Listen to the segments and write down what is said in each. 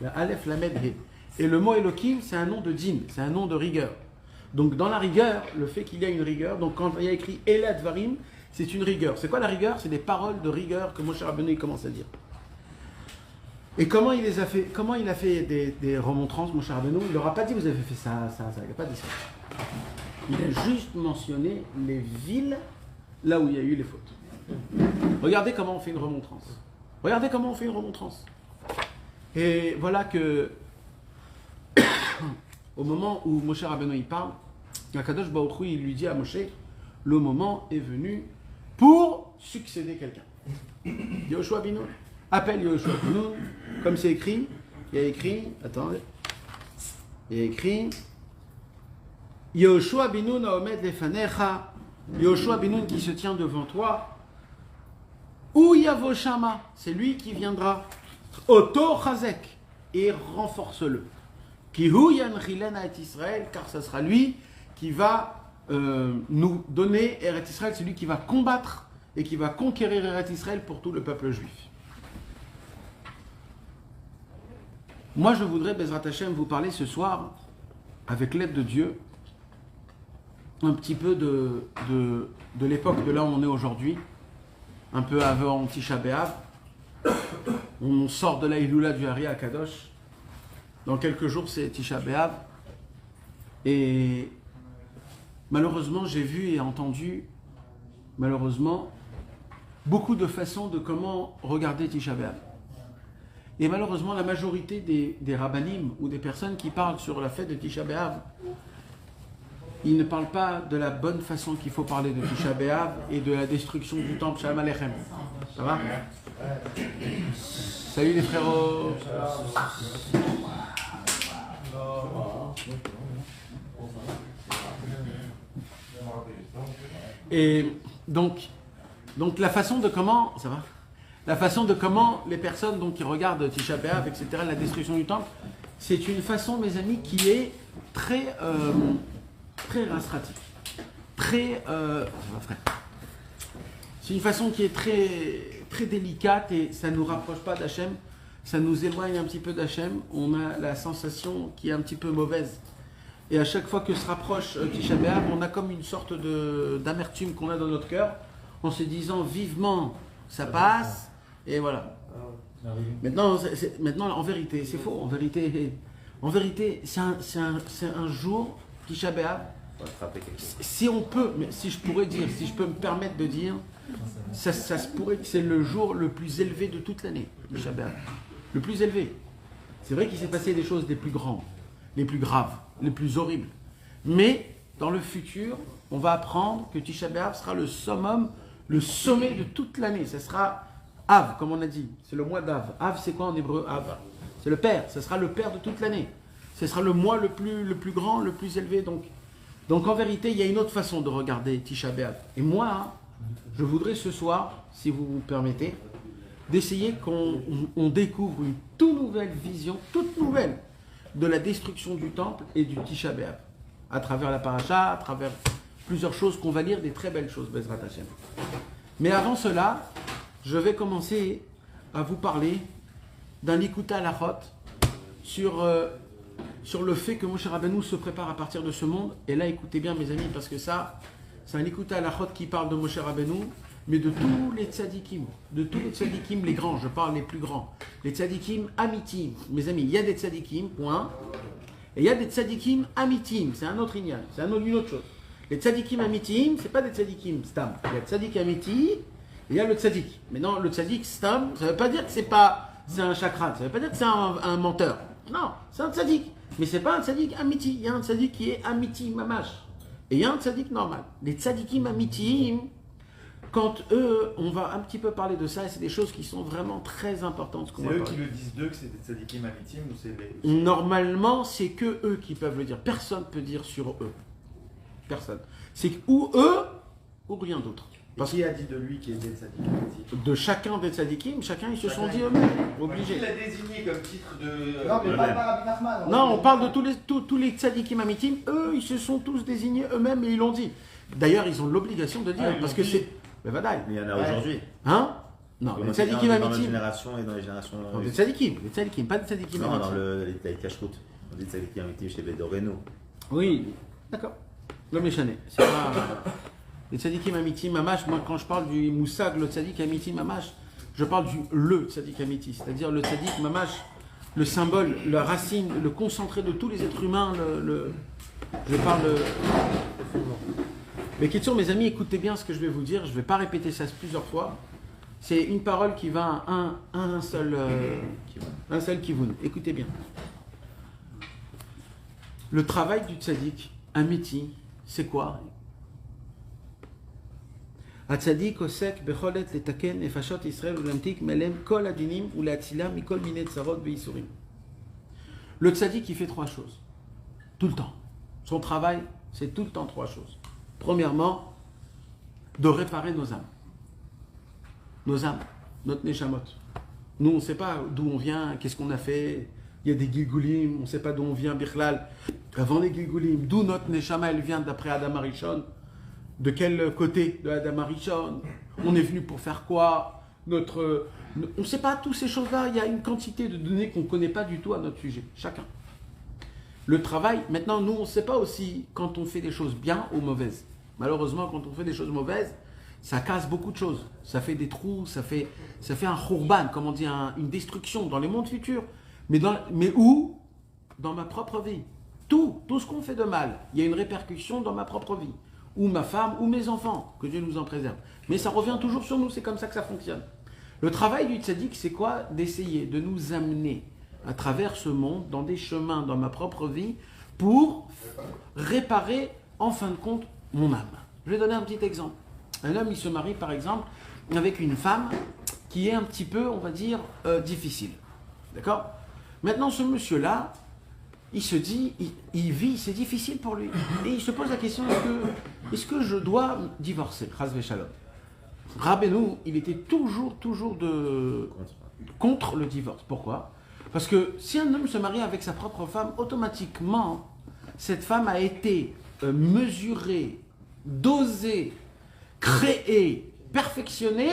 La Aleph, la Med, He. Et le mot Elohim, c'est un nom de din, c'est un nom de rigueur. Donc dans la rigueur, le fait qu'il y a une rigueur, donc quand il y a écrit Elad Varim, c'est une rigueur. C'est quoi la rigueur? C'est des paroles de rigueur que Moshe Rabbeinu commence à dire. Et comment il les a fait? Comment il a fait des remontrances, Moshe Rabbeinu? Il leur a pas dit vous avez fait ça. Il n'a pas dit ça. Il a juste mentionné les villes là où il y a eu les fautes. Regardez comment on fait une remontrance. Regardez comment on fait une remontrance. Et voilà que au moment où Moshe Rabbeinu il parle, Akadosh Baruch Hu, il lui dit à Moshe, le moment est venu pour succéder quelqu'un. Yoshua bin Nun. Appelle Yoshua bin Nun, comme c'est écrit, il y a écrit, attendez, il y a écrit, Yoshua bin Nun haomed lefanecha, Yoshua bin Nun qui se tient devant toi, ou Yavo Shama, c'est lui qui viendra, Oto Chazek, et renforce-le. Kihu yanchilena et Israël, car ce sera lui qui va nous donner Eretz Israël, c'est lui qui va combattre et qui va conquérir Eretz Israël pour tout le peuple juif. Moi, je voudrais, Bezrat Hashem, vous parler ce soir, avec l'aide de Dieu, un petit peu de l'époque de là où on est aujourd'hui, un peu avant Tisha B'Av. On sort de la Iloula du Hari Akadosh. Dans quelques jours, c'est Tisha B'Av. Et malheureusement, j'ai vu et entendu, malheureusement, beaucoup de façons de comment regarder Tisha B'Av. Et malheureusement, la majorité des rabbanim ou des personnes qui parlent sur la fête de Tisha B'Av, ils ne parlent pas de la bonne façon qu'il faut parler de Tisha B'Av et de la destruction du temple. Shalom Aleichem. Ça va? Salut les frérots. Et donc la façon de comment, ça va? La façon de comment les personnes donc, qui regardent Tisha B'Av, etc., la destruction du temple, c'est une façon, mes amis, qui est très rastratique. C'est une façon qui est très délicate et ça ne nous rapproche pas d'Hachem, ça nous éloigne un petit peu d'Hachem. On a la sensation qui est un petit peu mauvaise. Et à chaque fois que se rapproche Tisha B'Av, on a comme une sorte d'amertume qu'on a dans notre cœur, en se disant vivement ça passe, et voilà. Maintenant, en vérité, c'est faux. En vérité, c'est un jour, Tisha B'Av, si on peut, si je pourrais dire, si je peux me permettre de dire, ça se pourrait que c'est le jour le plus élevé de toute l'année, Tisha B'Av. Le plus élevé. C'est vrai qu'il s'est passé des choses les plus grandes, les plus graves, les plus horribles. Mais dans le futur, on va apprendre que Tisha B'Av sera le summum, le sommet de toute l'année. Ce sera Av, comme on a dit. C'est le mois d'Av. Av, c'est quoi en hébreu? Av. C'est le père. Ce sera le père de toute l'année. Ce sera le mois le plus grand, le plus élevé. Donc en vérité, il y a une autre façon de regarder Tisha B'Av. Et moi, je voudrais ce soir, si vous vous permettez, d'essayer qu'on découvre une toute nouvelle vision, toute nouvelle, de la destruction du temple et du Tisha B'Av. À travers la paracha, à travers plusieurs choses qu'on va lire, des très belles choses, Bezrat Hashem. Mais avant cela, je vais commencer à vous parler d'un Likuta Halachot sur le fait que Moshe Rabbeinu se prépare à partir de ce monde. Et là, écoutez bien mes amis, parce que ça, c'est un Likuta Halachot qui parle de Moshe Rabbeinu, mais de tous les tzadikim, les grands, je parle les plus grands, les tzadikim amitim. Mes amis, il y a des tzadikim, point, et il y a des tzadikim amitim, c'est un autre ignan, c'est une autre chose. Les tzadikim amitim, c'est pas des tzadikim stam. Il y a le tzadik amiti et il y a le tzadik. Mais non, le tzadik stam, ça ne veut pas dire que c'est un chakran, ça ne veut pas dire que c'est un menteur. Non, c'est un tzadik. Mais c'est pas un tzadik amiti. Il y a un tzadik qui est amiti mamash. Et il y a un tzadik normal. Les tzadikim amitim, quand eux, on va un petit peu parler de ça, et c'est des choses qui sont vraiment très importantes. C'est eux qui le disent d'eux que c'est des tzadikim amitim ou c'est les... Normalement, c'est que eux qui peuvent le dire. Personne ne peut dire sur eux. Personne. C'est ou eux ou rien d'autre. Parce qui a dit de lui qu'il était tzadikim amitim? De chacun des tzadikim, chacun ils se sont dit eux-mêmes, obligés. Qui l'a désigné comme titre de... Non, mais pas Rabbi Nachman. Non, on parle de tous les tzadikim amitim, eux ils se sont tous désignés eux-mêmes et ils l'ont dit. D'ailleurs, ils ont l'obligation de dire, parce que c'est... Mais vadaï. Mais il y en a aujourd'hui. Hein? Non, Comme les on dit, tzadikim dans les amitim. générations et dans les générations. Non, les tzadikim, pas des tzadikim Non, dans amitim. les cache-route. On dit tzadikim amitim chez Bedoreno. Oui, d'accord. Le méchané. C'est pas. Les tzadikim amitim mamash, moi quand je parle du moussag, le tzadik amitim mamash, je parle du le tzadik amiti, c'est-à-dire le tzadik mamash, le symbole, la racine, le concentré de tous les êtres humains, je parle. Mais question, mes amis, écoutez bien ce que je vais vous dire, je ne vais pas répéter ça plusieurs fois. C'est une parole qui va à un seul kivun. Écoutez bien. Le travail du tzaddik, amiti, c'est quoi? הצדיק עוסק ביכולת לתקן נפשות ישראל ולהמתיק מלם כל הדינים ולהצילה מכל מיני צרות וייסורים. Le tzaddik, il fait trois choses. Tout le temps. Son travail, c'est tout le temps trois choses. Premièrement, de réparer nos âmes. Nos âmes, notre neshamot. Nous, on ne sait pas d'où on vient, qu'est-ce qu'on a fait. Il y a des gilgulim, on ne sait pas d'où on vient, Bichlal. Avant les gilgulim, d'où notre neshama, elle vient d'après Adam Arishon. De quel côté de Adam Arishon? On est venu pour faire quoi? On ne sait pas toutes ces choses-là. Il y a une quantité de données qu'on ne connaît pas du tout à notre sujet, chacun. Le travail, maintenant, nous, on ne sait pas aussi quand on fait des choses bien ou mauvaises. Malheureusement, quand on fait des choses mauvaises, ça casse beaucoup de choses. Ça fait des trous, ça fait un khurban, comme on dit, une destruction dans les mondes futurs. Mais où? Dans ma propre vie. Tout ce qu'on fait de mal, il y a une répercussion dans ma propre vie. Ou ma femme, ou mes enfants, que Dieu nous en préserve. Mais ça revient toujours sur nous, c'est comme ça que ça fonctionne. Le travail du tzaddik, c'est quoi? D'essayer de nous amener à travers ce monde, dans des chemins, dans ma propre vie, pour réparer, en fin de compte, mon âme. Je vais donner un petit exemple. Un homme, il se marie, par exemple, avec une femme qui est un petit peu, on va dire, difficile. D'accord? Maintenant, ce monsieur-là, il se dit, il vit, c'est difficile pour lui. Et il se pose la question, est-ce que je dois divorcer? Chazve shalom. Rabbeinu, il était toujours contre le divorce. Pourquoi? Parce que si un homme se marie avec sa propre femme, automatiquement, cette femme a été mesurée, dosée, créée, perfectionnée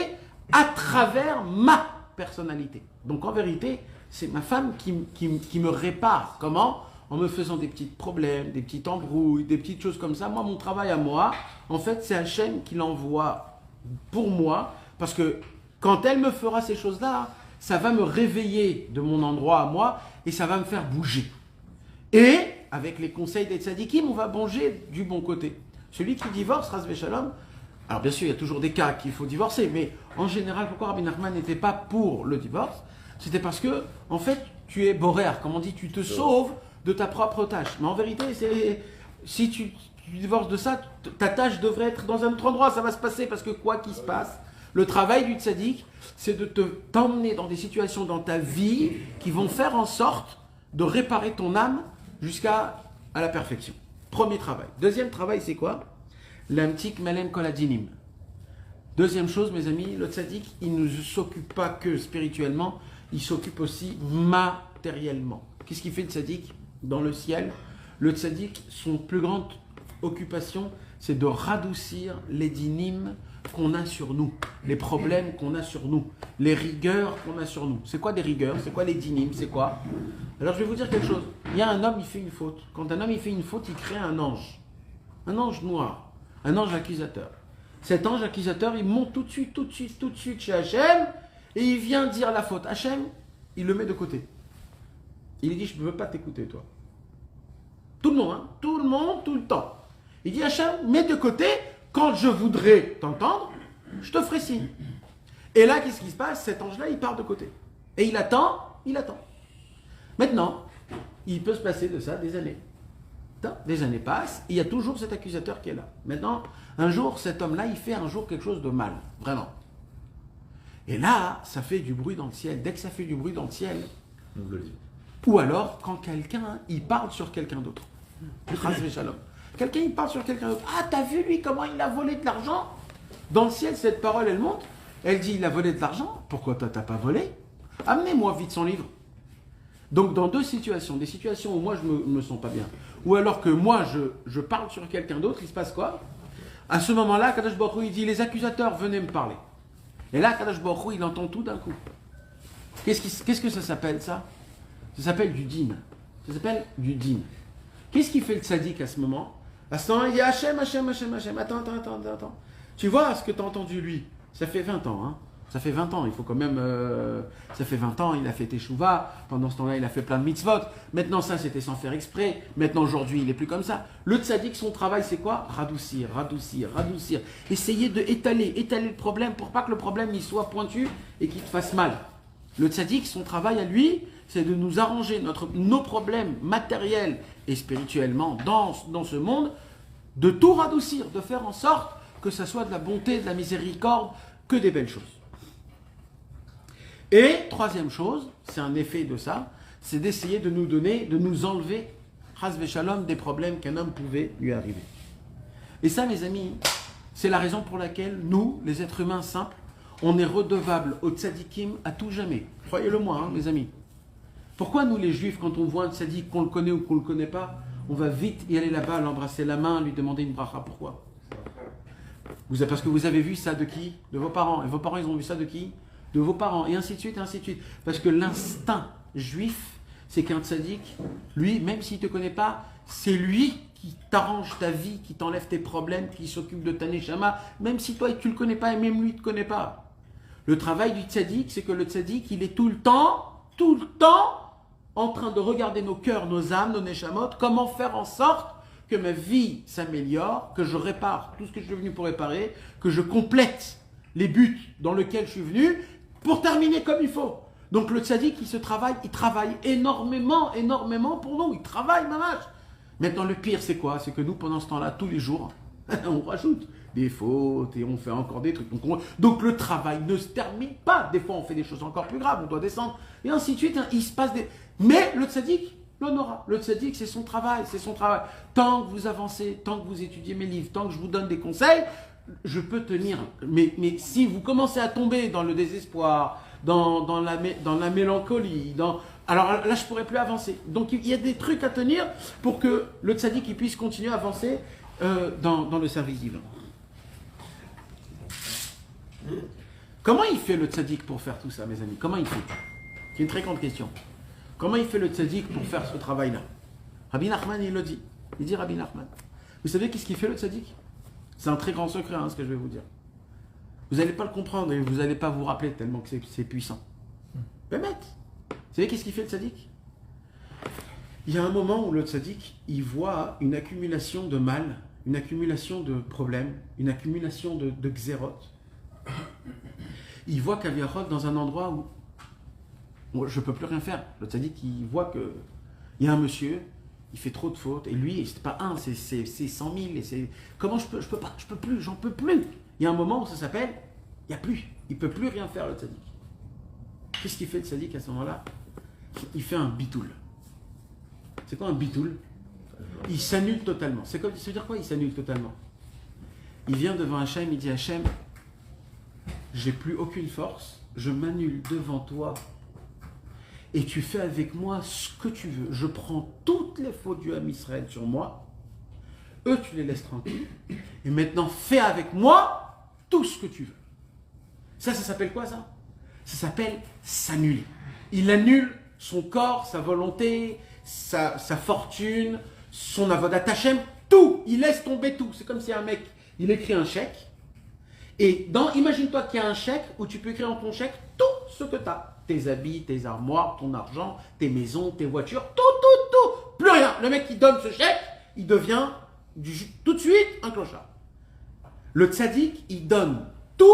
à travers ma personnalité. Donc en vérité, c'est ma femme qui me répare. Comment? En me faisant des petits problèmes, des petites embrouilles, des petites choses comme ça. Moi, mon travail à moi, en fait, c'est Hachem qui l'envoie pour moi. Parce que quand elle me fera ces choses-là, ça va me réveiller de mon endroit à moi et ça va me faire bouger. Et, avec les conseils des tzadikim, on va bouger du bon côté. Celui qui divorce, Razvé Shalom, alors bien sûr, il y a toujours des cas qu'il faut divorcer, mais en général, pourquoi Rabbi Nachman n'était pas pour le divorce? C'était parce que, en fait, tu es boréar, comme on dit, tu te sauves de ta propre tâche. Mais en vérité, si tu divorces de ça, ta tâche devrait être dans un autre endroit, ça va se passer, parce que quoi qu'il se passe, le travail du tzaddik, c'est de t'emmener dans des situations dans ta vie qui vont faire en sorte de réparer ton âme jusqu'à la perfection. Premier travail. Deuxième travail, c'est quoi? L'amtik melem koladinim. Deuxième chose, mes amis, le tzaddik, il ne s'occupe pas que spirituellement, il s'occupe aussi matériellement. Qu'est-ce qu'il fait le tzaddik dans le ciel? Le tzaddik, son plus grande occupation, c'est de radoucir les dinim qu'on a sur nous, les problèmes qu'on a sur nous, les rigueurs qu'on a sur nous. C'est quoi des rigueurs? C'est quoi les dinim? C'est quoi? Alors je vais vous dire quelque chose. Il y a un homme, il fait une faute. Quand un homme il fait une faute, il crée un ange noir, un ange accusateur. Cet ange accusateur, il monte tout de suite chez Hachem et il vient dire la faute. Hachem, il le met de côté. Il lui dit, je ne veux pas t'écouter, toi. Tout le monde, hein? Tout le monde, tout le temps. Il dit, Hachem, mets de côté, quand je voudrais t'entendre, je te ferai signe. Et là, qu'est-ce qui se passe? Cet ange-là, il part de côté. Et il attend. Maintenant, il peut se passer de ça des années. Des années passent, et il y a toujours cet accusateur qui est là. Maintenant, un jour, cet homme-là, il fait un jour quelque chose de mal, vraiment. Et là, ça fait du bruit dans le ciel. Dès que ça fait du bruit dans le ciel, ou alors, quand quelqu'un, il parle sur quelqu'un d'autre. Quelqu'un, il parle sur quelqu'un d'autre. Ah, t'as vu, lui, comment il a volé de l'argent? Dans le ciel, cette parole, elle monte. Elle dit, il a volé de l'argent. Pourquoi toi, t'as pas volé? Amenez-moi vite son livre. Donc, dans deux situations, des situations où moi, je me sens pas bien, ou alors que moi, je parle sur quelqu'un d'autre, il se passe quoi? À ce moment-là, Kadosh Baruch Hu, il dit, les accusateurs, venez me parler. Et là, Kadosh Baruch Hu, il entend tout d'un coup. Qu'est-ce que ça s'appelle, ça? Ça s'appelle du din. Ça s'appelle du din. Qu'est-ce qui fait le tzaddik à ce moment? À ce moment, il dit Hachem, Hachem, Hachem, Hachem. Attends. Tu vois ce que tu as entendu lui? Ça fait 20 ans, hein. Ça fait 20 ans, il faut quand même... ça fait 20 ans, il a fait Teshuvah. Pendant ce temps-là, il a fait plein de mitzvot. Maintenant, ça, c'était sans faire exprès. Maintenant, aujourd'hui, il n'est plus comme ça. Le tzaddik, son travail, c'est quoi? Radoucir. Essayer d'étaler le problème pour pas que le problème il soit pointu et qu'il te fasse mal. Le tzaddik, son travail à lui, c'est de nous arranger nos problèmes matériels et spirituellement dans ce monde, de tout radoucir, de faire en sorte que ça soit de la bonté, de la miséricorde, que des belles choses. Et troisième chose, c'est un effet de ça, c'est d'essayer de nous enlever, chas v'shalom, des problèmes qu'un homme pouvait lui arriver. Et ça, mes amis, c'est la raison pour laquelle nous, les êtres humains simples, on est redevables aux tzadikim à tout jamais. Croyez-le-moi, hein, mes amis. Pourquoi nous, les juifs, quand on voit un tzadik, qu'on le connaît ou qu'on ne le connaît pas, on va vite y aller là-bas, l'embrasser la main, lui demander une bracha? Pourquoi? Parce que vous avez vu ça de qui? De vos parents. Et vos parents, ils ont vu ça de qui? De vos parents. Et ainsi de suite, et ainsi de suite. Parce que l'instinct juif, c'est qu'un tzaddik, lui, même s'il ne te connaît pas, c'est lui qui t'arrange ta vie, qui t'enlève tes problèmes, qui s'occupe de ta neshama, même si toi, tu ne le connais pas et même lui, il ne te connaît pas. Le travail du tzaddik, c'est que le tzaddik, il est tout le temps, en train de regarder nos cœurs, nos âmes, nos neshamot, comment faire en sorte que ma vie s'améliore, que je répare tout ce que je suis venu pour réparer, que je complète les buts dans lesquels je suis venu, pour terminer comme il faut. Donc le tzaddik, il travaille énormément pour nous, il travaille mamash. Maintenant le pire c'est quoi? C'est que nous pendant ce temps-là, tous les jours, on rajoute des fautes et on fait encore des trucs. Donc le travail ne se termine pas. Des fois on fait des choses encore plus graves, on doit descendre, et ainsi de suite, hein, il se passe des... Mais le tzaddik, l'honora. Le tzaddik, c'est son travail, Tant que vous avancez, tant que vous étudiez mes livres, tant que je vous donne des conseils, je peux tenir. Mais si vous commencez à tomber dans le désespoir, dans la mélancolie, alors là, je ne pourrais plus avancer. Donc, il y a des trucs à tenir pour que le tzaddik il puisse continuer à avancer dans le service divin. Comment il fait le tzaddik pour faire tout ça, mes amis? Comment il fait? C'est une très grande question. Comment il fait le tzaddik pour faire ce travail-là? Rabbi Nachman, il le dit. Il dit Rabbi Nachman. Vous savez qu'est-ce qu'il fait le tzaddik? C'est un très grand secret, hein, ce que je vais vous dire. Vous n'allez pas le comprendre et vous n'allez pas vous rappeler tellement que c'est puissant. Mais mec, vous savez qu'est-ce qu'il fait le tzaddik? Il y a un moment où le tzaddik, il voit une accumulation de mal, une accumulation de problèmes, une accumulation de xérot. Il voit qu'Aviarot dans un endroit où je ne peux plus rien faire. Le tzaddik, il voit qu'il y a un monsieur, il fait trop de fautes, et lui, c'est pas un, c'est 100 000. Et comment je peux pas, je peux plus, j'en peux plus. Il y a un moment où ça s'appelle, il n'y a plus, il ne peut plus rien faire le tzaddik. Qu'est-ce qu'il fait le tzaddik à ce moment-là? Il fait un bitoul. C'est quoi un bitoul? Il s'annule totalement. Ça veut dire quoi, il s'annule totalement? Il vient devant Hachem, il dit Hachem, j'ai plus aucune force, je m'annule devant toi et tu fais avec moi ce que tu veux. Je prends toutes les fautes du Ham Israël sur moi, eux tu les laisses tranquilles, et maintenant fais avec moi tout ce que tu veux. Ça s'appelle quoi ça? Ça s'appelle s'annuler. Il annule son corps, sa volonté, sa fortune, son avodat Hashem, tout. Il laisse tomber tout. C'est comme si un mec, il écrit un chèque, et imagine-toi qu'il y a un chèque où tu peux écrire dans ton chèque tout ce que tu as. Tes habits, tes armoires, ton argent, tes maisons, tes voitures, tout. Plus rien. Le mec qui donne ce chèque, il devient tout de suite un clochard. Le tzaddik, il donne tout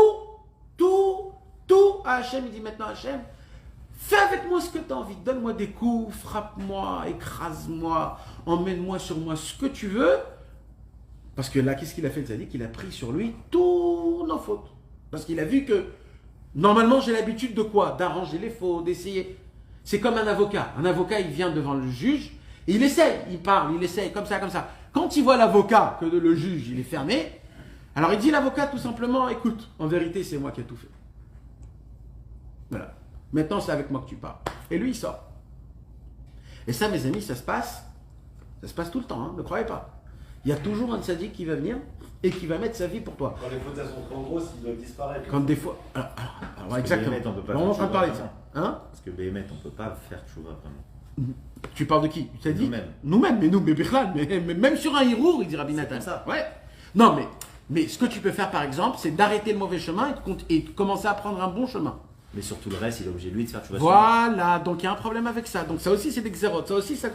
à Hachem. Il dit maintenant Hachem, fais avec moi ce que tu as envie. Donne-moi des coups, frappe-moi, écrase-moi, emmène-moi sur moi ce que tu veux. Parce que là, qu'est-ce qu'il a fait le tzaddik? Il a pris sur lui toutes nos fautes. Parce qu'il a vu que normalement, j'ai l'habitude de quoi? D'arranger les fautes, d'essayer. C'est comme un avocat. Un avocat, il vient devant le juge, et il essaye, il parle, il essaye, comme ça. Quand il voit l'avocat, que le juge, il est fermé, alors il dit l'avocat tout simplement, écoute, en vérité, c'est moi qui ai tout fait. Voilà. Maintenant, c'est avec moi que tu parles. Et lui, il sort. Et ça, mes amis, ça se passe tout le temps, hein, ne croyez pas. Il y a toujours un tzaddik qui va venir et qui va mettre sa vie pour toi. Quand les fautes elles sont trop grosses, ils doivent disparaître. Quand des fois... Alors, que exactement. Béhémet, on peut pas On est en faire train de parler de tchouva, ça. Hein? Parce que Béhémet, on ne peut pas faire tchouva vraiment. Tu parles de qui? Tu t'as dit? Nous-mêmes. Nous-mêmes, mais Bichlal, mais même sur un hirour, il dit Rabbi Nathan. comme ça. Ouais. Non, mais ce que tu peux faire par exemple, c'est d'arrêter le mauvais chemin et de commencer à prendre un bon chemin. Mais sur tout le reste, il est obligé lui de faire tchouva. Voilà, donc il y a un problème avec ça. Donc ça aussi c'est des xérotes, ça aussi ça...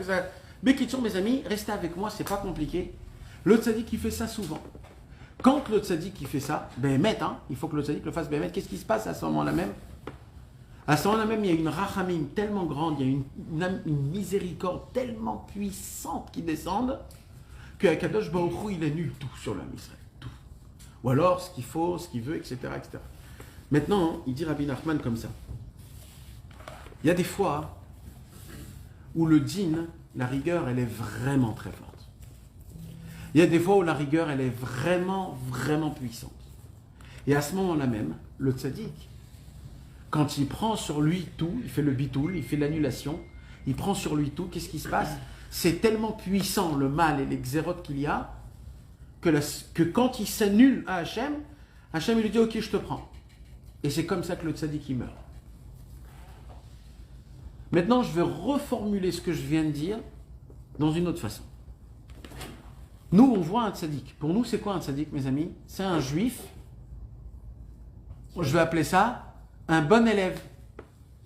Mais qui sont mes amis, restez avec moi, c'est pas compliqué. Le tzaddik qui fait ça souvent. Quand le tzaddik qui fait ça, Béhémet, il faut que le tzaddik le fasse Béhémet, qu'est-ce qui se passe à ce moment-là même? À ce moment-là même, il y a une rachamim tellement grande, il y a une miséricorde tellement puissante qui descend, que Akadosh Baruch Hu, il annule tout sur l'homme Israël, tout. Ou alors ce qu'il faut, ce qu'il veut, etc., etc. Maintenant, il dit Rabbi Nachman comme ça. Il y a des fois où le dîn, la rigueur, elle est vraiment très forte. Il y a des fois où la rigueur, elle est vraiment, vraiment puissante. Et à ce moment-là même, le tzaddik, quand il prend sur lui tout, il fait le bitoul, il fait l'annulation, il prend sur lui tout, qu'est-ce qui se passe? C'est tellement puissant le mal et les xérotes qu'il y a, que quand il s'annule à Hachem, Hachem il lui dit ok je te prends. Et c'est comme ça que le tzaddik il meurt. Maintenant je vais reformuler ce que je viens de dire dans une autre façon. Nous on voit un tzaddik. Pour nous c'est quoi un tzaddik mes amis? C'est un juif, je vais appeler ça un bon élève.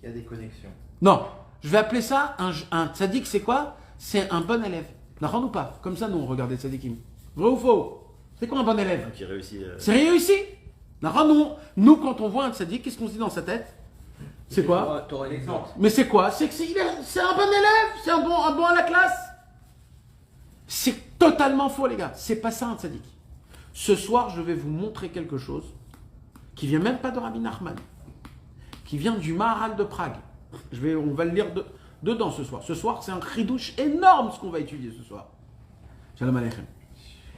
Il y a des connexions. Non, je vais appeler ça un tzaddik, c'est quoi? C'est un bon élève. D'accord ou pas? Comme ça, nous, on regarde les tzaddikim. Vrai ou faux? C'est quoi un bon élève? Qui réussit. C'est réussi. D'accord, nous, quand on voit un tzaddik, qu'est-ce qu'on se dit dans sa tête? C'est quoi? T'auras un exemple. Mais c'est quoi? C'est un bon élève? C'est un bon à la classe? C'est totalement faux, les gars. C'est pas ça un tzaddik. Ce soir, je vais vous montrer quelque chose qui vient même pas de Rabbi Nachman, qui vient du Maharal de Prague. On va le lire dedans ce soir. Ce soir, c'est un chidouche énorme ce qu'on va étudier ce soir. Shalom Aleichem.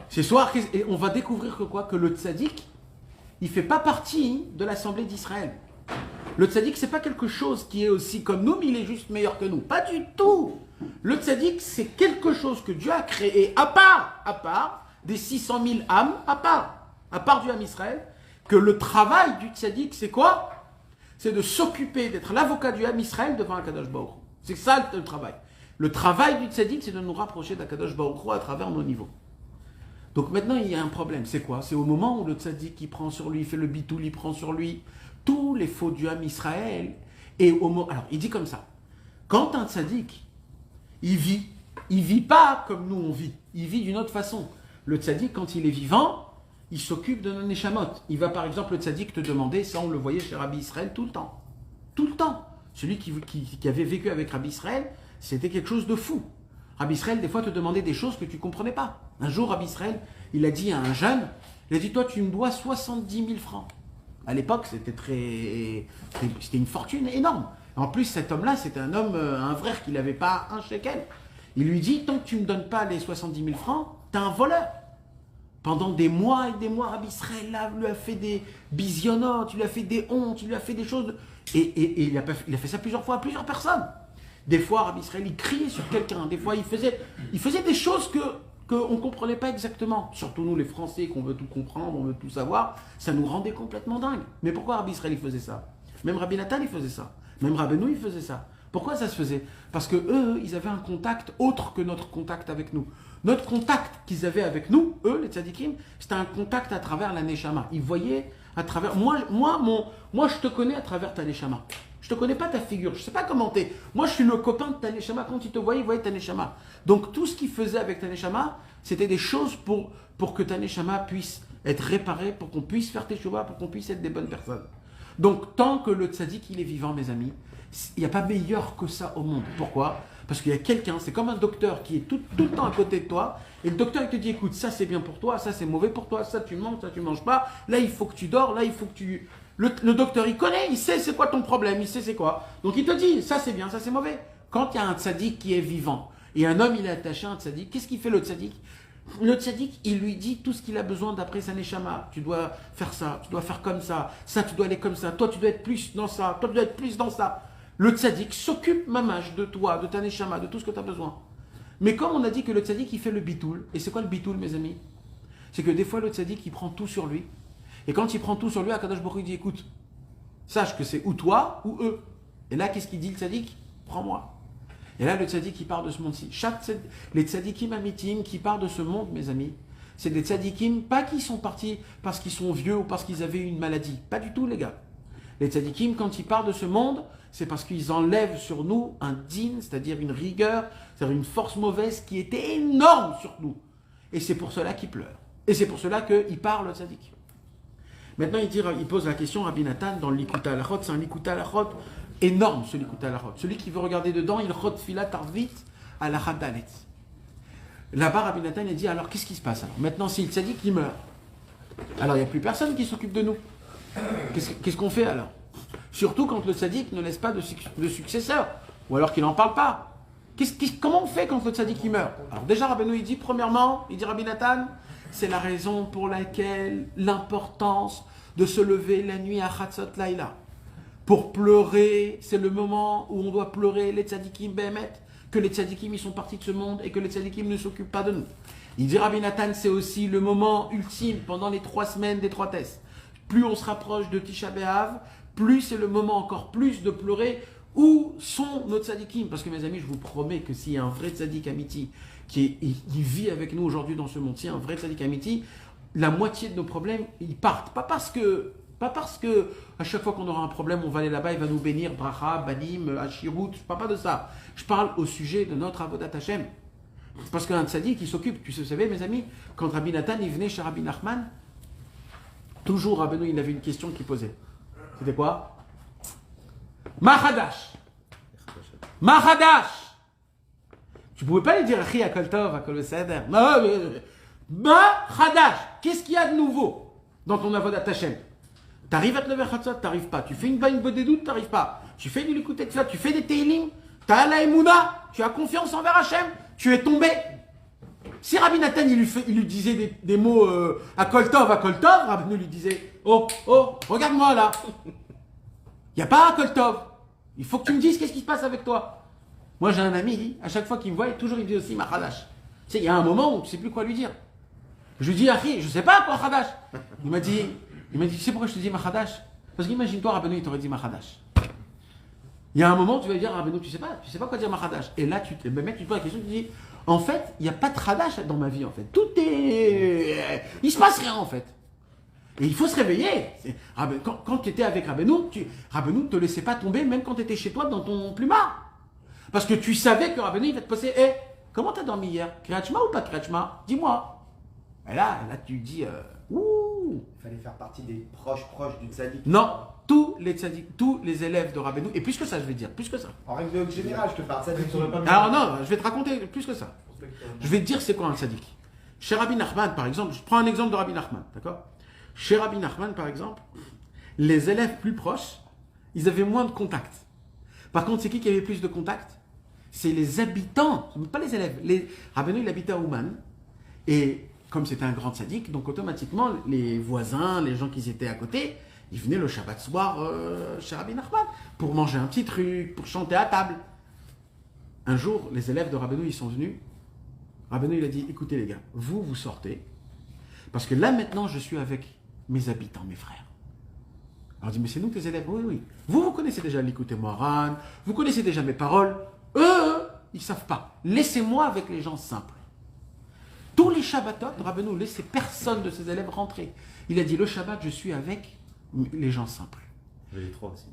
Ce soir, et on va découvrir que quoi? Que le tzaddik, il ne fait pas partie de l'Assemblée d'Israël. Le tzaddik, c'est pas quelque chose qui est aussi comme nous, mais il est juste meilleur que nous. Pas du tout. Le tzaddik, c'est quelque chose que Dieu a créé à part des 600 000 âmes, à part du âme Israël, que le travail du tzaddik, c'est quoi? C'est de s'occuper, d'être l'avocat du âme Israël devant Akadosh Baruch Hu. C'est ça le travail. Le travail du tzaddik, c'est de nous rapprocher d'Akadosh Baruch Hu à travers nos niveaux. Donc maintenant, il y a un problème. C'est quoi? C'est au moment où le tzaddik, il prend sur lui, il fait le bitoul, il prend sur lui tous les faux du âme Israël. Et alors, il dit comme ça. Quand un tzaddik, il vit pas comme nous on vit. Il vit d'une autre façon. Le tzaddik, quand il est vivant, il s'occupe de nos neshamot. Il va par exemple, le tzaddik te demander, ça on le voyait chez Rabbi Israël tout le temps. Tout le temps. Celui qui avait vécu avec Rabbi Israël, c'était quelque chose de fou. Rabbi Israël, des fois, te demandait des choses que tu ne comprenais pas. Un jour, Rabbi Israël, il a dit à un jeune, il a dit, toi, tu me dois 70 000 francs. À l'époque, c'était une fortune énorme. En plus, cet homme-là, c'était un homme, un frère qui n'avait pas un shekel. Il lui dit, tant que tu ne me donnes pas les 70 000 francs, tu es un voleur. Pendant des mois et des mois, Rabbi Israël là, lui a fait des bisionnotes, il lui a fait des hontes, il lui a fait des choses. Et il a fait ça plusieurs fois à plusieurs personnes. Des fois, Rabbi Israël, il criait sur quelqu'un. Des fois, il faisait des choses qu'on ne comprenait pas exactement. Surtout nous, les Français, qu'on veut tout comprendre, on veut tout savoir, ça nous rendait complètement dingues. Mais pourquoi Rabbi Israël, il faisait ça? Même Rabbi Nathan, il faisait ça. Même Rabbeinu, il faisait ça. Pourquoi ça se faisait? Parce que eux, ils avaient un contact autre que notre contact avec nous. Notre contact qu'ils avaient avec nous, eux, les tzadikim, c'était un contact à travers la neshama. Ils voyaient à travers... Moi, je te connais à travers ta neshama. Je te connais pas ta figure, je sais pas comment t'es. Moi, je suis le copain de ta neshama. Quand il te voyait, il voyait ta neshama. Donc, tout ce qu'il faisait avec ta neshama, c'était des choses pour que ta neshama puisse être réparée, pour qu'on puisse faire tes shuvah, pour qu'on puisse être des bonnes personnes. Donc, tant que le tzadik, il est vivant, mes amis, il n'y a pas meilleur que ça au monde. Pourquoi? Parce qu'il y a quelqu'un, c'est comme un docteur qui est tout le temps à côté de toi, et le docteur, il te dit, écoute, ça c'est bien pour toi, ça c'est mauvais pour toi, ça tu manges, ça tu manges pas, là il faut que tu dors, là il faut que tu... Le docteur, il connaît, il sait c'est quoi ton problème, il sait c'est quoi. Donc il te dit, ça c'est bien, ça c'est mauvais. Quand il y a un tzaddik qui est vivant, et un homme il est attaché à un tzaddik, qu'est-ce qu'il fait le tzaddik? Le tzaddik, il lui dit tout ce qu'il a besoin d'après sa neshama. Tu dois faire ça, tu dois faire comme ça tu dois aller comme ça, toi tu dois être plus dans ça, toi tu dois être plus dans ça. Le tzaddik s'occupe, mamash, de toi, de ta neshama, de tout ce que tu as besoin. Mais comme on a dit que le tzaddik, il fait le bitoul, et c'est quoi le bitoul, mes amis? C'est que des fois, le tzaddik, il prend tout sur lui. Et quand il prend tout sur lui, Akadosh Baruch Hu dit, écoute, sache que c'est ou toi ou eux. Et là, qu'est-ce qu'il dit, le tzaddik? Prends-moi. Et là, le tzaddik, il part de ce monde-ci. Les tzaddikim amitim qui partent de ce monde, mes amis, c'est des tzaddikim, pas qui sont partis parce qu'ils sont vieux ou parce qu'ils avaient une maladie. Pas du tout, les gars. Les tzaddikim, quand ils partent de ce monde, c'est parce qu'ils enlèvent sur nous un din, c'est-à-dire une rigueur, c'est-à-dire une force mauvaise qui était énorme sur nous. Et c'est pour cela qu'ils pleurent. Et c'est pour cela qu'il part, le tzaddik. Maintenant, il pose la question, Rabbi Nathan, dans le Likuta Halachot, c'est un Likuta Halachot énorme, ce Likuta Halachot. Celui qui veut regarder dedans, il chot filat arvit à la Dalet. Là-bas, Rabbi Nathan, il dit, alors qu'est-ce qui se passe alors? Maintenant, si le tzaddik, il meurt, alors il n'y a plus personne qui s'occupe de nous. Qu'est-ce qu'on fait alors? Surtout quand le tzaddik ne laisse pas de successeur, ou alors qu'il n'en parle pas. Comment on fait quand le tzaddik il meurt? Alors déjà, Rabbeinu, il dit, premièrement, il dit Rabbi Nathan, c'est la raison pour laquelle l'importance de se lever la nuit à Chatzot Laïla. Pour pleurer, c'est le moment où on doit pleurer les tzadikim behemet, que les tzadikim ils sont partis de ce monde et que les tzadikim ne s'occupent pas de nous. Il dit Rabbi Nathan, c'est aussi le moment ultime pendant les 3 semaines des 3 tests. Plus on se rapproche de Tisha B'Av, plus c'est le moment encore plus de pleurer. Où sont nos tzadikim? Parce que mes amis, je vous promets que s'il y a un vrai tzadik amiti qui vit avec nous aujourd'hui dans ce monde-ci, un vrai tzadik amiti, la moitié de nos problèmes, ils partent. Pas parce que à chaque fois qu'on aura un problème, on va aller là-bas, il va nous bénir, bracha, banim, hashirut. Je parle pas de ça. Je parle au sujet de notre avodat Hashem. Parce qu'un tzadik, il s'occupe. Vous savez, mes amis, quand Rabbi Nathan, il venait chez Rabbi Nachman, toujours Rabbeinu, il avait une question qu'il posait. C'était quoi? Mahadash. Mahadash. Tu pouvais pas lui dire Achi Akol Tov, Akol Seder. Mahadash. Qu'est-ce qu'il y a de nouveau dans ton avodat Hashem? T'arrives à te lever Chatzot, t'arrives pas. Tu fais une bodédoute, t'arrives pas. Tu fais du Likutei Tfilah, tu fais des Teilim, t'as la Emouna, tu as confiance envers Hashem, tu es tombé. Si Rabbi Nathan, il lui disait des mots Akol Tov, Rabbi lui disait oh, regarde-moi là. Il n'y a pas Akol Tov. Il faut que tu me dises qu'est-ce qui se passe avec toi. Moi, j'ai un ami, à chaque fois qu'il me voit, toujours il me dit aussi Mahadash. Tu sais, il y a un moment où tu ne sais plus quoi lui dire. Je lui dis, Achi, je ne sais pas quoi Mahadash. Il m'a dit, tu sais pourquoi je te dis Mahadash? Parce qu'imagine-toi, Rabbeinu, il t'aurait dit Mahadash. Il y a un moment où tu vas dire, Rabbeinu, tu sais pas quoi dire Mahadash. Et là, mec, tu te poses la question, tu dis, en fait, il n'y a pas de Hadash dans ma vie, en fait. Tout est. Il se passe rien, en fait. Et il faut se réveiller. Quand tu étais avec Rabbeinu, Rabbeinu ne te laissait pas tomber, même quand tu étais chez toi dans ton plumard. Parce que tu savais que Rabbeinu, il va te poser, comment tu as dormi hier? Kriyat Shema ou pas Kriyat Shema? Dis-moi. Et là, tu dis, ouh. Il fallait faire partie des proches du tzaddik. Non, tous les élèves de Rabbeinu, et plus que ça, je vais dire, plus que ça. En règle générale, je te parle de tzaddik. Alors non, je vais te raconter plus que ça. Je vais te dire c'est quoi un tzaddik. Chez Rabbi Nachman, par exemple, je prends un exemple de Rabbi Nachman, d'accord? Chez Rabbi Nachman, par exemple, les élèves plus proches, ils avaient moins de contact. Par contre, c'est qui avait plus de contact? C'est les habitants, pas les élèves. Rabbeinu, il habitait à Ouman, et comme c'était un grand tzaddik, donc automatiquement, les voisins, les gens qui étaient à côté, ils venaient le Shabbat soir chez Rabbi Nachman pour manger un petit truc, pour chanter à table. Un jour, les élèves de Rabbeinu, ils sont venus. Rabbeinu, il a dit, écoutez les gars, vous sortez, parce que là maintenant, je suis avec mes habitants, mes frères. Alors il dit, mais c'est nous tes élèves? Oui. Vous connaissez déjà l'écoute Moran, vous connaissez déjà mes paroles. Eux, ils ne savent pas. Laissez-moi avec les gens simples. Tous les Shabbatot, Rabbeinu laissait personne de ses élèves rentrer. Il a dit, le Shabbat, je suis avec les gens simples. Les 3 aussi.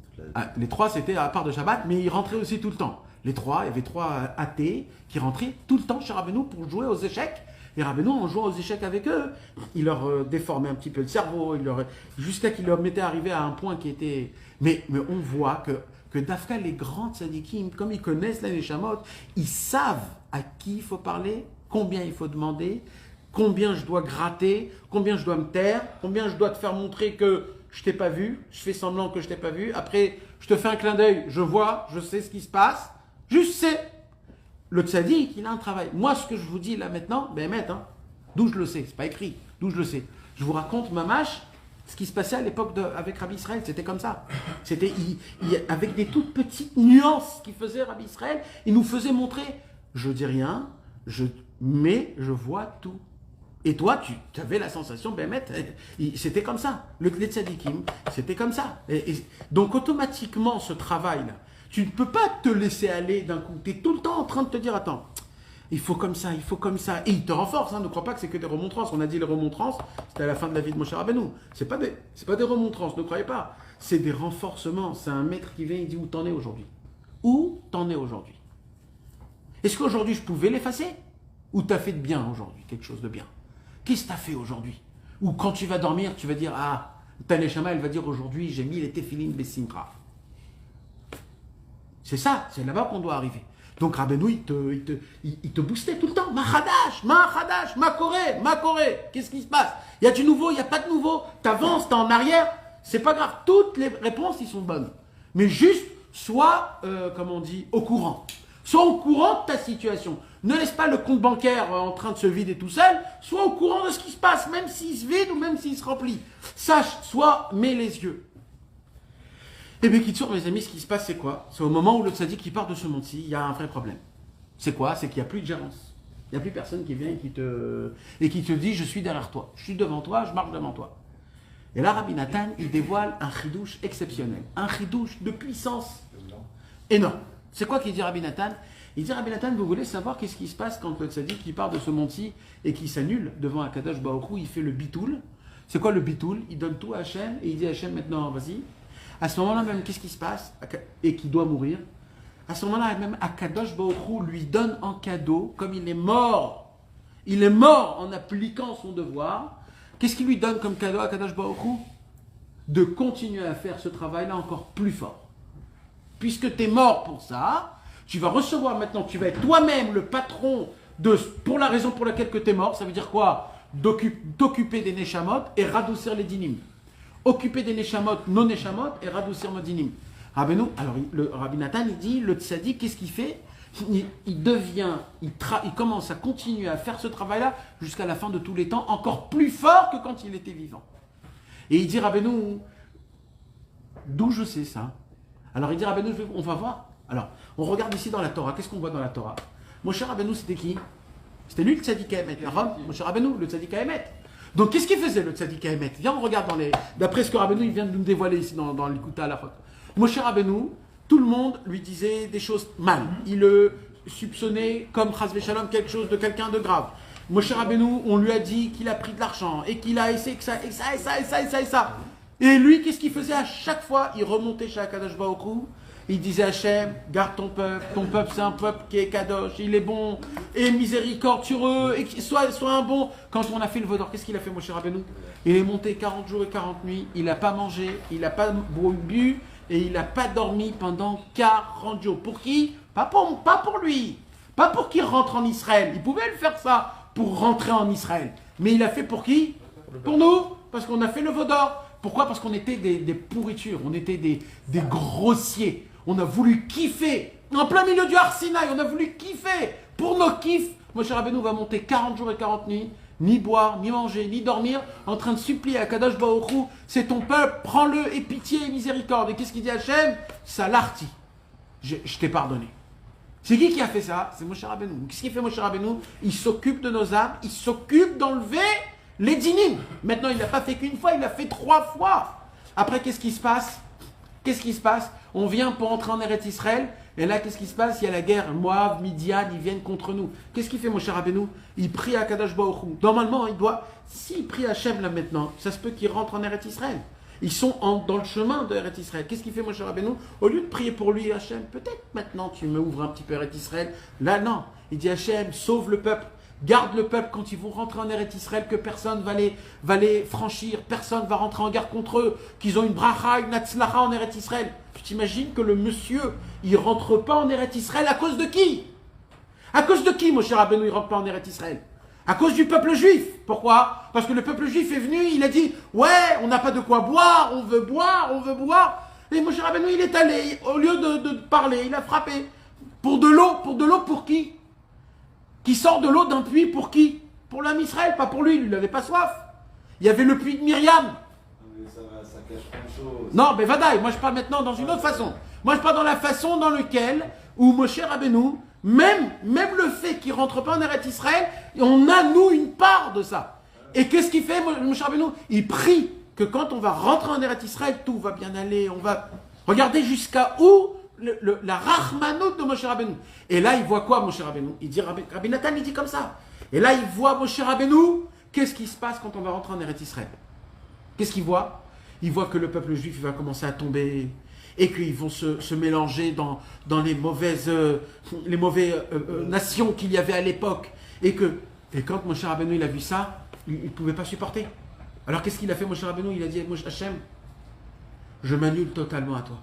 Les 3, c'était à part de Shabbat, mais ils rentraient aussi tout le temps. Les 3, il y avait 3 athées qui rentraient tout le temps chez Rabbeinu pour jouer aux échecs. Et Rabbeinu, en jouant aux échecs avec eux, il leur déformait un petit peu le cerveau, jusqu'à qu'il leur mettait arrivé à un point qui était... Mais on voit que Dafka, les grands tzadikim, comme ils connaissent la Neshamot, ils savent à qui il faut parler, combien il faut demander, combien je dois gratter, combien je dois me taire, combien je dois te faire montrer que je t'ai pas vu, je fais semblant que je t'ai pas vu, après je te fais un clin d'œil, je vois, je sais ce qui se passe, je sais. Le tzaddik, il a un travail. Moi, ce que je vous dis là maintenant, d'où je le sais, c'est pas écrit, d'où je le sais. Je vous raconte, mamash, ce qui se passait à l'époque avec Rabbi Israël, c'était comme ça. C'était avec des toutes petites nuances qu'il faisait Rabbi Israël, il nous faisait montrer, je dis rien, mais je vois tout. Et toi, tu avais la sensation, c'était comme ça. Les tzadikim, c'était comme ça. Donc automatiquement, ce travail-là, tu ne peux pas te laisser aller d'un coup. Tu es tout le temps en train de te dire, attends, il faut comme ça, il faut comme ça. Et il te renforce, ne crois pas que c'est que des remontrances. On a dit les remontrances, c'était à la fin de la vie de Moshe Rabbeinu. C'est pas des remontrances, ne croyez pas. C'est des renforcements. C'est un maître qui vient, il dit où t'en es aujourd'hui. Où t'en es aujourd'hui. Est-ce qu'aujourd'hui je pouvais l'effacer? Ou t'as fait de bien aujourd'hui, quelque chose de bien? Qu'est-ce que t'as fait aujourd'hui? Ou quand tu vas dormir, tu vas dire, ah, ta neshama, elle va dire aujourd'hui, j'ai mis les tefilin besimcha. C'est ça, c'est là-bas qu'on doit arriver. Donc Rabbeinu, il te boostait tout le temps. Ma Hadash, ma Koré. Qu'est-ce qui se passe? Il y a du nouveau, il n'y a pas de nouveau. T'avances, t'es en arrière. C'est pas grave. Toutes les réponses, ils sont bonnes. Mais juste, sois, comme on dit, au courant. Sois au courant de ta situation. Ne laisse pas le compte bancaire en train de se vider tout seul. Sois au courant de ce qui se passe, même s'il se vide ou même s'il se remplit. Sache, mets les yeux. Et bien, Kitsour, mes amis, ce qui se passe, c'est quoi? C'est au moment où le tzaddik qui part de ce monde-ci, il y a un vrai problème. C'est quoi? C'est qu'il n'y a plus de gérance. Il n'y a plus personne qui vient et qui te dit, je suis derrière toi. Je suis devant toi, je marche devant toi. Et là, Rabbi Nathan, il dévoile un chidouche exceptionnel. Un chidouche de puissance énorme. C'est quoi qu'il dit Rabbi Nathan? Il dit, Rabbi Nathan, vous voulez savoir qu'est-ce qui se passe quand le tzaddik qui part de ce monde-ci et qui s'annule devant Akadosh Baruch Hu, il fait le bitoul. C'est quoi le bitoul? Il donne tout à Hachem et il dit à Hachem, maintenant, vas-y. À ce moment-là même, qu'est-ce qui se passe? Et qui doit mourir. À ce moment-là même, Akadosh Baruch Hu lui donne en cadeau, comme il est mort en appliquant son devoir. Qu'est-ce qu'il lui donne comme cadeau à Akadosh Baruch Hu? De continuer à faire ce travail-là encore plus fort. Puisque tu es mort pour ça, tu vas recevoir maintenant, tu vas être toi-même le patron pour la raison pour laquelle tu es mort. Ça veut dire quoi? D'occuper des neshamot et radoucir les dinim. Occuper des neshamot, non neshamot et radoucir nos dinim. Rabbeinu, alors le Rabbi Nathan, il dit, le tzaddik, qu'est-ce qu'il fait? Il commence à continuer à faire ce travail-là jusqu'à la fin de tous les temps, encore plus fort que quand il était vivant. Et il dit, Rabbeinu, d'où je sais ça? Alors il dit, Rabbeinu, on va voir. Alors, on regarde ici dans la Torah. Qu'est-ce qu'on voit dans la Torah? Moshe Rabbeinu, c'était qui? C'était lui le tzaddik à Emet. Moshe Rabbeinu, le tzaddik à Emet. Donc, qu'est-ce qu'il faisait le tzaddik à Emet? Viens, on regarde d'après ce que Rabbeinu il vient de nous dévoiler ici dans l'Ikuta à la fois. Moshe Rabbeinu, tout le monde lui disait des choses mal. Il le soupçonnait comme Chas Veshalom quelque chose de quelqu'un de grave. Moshe Rabbeinu, on lui a dit qu'il a pris de l'argent et qu'il a essayé que ça, et ça, et ça, et ça, et ça, et ça. Et lui, qu'est-ce qu'il faisait à chaque fois? Il remontait chez Akadosh Baruch Hu. Il disait à Hachem, garde ton peuple c'est un peuple qui est kadosh, il est bon, et miséricorde sur eux, et sois un bon. Quand on a fait le Vaudor, qu'est-ce qu'il a fait, Moshe Rabbeinu? Il est monté 40 jours et 40 nuits, il n'a pas mangé, il n'a pas bu, et il n'a pas dormi pendant 40 jours. Pour qui? Pas pour lui, pas pour qu'il rentre en Israël. Il pouvait le faire ça, pour rentrer en Israël. Mais il a fait pour qui? Pour nous, parce qu'on a fait le Vaudor. Pourquoi? Parce qu'on était des pourritures, on était des grossiers. On a voulu kiffer, en plein milieu du Har Sinaï, on a voulu kiffer. Pour nos kiffs, Moshe Rabbeinu va monter 40 jours et 40 nuits, ni boire, ni manger, ni dormir, en train de supplier à Kadosh Baruch Hu, c'est ton peuple, prends-le, et pitié et miséricorde. Et qu'est-ce qu'il dit à Hachem? Salarti, je t'ai pardonné. C'est qui a fait ça? C'est Moshe Rabbeinu. Qu'est-ce qu'il fait Moshe Rabbeinu? Il s'occupe de nos âmes, il s'occupe d'enlever les dinim. Maintenant, il n'a pas fait qu'une fois, il l'a fait 3 fois. Après, qu'est-ce qui se passe? On vient pour entrer en Eretz Israël, et là, qu'est-ce qui se passe? Il y a la guerre, Moab, Midian, ils viennent contre nous. Qu'est-ce qu'il fait, Moshe Rabbeinu? Il prie à Kadosh Baruch Hu. Normalement, s'il prie à Hachem là maintenant, ça se peut qu'il rentre en Eretz Israël. Ils sont dans le chemin de Eretz Israël. Qu'est-ce qu'il fait, Moshe Rabbeinu? Au lieu de prier pour lui, Hachem, peut-être maintenant tu me ouvres un petit peu Eretz Israël. Là, non. Il dit, Hachem, sauve le peuple. Garde le peuple quand ils vont rentrer en Eretz Israël, que personne va les franchir, personne va rentrer en guerre contre eux, qu'ils ont une bracha, une atzlacha en Eretz Israël. Tu t'imagines que le monsieur, il rentre pas en Eretz Israël à cause de qui? À cause de qui, Moshe Rabbeinu, il rentre pas en Eretz Israël? À cause du peuple juif. Pourquoi? Parce que le peuple juif est venu, il a dit, ouais, on n'a pas de quoi boire, on veut boire, on veut boire. Et Moshe Rabbeinu, il est allé, au lieu de parler, il a frappé. Pour de l'eau pour qui? Qui sort de l'eau d'un puits pour qui? Pour l'âme Israël, pas pour lui, il n'avait pas soif. Il y avait le puits de Myriam. Ça cache plein de choses. Non, mais Vadaï, moi je parle maintenant dans une autre façon. Moi je parle dans la façon dans laquelle, où Moshe Rabbeinu, Même le fait qu'il ne rentre pas en Eretz Israël, on a, nous, une part de ça. Et qu'est-ce qu'il fait, Moshe Rabbeinu? Il prie que quand on va rentrer en Eretz Israël, tout va bien aller, on va... Regardez jusqu'à où la Rachmanout de Moshe Rabbeinu. Et là, il voit quoi, Moshe Rabbeinu? Il dit, Rabbi Nathan, il dit comme ça. Et là, il voit Moshe Rabbeinu. Qu'est-ce qui se passe quand on va rentrer en Eretz Israël? Qu'est-ce qu'il voit? Il voit que le peuple juif il va commencer à tomber et qu'ils vont se mélanger dans les mauvaises nations qu'il y avait à l'époque. Et quand Moshe Rabbeinu il a vu ça, il ne pouvait pas supporter. Alors qu'est-ce qu'il a fait, Moshe Rabbeinu? Il a dit, Hachem, je m'annule totalement à toi.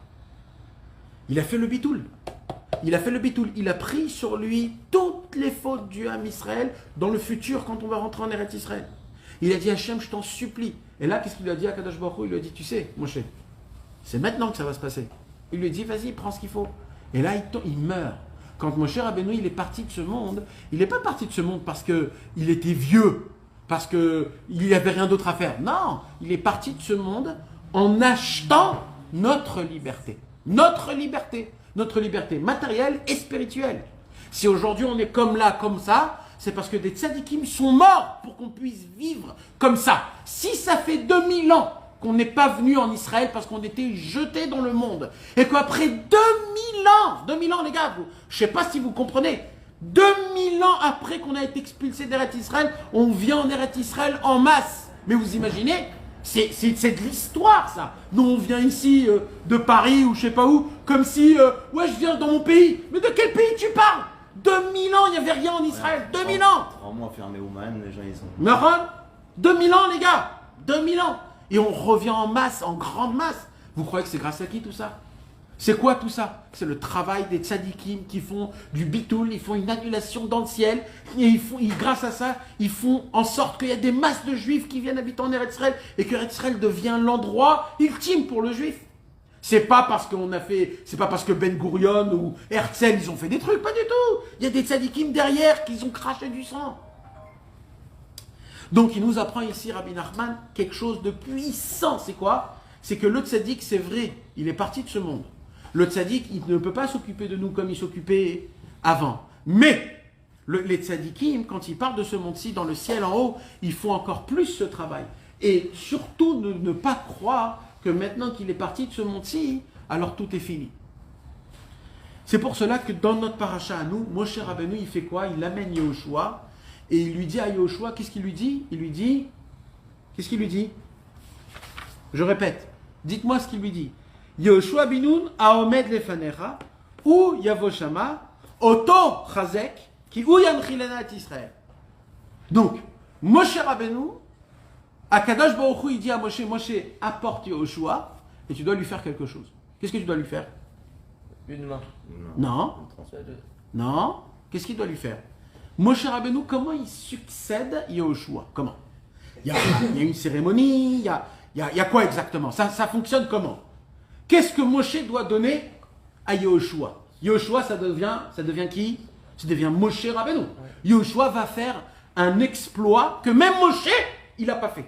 Il a fait le bitoul. Il a fait le bitoul. Il a pris sur lui toutes les fautes du Ham Israël dans le futur quand on va rentrer en Eretz Israël. Il a dit, Hachem, je t'en supplie. Et là, qu'est-ce qu'il a dit à Kadosh Baruch Hu? Il lui a dit, tu sais, Moshe, c'est maintenant que ça va se passer. Il lui a dit, vas-y, prends ce qu'il faut. Et là, il meurt. Quand Moshe Rabbeinu il est parti de ce monde, il n'est pas parti de ce monde parce qu'il était vieux, parce qu'il n'y avait rien d'autre à faire. Non, il est parti de ce monde en achetant notre liberté. Notre liberté matérielle et spirituelle. Si aujourd'hui on est comme là, comme ça, c'est parce que des tzadikim sont morts pour qu'on puisse vivre comme ça. Si ça fait 2000 ans qu'on n'est pas venu en Israël parce qu'on était jetés dans le monde, et qu'après 2000 ans les gars, je ne sais pas si vous comprenez, 2000 ans après qu'on a été expulsé d'Eretz Israël, on vient en Eretz Israël en masse. Mais vous imaginez, c'est de l'histoire ça. Nous on vient ici de Paris ou je sais pas où, comme si, ouais je viens dans mon pays. Mais de quel pays tu parles? 2000 ans, il n'y avait rien en Israël. 2000 ans. 3 mois fermé au Man, les gens ils sont... Mahon, 2000 ans les gars. 2000 ans. Et on revient en masse, en grande masse. Vous croyez que c'est grâce à qui tout ça? C'est quoi tout ça? C'est le travail des tzadikim qui font du bitoul, ils font une annulation dans le ciel, et grâce à ça, ils font en sorte qu'il y a des masses de juifs qui viennent habiter en Eretz Israël, et que Eretz Israël devient l'endroit ultime pour le juif. C'est pas parce que Ben Gurion ou Herzl, ils ont fait des trucs, pas du tout. Il y a des tzadikim derrière qui ont craché du sang. Donc il nous apprend ici, Rabbi Nachman, quelque chose de puissant. C'est quoi? C'est que le tzadik, c'est vrai, il est parti de ce monde. Le tzadik, il ne peut pas s'occuper de nous comme il s'occupait avant. Mais les tzadikim, quand ils partent de ce monde-ci, dans le ciel en haut, ils font encore plus ce travail. Et surtout, ne pas croire que maintenant qu'il est parti de ce monde-ci, alors tout est fini. C'est pour cela que dans notre paracha à nous, Moshe Rabbeinu, il fait quoi? Il amène Yehoshua et il lui dit à Yehoshua, qu'est-ce qu'il lui dit? Qu'est-ce qu'il lui dit? Je répète, dites-moi ce qu'il lui dit. Yehoshua binoun aomed lefanecha ou yavoshama oto chazek ki ou yanchilena et Israël. Donc, Moshe Rabbeinu, Akadosh Baruch Hu, il dit à Moshe, apporte Yehoshua et tu dois lui faire quelque chose. Qu'est-ce que tu dois lui faire? Une main. Non. Non. Qu'est-ce qu'il doit lui faire? Moshe Rabbeinu, comment il succède Yehoshua? Comment? Il y a une cérémonie, il y a quoi exactement? Ça fonctionne comment? Qu'est-ce que Moshe doit donner à Yehoshua? Yehoshua, ça devient qui? Ça devient Moshe Rabbeinu. Ouais. Yehoshua va faire un exploit que même Moshe, il n'a pas fait.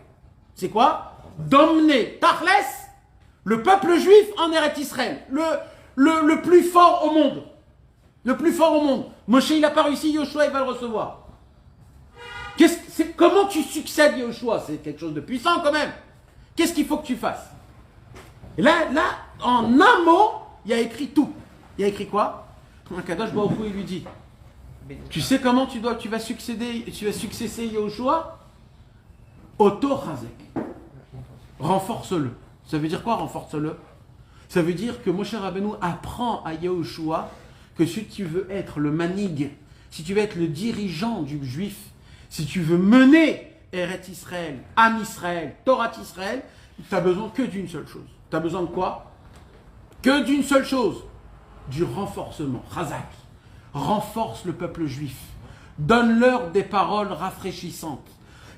C'est quoi? D'emmener Tachles, le peuple juif, en Eretz Israël. Le plus fort au monde. Le plus fort au monde. Moshe, il n'a pas réussi, Yehoshua, il va le recevoir. Comment tu succèdes Yehoshua? C'est quelque chose de puissant quand même. Qu'est-ce qu'il faut que tu fasses? Et là, en un mot, il y a écrit tout. Il y a écrit quoi? Kadosh Baruch Hu, il lui dit, tu sais comment tu vas succéder Yehoshua? Oto Chazek. Renforce-le. Ça veut dire quoi, renforce-le? Ça veut dire que Moshe Rabbeinu apprend à Yehoshua que si tu veux être le manig, si tu veux être le dirigeant du juif, si tu veux mener Eretz Israël, Am Israël, Torah Israël, tu n'as besoin que d'une seule chose. Tu as besoin de quoi? Que d'une seule chose. Du renforcement. Chazak. Renforce le peuple juif. Donne-leur des paroles rafraîchissantes.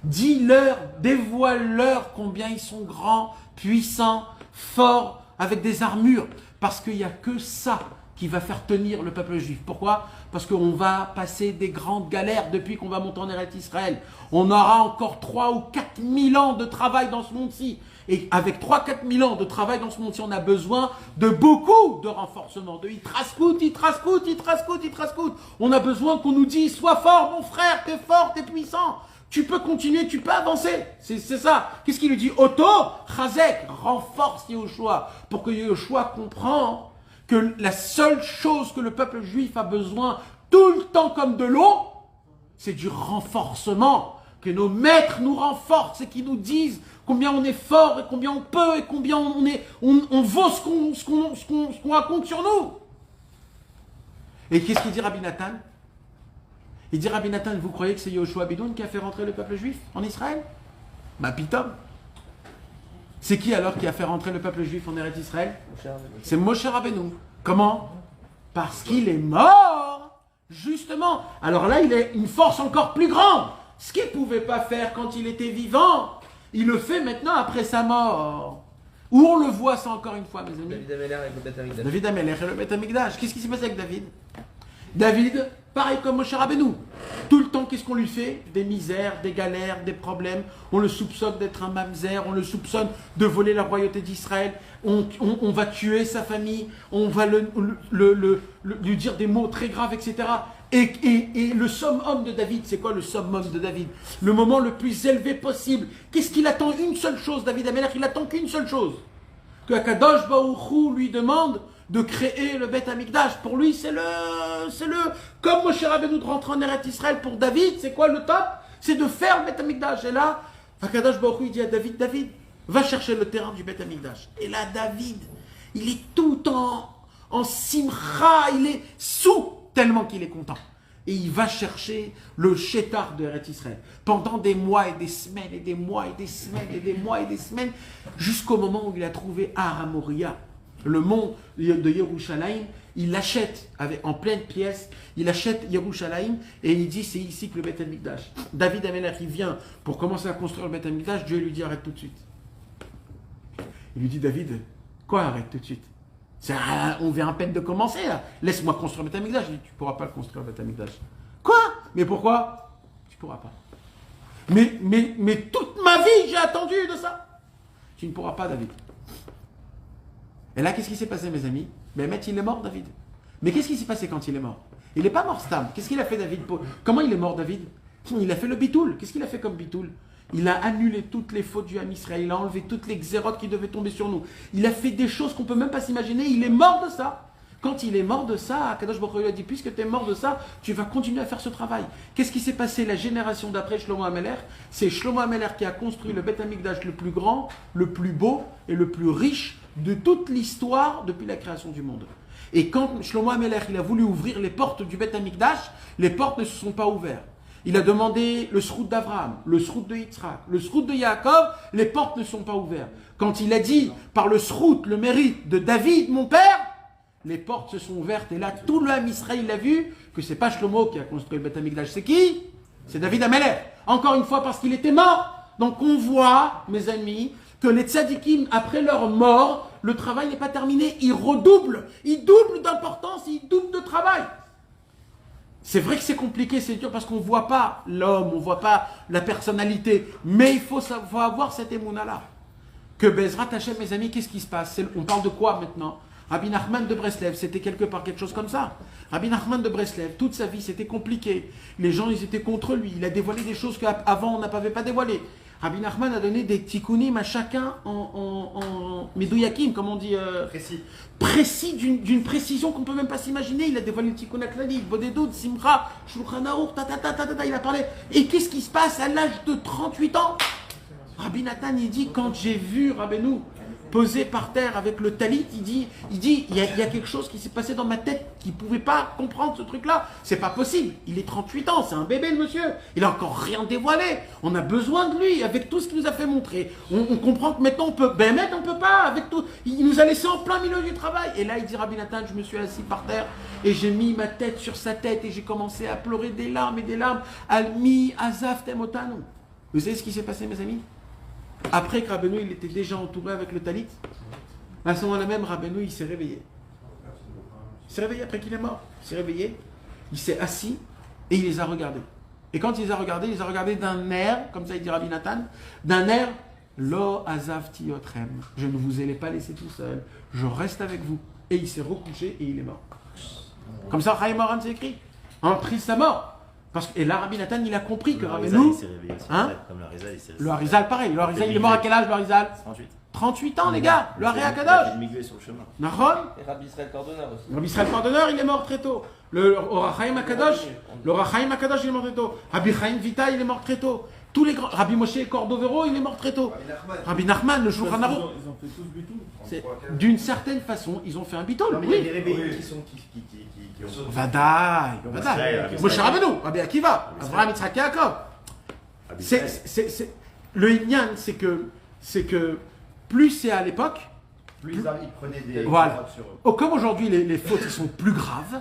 Dis-leur, dévoile-leur combien ils sont grands, puissants, forts, avec des armures. Parce qu'il n'y a que ça qui va faire tenir le peuple juif. Pourquoi? Parce qu'on va passer des grandes galères depuis qu'on va monter en Eretz Israël. On aura encore 3 ou 4 000 ans de travail dans ce monde-ci. Et avec 3-4 000 ans de travail dans ce monde-ci, on a besoin de beaucoup de renforcement, de Yitraskout. On a besoin qu'on nous dise, sois fort mon frère, t'es fort, t'es puissant. Tu peux continuer, tu peux avancer. C'est ça. Qu'est-ce qu'il lui dit? Otto, Chazek, renforce Yehoshua. Pour que Yehoshua comprenne que la seule chose que le peuple juif a besoin tout le temps comme de l'eau, c'est du renforcement. Que nos maîtres nous renforcent et qu'ils nous disent combien on est fort et combien on peut et combien on vaut ce qu'on raconte sur nous. Et qu'est-ce qu'il dit Rabbi Nathan? Il dit Rabbi Nathan, vous croyez que c'est Yehoshua Bidoun qui a fait rentrer le peuple juif en Israël? Bah pitom. C'est qui alors qui a fait rentrer le peuple juif en Eretz Israël? C'est Moshe Rabbeinu. Comment? Parce qu'il est mort, justement. Alors là, il est une force encore plus grande. Ce qu'il ne pouvait pas faire quand il était vivant, il le fait maintenant après sa mort. Où on le voit ça encore une fois, mes amis? David Ameller et le Beth Amikdash. David Ameller et le Beth Amikdash. Qu'est-ce qui s'est passé avec David? David, pareil comme Moshe Rabbeinu. Tout le temps, qu'est-ce qu'on lui fait? Des misères, des galères, des problèmes. On le soupçonne d'être un mamzer, on le soupçonne de voler la royauté d'Israël. On va tuer sa famille, on va lui dire des mots très graves, etc. Et le summum de David, c'est quoi le summum de David? Le moment le plus élevé possible. Qu'est-ce qu'il attend? Une seule chose, David Ameller, il attend qu'une seule chose. Que Akadosh Baruch Hu lui demande de créer le Beth Amikdash. Pour lui, c'est le... Comme Moshe Rabbeinu de rentrer en Eretz Israël, pour David, c'est quoi le top? C'est de faire le Beth Amikdash. Et là, Akadosh Baruch Hu, il dit à David, David, va chercher le terrain du Beth Amikdash. Et là, David, il est tout en simcha, il est sous, tellement qu'il est content. Et il va chercher le chétar de Eretz Israël. Pendant des mois et des semaines, et des mois et des semaines, et des mois et des semaines, jusqu'au moment où il a trouvé Aramoria, le mont de Yerushalayim. Il l'achète en pleine pièce, il achète Yerushalayim et il dit c'est ici que le Beth Amikdash. David Ameller, il vient pour commencer à construire le Beth Amikdash, Dieu lui dit arrête tout de suite. Il lui dit David, quoi arrête tout de suite? On vient à peine de commencer là, laisse-moi construire le Beth Amikdash. Il dit tu ne pourras pas le construire le Beth Amikdash. Quoi? Mais pourquoi? Tu ne pourras pas. Mais toute ma vie j'ai attendu de ça. Tu ne pourras pas David. Et là, qu'est-ce qui s'est passé, mes amis? Ben, il est mort, David. Mais qu'est-ce qui s'est passé quand il est mort? Il n'est pas mort, Stam. Qu'est-ce qu'il a fait, David? Comment il est mort, David? Il a fait le bitoul. Qu'est-ce qu'il a fait comme bitoul? Il a annulé toutes les fautes du Ham Israël. Il a enlevé toutes les xérotes qui devaient tomber sur nous. Il a fait des choses qu'on ne peut même pas s'imaginer. Il est mort de ça. Quand il est mort de ça, Kadosh Baruch Hu lui a dit, puisque tu es mort de ça, tu vas continuer à faire ce travail. Qu'est-ce qui s'est passé la génération d'après Shlomo Ameller? C'est Shlomo Ameller qui a construit le Beth Amikdash le plus grand, le plus beau et le plus riche de toute l'histoire depuis la création du monde. Et quand Shlomo Ameller il a voulu ouvrir les portes du Beth Amikdash, les portes ne se sont pas ouvertes. Il a demandé le srout d'Abraham, le srout de Yitzhak, le srout de Yaakov, les portes ne sont pas ouvertes. Quand il a dit par le srout, le mérite de David, mon père, les portes se sont ouvertes. Et là, tout le Ham Israël a vu que c'est pas Shlomo qui a construit le Beth Amikdash. C'est qui? C'est David Ameller. Encore une fois, parce qu'il était mort. Donc on voit, mes amis, que les tzadikim, après leur mort, le travail n'est pas terminé. Ils redoublent. Ils doublent d'importance, ils doublent de travail. C'est vrai que c'est compliqué, c'est dur, parce qu'on ne voit pas l'homme, on ne voit pas la personnalité. Mais il faut avoir cette émouna-là. Que Bezrat Hashem, mes amis, qu'est-ce qui se passe? On parle de quoi maintenant? Rabbi Nachman de Breslev, c'était quelque part quelque chose comme ça. Rabbi Nachman de Breslev, toute sa vie, c'était compliqué. Les gens, ils étaient contre lui. Il a dévoilé des choses qu'avant, on n'avait pas dévoilées. Rabbi Nachman a donné des tikkunim à chacun en medouyakim, comme on dit, précis d'une précision qu'on ne peut même pas s'imaginer. Il a dévoilé le tikkun aklali, Bodedoud, Simcha, Shulchan Aruch, il a parlé. Et qu'est-ce qui se passe à l'âge de 38 ans? Rabbi Nathan, il dit, quand j'ai vu Rabbeinu posé par terre avec le talit, il dit, il y a quelque chose qui s'est passé dans ma tête qui ne pouvait pas comprendre ce truc-là. C'est pas possible. Il est 38 ans, c'est un bébé, le monsieur. Il a encore rien dévoilé. On a besoin de lui, avec tout ce qu'il nous a fait montrer. On comprend que maintenant on peut, on peut pas, avec tout. Il nous a laissé en plein milieu du travail. Et là, il dit, Rabbi Nathan, je me suis assis par terre et j'ai mis ma tête sur sa tête et j'ai commencé à pleurer des larmes et des larmes. Almi, Azaf, Temotanu. Vous savez ce qui s'est passé, mes amis? Après que Rabbeinu il était déjà entouré avec le talit, à ce moment-là même, Rabbeinu il s'est réveillé. Il s'est réveillé après qu'il est mort. Il s'est réveillé, il s'est assis et il les a regardés. Et quand il les a regardés d'un air, comme ça il dit Rabbi Nathan, d'un air, Lo azavti otrem. Je ne vous ai pas laissé tout seul. Je reste avec vous. Et il s'est recouché et il est mort. Comme ça, Chaim Moran s'est écrit. En pris sa mort. Et là, Rabbi Nathan, il a compris que Rabbi nous. Hein? Comme le Harizal, il s'est réveillé. Le Harizal, pareil. Le Harizal, il est mort à quel âge, le Harizal? 38. 38 ans, les gars. Le Hari Akadosh. Il a migré sur le chemin. Nahon. Et Rabbi Israël Cordonneur aussi. Rabbi Israël Cordonneur, il est mort très tôt. Le Orachaim Akadosh, il est mort très tôt. Rabbi Chaim Vita, il est mort très tôt. Tous les grands. Rabbi Moshe Cordovero, il est mort très tôt. Rabbi Nachman, le Shulchan Aruch. Ils ont fait tous bitou. D'une certaine façon, ils ont fait un bitol. Non, mais il y a Oui. des réveillés qui ont. Vadaï. Moshe Rabbeinu, Rabbi Akiva, Abraham, Yitzhak, Yaakov. Le Inyan, c'est que plus c'est à l'époque, Plus ils prenaient des. Voilà. frappes sur eux. oh, comme aujourd'hui les fautes ils sont plus graves,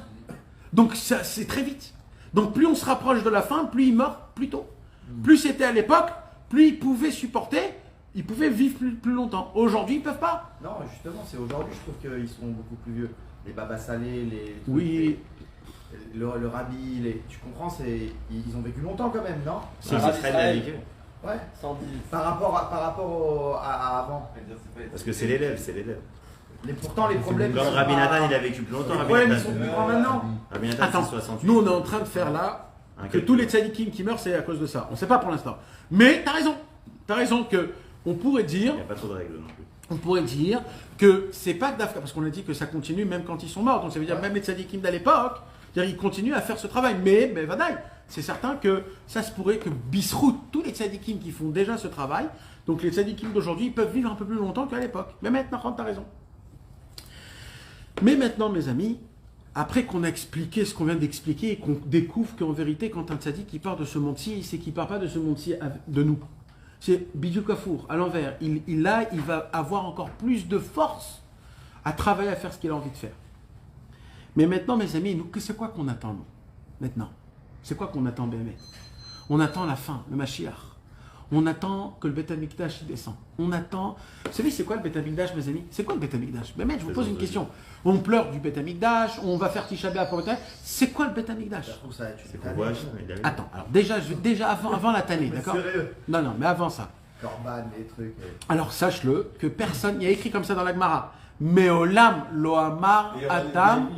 donc c'est très vite. Donc plus on se rapproche de la fin, plus il meurt plus tôt. Plus c'était à l'époque, plus ils pouvaient supporter, ils pouvaient vivre plus longtemps. Aujourd'hui, ils ne peuvent pas. Non, justement, c'est aujourd'hui, je trouve qu'ils sont beaucoup plus vieux. Les Baba Salé, les. Oui. Le Rabbi, tu comprends, ils ont vécu longtemps quand même, non? C'est très bien avec eux. Ouais. 110. Par rapport à avant. Parce que c'est l'élève, c'est l'élève. Pourtant, les problèmes. Comme sont Rabbi pas- Nathan, il a vécu plus longtemps. Les Rabbi problèmes, ils Nathan. sont plus grands maintenant. Rabbi Nathan, Attends, c'est 68. nous on est en train de faire là que tous les tzadikim qui meurent, c'est à cause de ça. On ne sait pas pour l'instant. Mais tu as raison que on pourrait dire, Il n'y a pas trop de règles non plus. que c'est pas d'Afka, parce qu'on a dit que ça continue même quand ils sont morts. Donc ça veut dire même les tzadikim de l'époque, ils continuent à faire ce travail. Mais vadaï, c'est certain que ça se pourrait que Bisrout, tous les tzadikim qui font déjà ce travail, donc les tzadikim d'aujourd'hui, ils peuvent vivre un peu plus longtemps qu'à l'époque. Mais maintenant, tu as raison. Mais maintenant, mes amis, après qu'on a expliqué ce qu'on vient d'expliquer et qu'on découvre qu'en vérité, quand un tzaddik qui part de ce monde-ci, c'est qu'il ne part pas de ce monde-ci de nous. C'est Bidou Kafour, à l'envers. Il va avoir encore plus de force à travailler, à faire ce qu'il a envie de faire. Mais maintenant, mes amis, nous, c'est quoi qu'on attend, nous? Maintenant, c'est quoi qu'on attend, Bémet? On attend la fin, le Mashiach. On attend que le Beth Amikdash descend. On attend. Vous savez, c'est quoi le Beth Amikdash, mes amis? C'est quoi le Beth Amikdash? Bémet, je vous pose une question. On pleure du Beth Amikdash, on va faire Tisha B'Av pour le Beth Amikdash. C'est quoi le Beth Amikdash? Je trouve ça. C'est pour voir. Attends, alors déjà avant la tannée, d'accord? Sérieux. Non, mais avant ça. Corban, les trucs. Alors sache-le que personne, il y a écrit comme ça dans la Gemara. Meolam Lohamar Adam.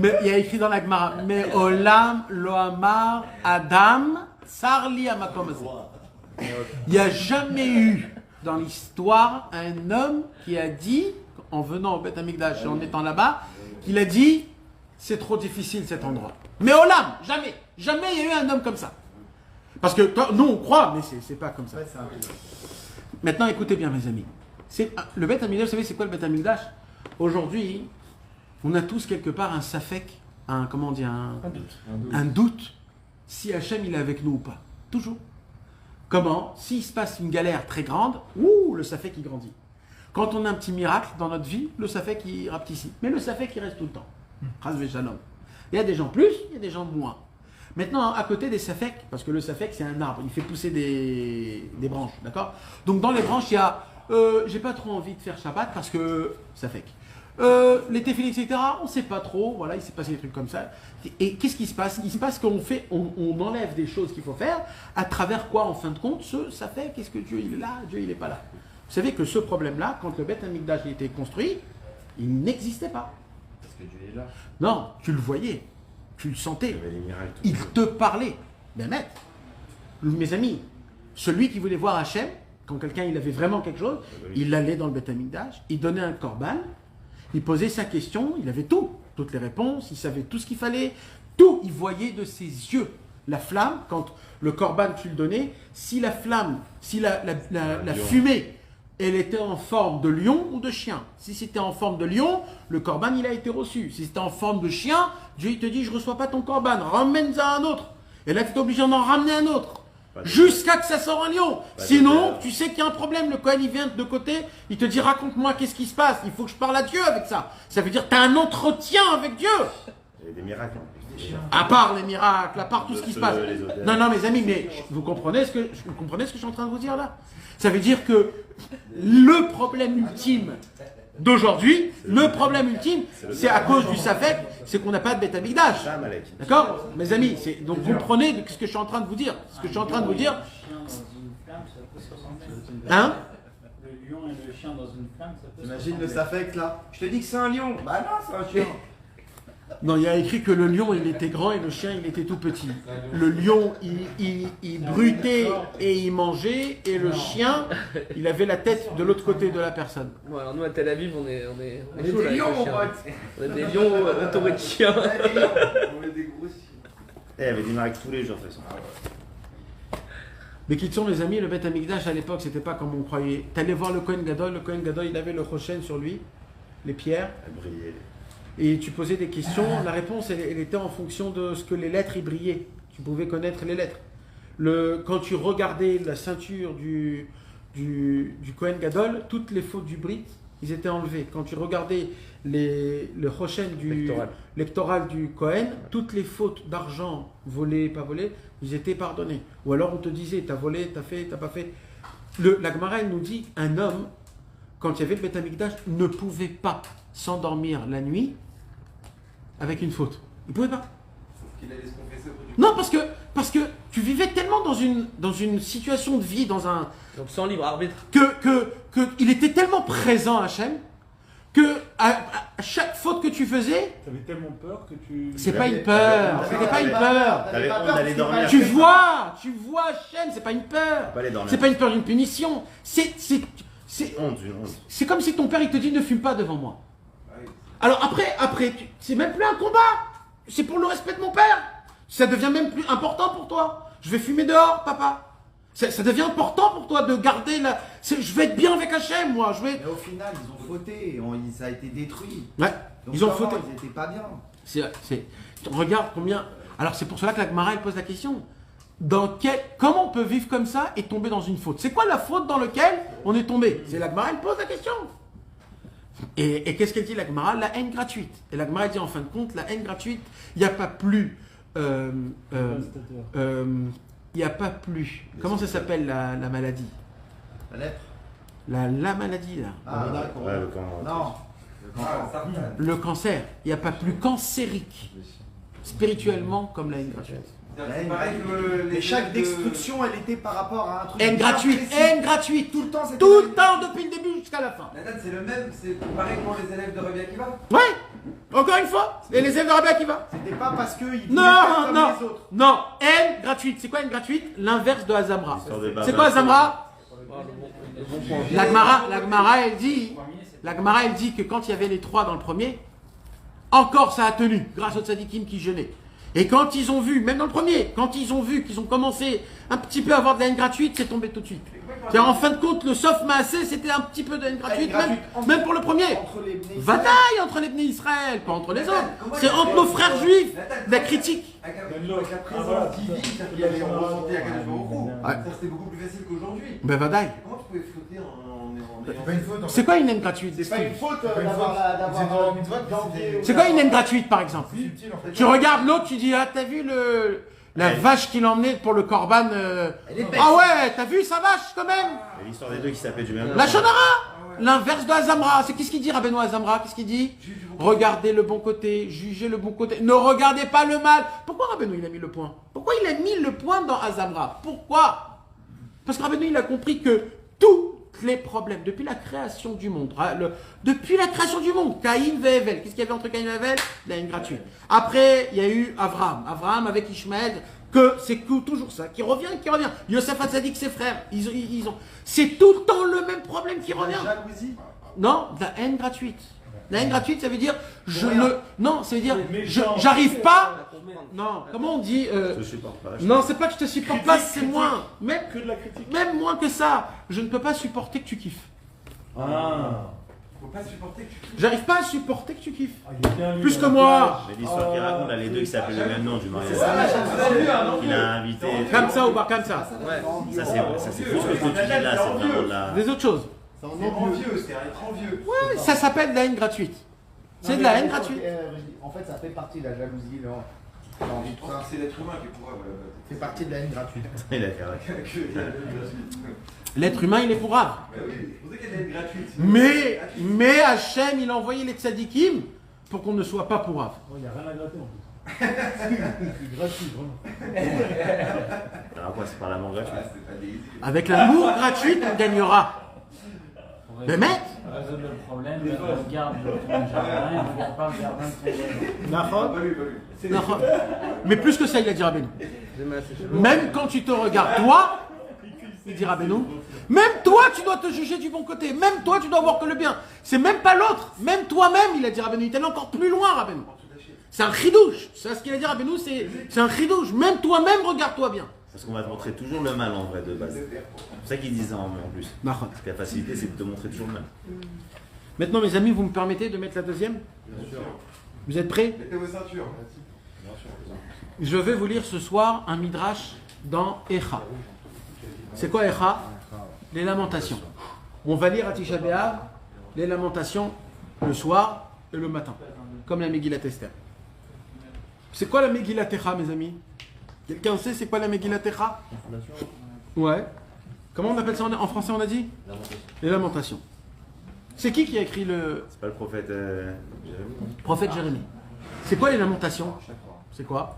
Mais il y a écrit dans la Gemara. Meolam Lohamar Adam Sarli Amakom Hazeh. Il n'y a jamais eu dans l'histoire un homme qui a dit, en venant au Beth Amikdash et en étant là-bas, qu'il a dit c'est trop difficile cet endroit. Mais Olam, jamais. Jamais il y a eu un homme comme ça. Parce que nous on croit, mais c'est pas comme ça. Ouais, c'est un peu. Maintenant écoutez bien mes amis. Le Beth Amikdash, vous savez c'est quoi le Beth Amikdash? Aujourd'hui, on a tous quelque part un safek, un doute si Hachem il est avec nous ou pas. Toujours. Comment? S'il se passe une galère très grande, le safek il grandit. Quand on a un petit miracle dans notre vie, le safek il rapetit. Mais le safek il reste tout le temps. Chas v'shalom. Il y a des gens plus, il y a des gens moins. Maintenant, à côté des safek, parce que le safek c'est un arbre, il fait pousser des branches, d'accord? Donc dans les branches, il y a j'ai pas trop envie de faire Shabbat parce que safek. Les téfilines, etc., on sait pas trop, voilà, il s'est passé des trucs comme ça. Et qu'est-ce qui se passe? Il se passe qu'on enlève des choses qu'il faut faire, à travers quoi, en fin de compte, ça fait, qu'est-ce que Dieu il est là, Dieu il est pas là. Vous savez que ce problème-là, quand le Beth Amikdash a été construit, il n'existait pas. Parce que Dieu est là. Non, tu le voyais, tu le sentais, Il y avait les miracles. il te parlait. Ben net. Mes amis, celui qui voulait voir Hachem, quand quelqu'un il avait vraiment quelque chose, il allait dans le Beth Amikdash, il donnait un korban, il posait sa question, il avait tout, toutes les réponses, il savait tout ce qu'il fallait, tout, il voyait de ses yeux. La flamme, quand le korban tu le donnais, si la flamme, si la fumée, elle était en forme de lion ou de chien. Si c'était en forme de lion, le korban il a été reçu. Si c'était en forme de chien, Dieu il te dit je ne reçois pas ton korban, ramène-en un autre. Et là tu es obligé d'en ramener un autre. Jusqu'à que ça sorte un lion. Sinon, tu sais qu'il y a un problème. Le Kohen, il vient de côté, il te dit raconte-moi qu'est-ce qui se passe. Il faut que je parle à Dieu avec ça. Ça veut dire que tu as un entretien avec Dieu. Il y avait des miracles. À part les miracles, à part tout ce qui se passe. Les odeurs. Non, non, mes amis, mais vous comprenez ce que je suis en train de vous dire là? Ça veut dire que le problème ultime d'aujourd'hui, le problème ultime, c'est à cause du Safek, c'est qu'on n'a pas de Beth Amikdash. Ça, Malek. D'accord? Mes amis, donc vous comprenez ce que je suis en train de vous dire. Ce que je suis en train de vous dire. Hein? Le lion et le chien dans une flamme, ça peut se T'imagines le ressembler. Safek là? Je te dis que c'est un lion. Bah non, c'est un chien. Non, il y a écrit que le lion, il était grand et le chien, il était tout petit. Le lion, il brutait et il mangeait, et le chien, il avait la tête de l'autre côté de la personne. Bon, alors nous à Tel Aviv, on est On est chaud, des là, avec lions, le mon chien. pote. On a des lions entourés de chiens. On est des lions. On est des gros chiens. Eh, il y avait des miracles tous les jours, de toute façon. Mais qui sont les amis, le Beth Amikdash à l'époque, c'était pas comme on croyait. T'allais voir le Kohen Gadol, il avait le Choshen sur lui, les pierres, Elle brillait. et tu posais des questions, la réponse, elle était en fonction de ce que les lettres y brillaient. Tu pouvais connaître les lettres. Quand tu regardais la ceinture du Kohen Gadol, toutes les fautes du Brit, ils étaient enlevés. Quand tu regardais le Choshen lectoral du Kohen, toutes les fautes d'argent, volées, pas volées, ils étaient pardonnés. Ou alors on te disait, t'as volé, t'as fait, t'as pas fait. La Gemara, elle nous dit, un homme, quand il y avait le Beth Amikdash, ne pouvait pas s'endormir la nuit avec une faute. Il ne pouvait pas. Qu'il allait se confesser auprès du Non, parce que tu vivais tellement dans une situation de vie, Donc sans libre arbitre. que il était tellement présent, Hachem, que à chaque faute que tu faisais, T'avais tellement peur que tu. c'est pas une peur, c'était pas une peur. T'avais honte d'aller dormir. Tu vois Hachem, c'est pas une peur. Pas aller dormir. C'est pas une peur d'une punition. C'est Honte, une honte. C'est comme si ton père il te dit ne fume pas devant moi. oui. Alors après c'est même plus un combat. C'est pour le respect de mon père. Ça devient même plus important pour toi. Je vais fumer dehors, papa. Ça devient important pour toi de garder la. Je vais être bien avec Hachem, moi. Je vais. Mais au final, ils ont fauté. Ça a été détruit. Ouais. Donc Ils ont comment fauté. Ils étaient pas bien. Regarde combien. Alors c'est pour cela que la Gemara elle pose la question. Comment on peut vivre comme ça et tomber dans une faute? C'est quoi la faute dans laquelle on est tombé? C'est la Gemara elle pose la question. Et qu'est-ce qu'elle dit la Gemara? La haine gratuite. Et la Gemara dit en fin de compte, la haine gratuite, il n'y a pas plus. Il n'y a pas plus. Comment ça s'appelle la maladie? La lèpre. La maladie là. Ah, d'accord. Ouais, le camp. Non. Ah, ça Le cancer. Il n'y a pas plus cancérique spirituellement comme la haine gratuite. C'est pareil que Mais chaque destruction, elle était par rapport à un truc. Haine bien gratuite, précis. haine gratuite. Tout le temps, c'était. Tout le temps depuis le début jusqu'à la fin. La date, c'est le même, c'est pareil pour les élèves de Rabbi Akiva. Ouais. Encore une fois. Et les élèves de Rabbi Akiva. C'était pas parce qu'ils voulaient Non, faire comme non, les autres. non. Haine gratuite. C'est quoi haine gratuite? L'inverse de Azamra. L'histoire des C'est babas. quoi Azamra? Le bon point. La Gemara, elle dit que quand il y avait les trois dans le premier, encore ça a tenu, grâce aux tzadikim qui jeûnaient. Et quand ils ont vu, même dans le premier, quand ils ont vu qu'ils ont commencé un petit peu à avoir de la haine gratuite, c'est tombé tout de suite. C'est-à-dire, en fin de compte, le sof maasé, c'était un petit peu de haine gratuite, même pour le premier. Entre les Bnei Israël. Bataille entre les Bnei Israël, pas entre les autres. C'est entre nos frères juifs, la critique. Avec la présence divine, c'est-à-dire qu'il y avait ressenté à quel jour. Ouais. C'était beaucoup plus facile qu'aujourd'hui. Ben bataille. Comment tu pouvais flotter en C'est pas une faute. C'est quoi une haine gratuite? C'est pas une faute pas une d'avoir faute. la. C'est dans Mitzvot, c'était- C'est quoi une haine gratuite par exemple? C'est subtil en fait. Tu regardes l'autre, tu dis ah t'as vu la Elle- vache qu'il emmenait pour le corban Elle est bête. Ah ouais, t'as vu sa vache quand même? Et l'histoire des deux qui s'appelaient du même nom. La Shonara, l'inverse de Azamra. C'est qu'est-ce qu'il dit Rabbeinu Azamra? Qu'est-ce qu'il dit? Regardez le bon côté, jugez le bon côté, ne regardez pas le mal. Pourquoi Rabbeinu il a mis le point? Pourquoi il a mis le point dans Azamra? Pourquoi? Parce que Rabbeinu il a compris que tous les problèmes depuis la création du monde, depuis la création du monde, Caïn et Hevel, qu'est-ce qu'il y avait entre Caïn et Hevel? La haine gratuite. Après il y a eu Abraham avec Ishmaël. Que c'est toujours ça, qui revient. Yosef Hatzadik, ses frères, ils ont. C'est tout le temps le même problème qui revient. La jalousie. Non, de la haine gratuite. La haine gratuite, ça veut dire je rien. ne. Non, ça veut dire Méchant. j'arrive pas. Non, comment on dit Je te supporte pas. Non, c'est pas que je te supporte pas, c'est Critique. moins. Que de la critique. Même moins que ça. Je ne peux pas supporter que tu kiffes. Ah. Faut pas supporter que tu J'arrive pas à supporter que tu kiffes. Ah, il est bien, lui, Plus dans que la moi. Mais l'histoire qu'il raconte, là, les deux qui s'appellent le même nom du mariage. ça, la jalousie. Il a invité. Comme ça ou pas comme ça. Ouais. Ça, c'est plus ce que tu dis là, c'est vraiment de la. Des autres choses. C'est C'est envieux, c'est un être envieux. Ouais, ça s'appelle de la haine gratuite. C'est de la haine gratuite. En fait, ça fait partie de la jalousie. C'est l'être humain qui est pourra. fait partie de la haine gratuite. Il a fait rare. L'être humain, il est pourrave. Oui, c'est pour ça qu'il y a de l'aide gratuite. Mais Hachem, il a envoyé les tzadikim pour qu'on ne soit pas pourrave. Il n'y a rien à gratter en plus. C'est gratuit, vraiment. Alors quoi, c'est par l'amour gratuit. C'est pas des... Avec l'amour gratuit, on gagnera. Mais mec, Pour résoudre le problème, regarde ton jardin et ne regarde pas le jardin de ton voisin. Nahon. Pas lui, pas lui. Non, mais plus que ça, il a dit Rabbeinu. Même quand tu te regardes toi, il dit Rabbeinu, même toi tu dois te juger du bon côté, même toi tu dois voir que le bien. C'est même pas l'autre, même toi-même, il a dit Rabbeinu, il est allé encore plus loin Rabbeinu. C'est un chidouche, c'est ce qu'il a dit Rabbeinu, c'est un chidouche, même toi-même regarde-toi bien. Parce qu'on va te montrer toujours le mal en vrai de base. C'est pour ça qu'ils disent en plus. Nahon. Parce que la facilité, c'est de te montrer toujours le mal. Maintenant mes amis, vous me permettez de mettre la deuxième? Bien sûr. Vous êtes prêts? Mettez vos ceintures. Bien sûr. Je vais vous lire ce soir un midrash dans Echa. C'est quoi Echa? Les lamentations. On va lire à Tisha B'Av les lamentations le soir et le matin, comme la Megillat Esther. C'est quoi la Megillat Echa, mes amis? Quelqu'un sait c'est quoi la Megillat Echa? Ouais. Comment on appelle ça en français, on a dit? Les lamentations. C'est qui a écrit le C'est pas le prophète Jérémie. prophète Jérémie? C'est quoi les lamentations? C'est quoi?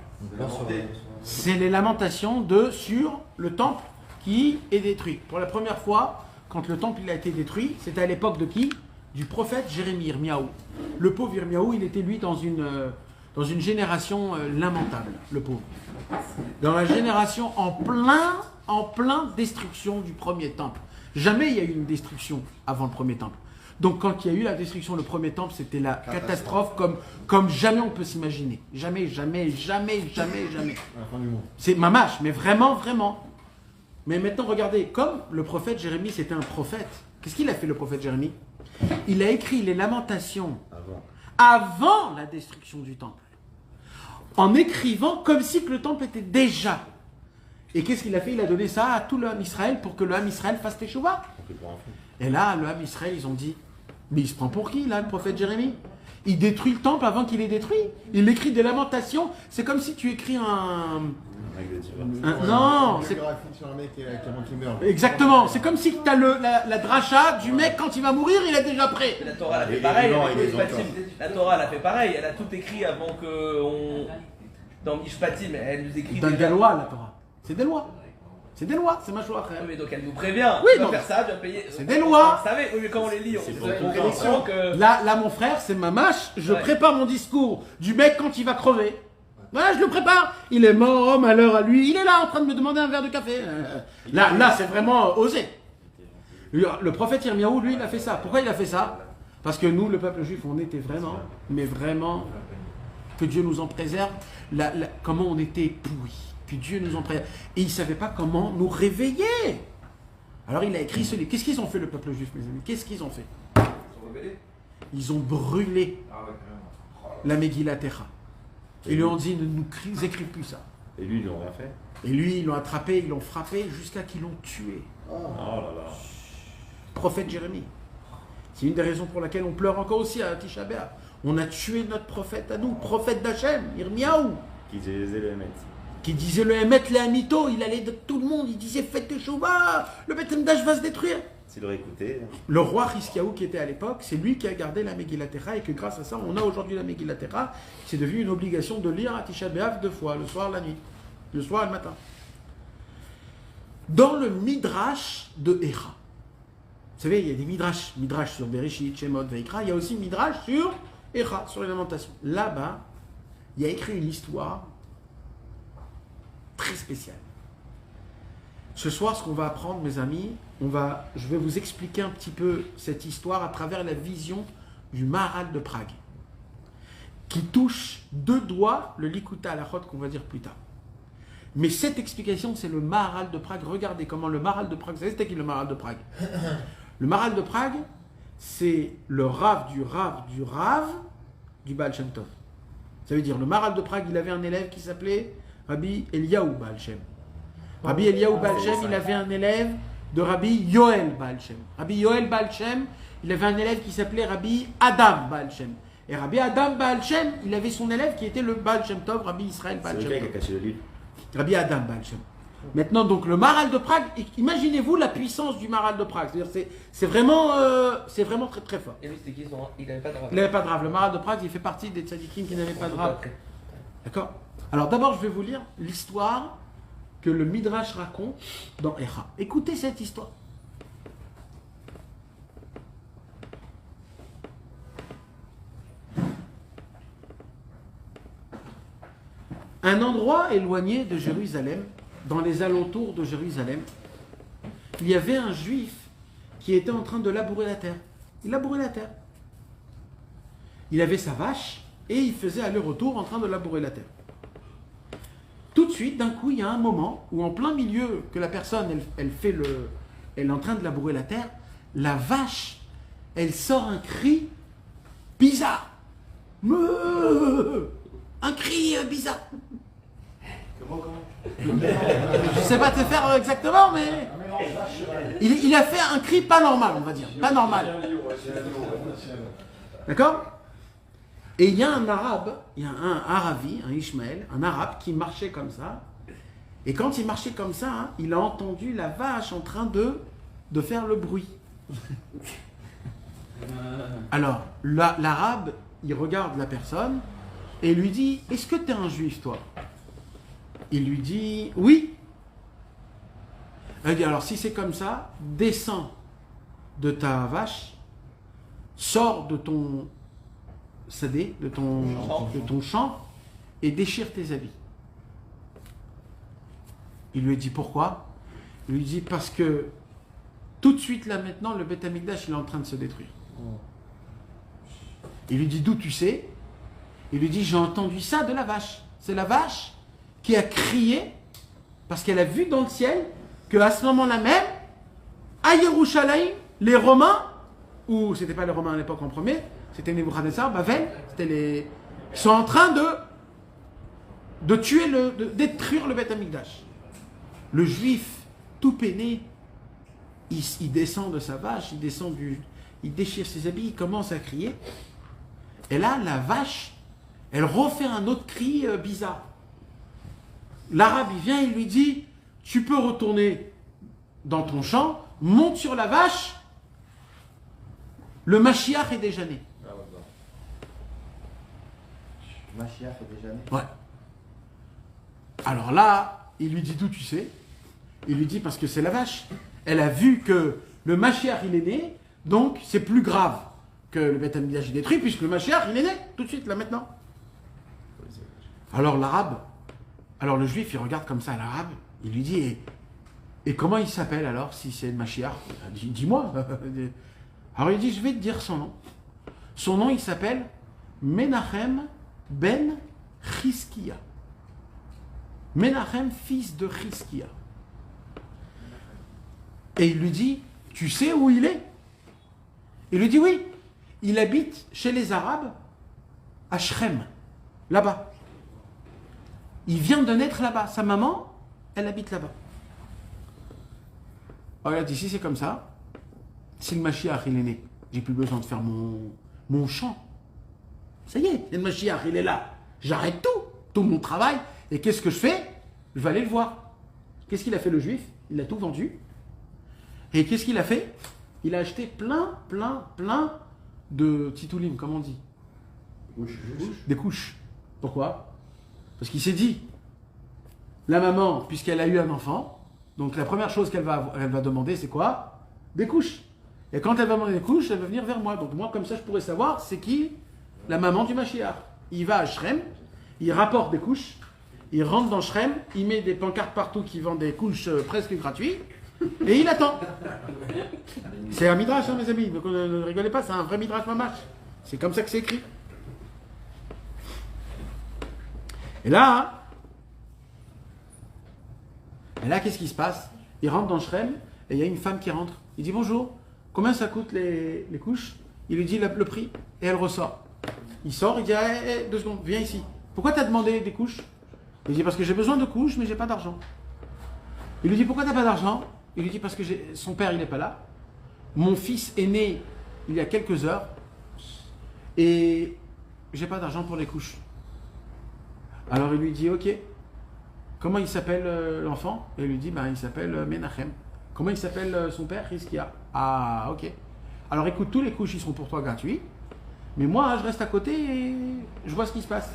C'est les lamentations sur le temple qui est détruit. Pour la première fois, quand le temple il a été détruit, c'était à l'époque de qui? Du prophète Jérémie, Yirmiyahu. Le pauvre Yirmiyahu, il était lui dans une génération lamentable, le pauvre. Dans la génération en plein destruction du premier temple. Jamais il y a eu une destruction avant le premier temple. Donc quand il y a eu la destruction du premier temple, c'était la catastrophe comme jamais on peut s'imaginer. Jamais. C'est mamache, mais vraiment. Mais maintenant, regardez, comme le prophète Jérémie, c'était un prophète. Qu'est-ce qu'il a fait, le prophète Jérémie? Il a écrit les lamentations avant la destruction du temple. En écrivant comme si que le temple était déjà. Et qu'est-ce qu'il a fait? Il a donné ça à tout le Ham Israël pour que le Ham Israël fasse teshuva. Et là, le Ham Israël, ils ont dit, mais il se prend pour qui, là, le prophète Jérémie? Il détruit le temple avant qu'il ait détruit. Il écrit des lamentations. C'est comme si tu écris non, c'est sur un mec qui meurt. exactement. C'est comme si tu as la dracha du mec quand il va mourir, il est déjà prêt. La Torah, elle a fait Et pareil. non, avec il est Mishpatim. encore. La Torah, elle a fait pareil. Elle a tout écrit avant que on. Dans Mishpatim, elle nous écrit. Dans des lois, la Torah. C'est des lois. C'est ma choix, frère. Oui, mais donc elle nous prévient. Oui, tu vas non. faire ça, tu vas payer. C'est des lois. Vous savez, oui, mais quand on les lit, C'est on pour une comprend que. Là, mon frère, c'est ma mâche. Je Ouais. prépare mon discours du mec quand il va crever. Voilà, je le prépare. Il est mort, oh, malheur à lui. Il est là en train de me demander un verre de café. Là, c'est vraiment osé. Le prophète Yirmiyahu, lui, il a fait ça. Pourquoi il a fait ça? Parce que nous, le peuple juif, on était vraiment, que Dieu nous en préserve, comment on était pourris. Que Dieu nous en préserve. Et il ne savait pas comment nous réveiller. Alors il a écrit ce livre. Qu'est-ce qu'ils ont fait, le peuple juif, mes amis? Qu'est-ce qu'ils ont fait? Ils ont brûlé la Megillat Echa. Ils lui ont dit, ne nous écris plus ça. Et lui, ils l'ont rien fait. Et lui, ils l'ont attrapé, ils l'ont frappé jusqu'à qu'ils l'ont tué. Oh là là. Prophète Jérémie. C'est une des raisons pour laquelle on pleure encore aussi à Tisha B'Av. On a tué notre prophète à nous, prophète d'Hachem, Yirmiyahu, Qui disait le Hémet. qui disait le Hémet, le Hamito, il allait de tout le monde, il disait faites teshuva, le Beth Amikdash va se détruire. S'il aurait écouté. Le roi Hiskiaou qui était à l'époque, c'est lui qui a gardé la Megillat Echa et que grâce à ça, on a aujourd'hui la Megillat Echa. C'est devenu une obligation de lire à Tisha B'Av 2 fois, le soir, la nuit, le soir et le matin. Dans le Midrash de Echa, vous savez, il y a des Midrash sur Bereshit, Shemot, Veikra, il y a aussi Midrash sur Echa, sur les lamentations. Là-bas, il y a écrit une histoire très spéciale. Ce soir, ce qu'on va apprendre, mes amis, je vais vous expliquer un petit peu cette histoire à travers la vision du Maharal de Prague, qui touche 2 doigts le Likuta Halachot qu'on va dire plus tard. Mais cette explication, c'est le Maharal de Prague. Regardez comment le Maharal de Prague, vous savez c'était qui le Maharal de Prague? Le Maharal de Prague, c'est le Rav du Baal Shem Tov. Ça veut dire, le Maharal de Prague, il avait un élève qui s'appelait Rabbi Eliyahu Baal Shem. Rabbi Eliyahu Baal Shem, il avait un élève de Rabbi Yoel Baal Shem. Rabbi Yoel Baal Shem, il avait un élève qui s'appelait Rabbi Adam Baal Shem. Et Rabbi Adam Baal Shem, il avait son élève qui était le Baal Shem Tov, Rabbi Israël C'est Baal le Shem gars qui a Tov. caché le livre. Rabbi Adam Baal Shem. Maintenant, donc, le Maharal de Prague, imaginez-vous la puissance du Maharal de Prague. C'est-à-dire, c'est vraiment très très fort. Et lui, c'était qui son... Il n'avait pas de rave. Il n'avait pas de rave. Le Maharal de Prague, il fait partie des tzadikim qui n'avaient pas de rave. D'accord? Alors d'abord, je vais vous lire l'histoire que le Midrash raconte dans Echa. Écoutez cette histoire. Un endroit éloigné de Jérusalem, dans les alentours de Jérusalem, il y avait un juif qui était en train de labourer la terre. Il labourait la terre. Il avait sa vache et il faisait aller-retour en train de labourer la terre. Tout de suite, d'un coup, il y a un moment où en plein milieu que la personne, elle est en train de labourer la terre, la vache, elle sort un cri bizarre. Meuh. Un cri bizarre. Comment Je ne sais pas te faire exactement, mais il a fait un cri pas normal, on va dire. Pas normal. D'accord? Et il y a un arabe, il y a un arabi, un Ishmaël, un arabe qui marchait comme ça. Et quand il marchait comme ça, hein, il a entendu la vache en train de faire le bruit. Alors, l'arabe, il regarde la personne et lui dit, est-ce que tu es un juif, toi? Il lui dit, oui. Elle dit, alors si c'est comme ça, descends de ta vache, sors de ton sadé, de ton champ, et déchire tes habits. Il lui dit, pourquoi? Il lui dit, parce que tout de suite, là maintenant, le Beth Amikdash, il est en train de se détruire. Il lui dit, d'où tu sais? Il lui dit, j'ai entendu ça de la vache. C'est la vache qui a crié, parce qu'elle a vu dans le ciel, qu'à ce moment-là même, à Yerushalayim, les Romains, ou c'était pas les Romains à l'époque en premier, c'était Nebuchadnezzar, Bavel, ils sont en train de tuer, de détruire le Beth Amikdash. Le juif, tout peiné, il descend de sa vache, il déchire ses habits, il commence à crier. Et là, la vache, elle refait un autre cri bizarre. L'arabe, il vient, il lui dit, tu peux retourner dans ton champ, monte sur la vache, le Mashiach est déjà né. Mashiach est déjà né. Ouais. Alors là, il lui dit d'où tu sais? Il lui dit parce que c'est la vache. Elle a vu que le Mashiach il est né, donc c'est plus grave que le Beth Amikdash est détruit, puisque le Mashiach il est né, tout de suite, là maintenant. Alors l'arabe, alors le juif il regarde comme ça l'arabe, il lui dit, et comment il s'appelle alors, si c'est le Mashiach? Dis-moi. Alors il dit, je vais te dire son nom. Son nom il s'appelle Menachem ben Chizkia. Menachem, fils de Chizkia. Et il lui dit, tu sais où il est? Il lui dit, oui, il habite chez les Arabes à Shrem, là-bas. Il vient de naître là-bas. Sa maman, elle habite là-bas. Alors il a dit, si c'est comme ça, si le Mashiach il est né, j'ai plus besoin de faire mon chant. Ça y est, le Mashiach il est là. J'arrête tout mon travail. Et qu'est-ce que je fais? Je vais aller le voir. Qu'est-ce qu'il a fait le juif? Il a tout vendu. Et qu'est-ce qu'il a fait? Il a acheté plein de titoulim, comme on dit. Des couches. Pourquoi? Parce qu'il s'est dit, la maman, puisqu'elle a eu un enfant, donc la première chose qu'elle va demander, c'est quoi? Des couches. Et quand elle va demander des couches, elle va venir vers moi. Donc moi, comme ça, je pourrais savoir c'est qui la maman du Mashiach. Il va à Shrem, il rapporte des couches, il rentre dans Shrem, il met des pancartes partout qui vendent des couches presque gratuites, et il attend. C'est un midrash, hein, mes amis, donc ne rigolez pas, c'est un vrai midrash mamash. C'est comme ça que c'est écrit. Et là, qu'est-ce qui se passe? Il rentre dans Shrem, et il y a une femme qui rentre. Il dit bonjour, combien ça coûte les couches? Il lui dit le prix, et elle ressort. Il sort, il dit, 2 secondes, viens ici. Pourquoi tu as demandé des couches? Il dit, parce que j'ai besoin de couches, mais j'ai pas d'argent. Il lui dit, pourquoi tu n'as pas d'argent? Il lui dit, parce que son père, il n'est pas là. Mon fils est né il y a quelques heures. Et j'ai pas d'argent pour les couches. Alors il lui dit, ok, comment il s'appelle l'enfant? Et il lui dit, ben, il s'appelle Menachem. Comment il s'appelle son père? Hizkia. Ah, ok. Alors écoute, tous les couches, ils sont pour toi gratuits. Mais moi, je reste à côté et je vois ce qui se passe.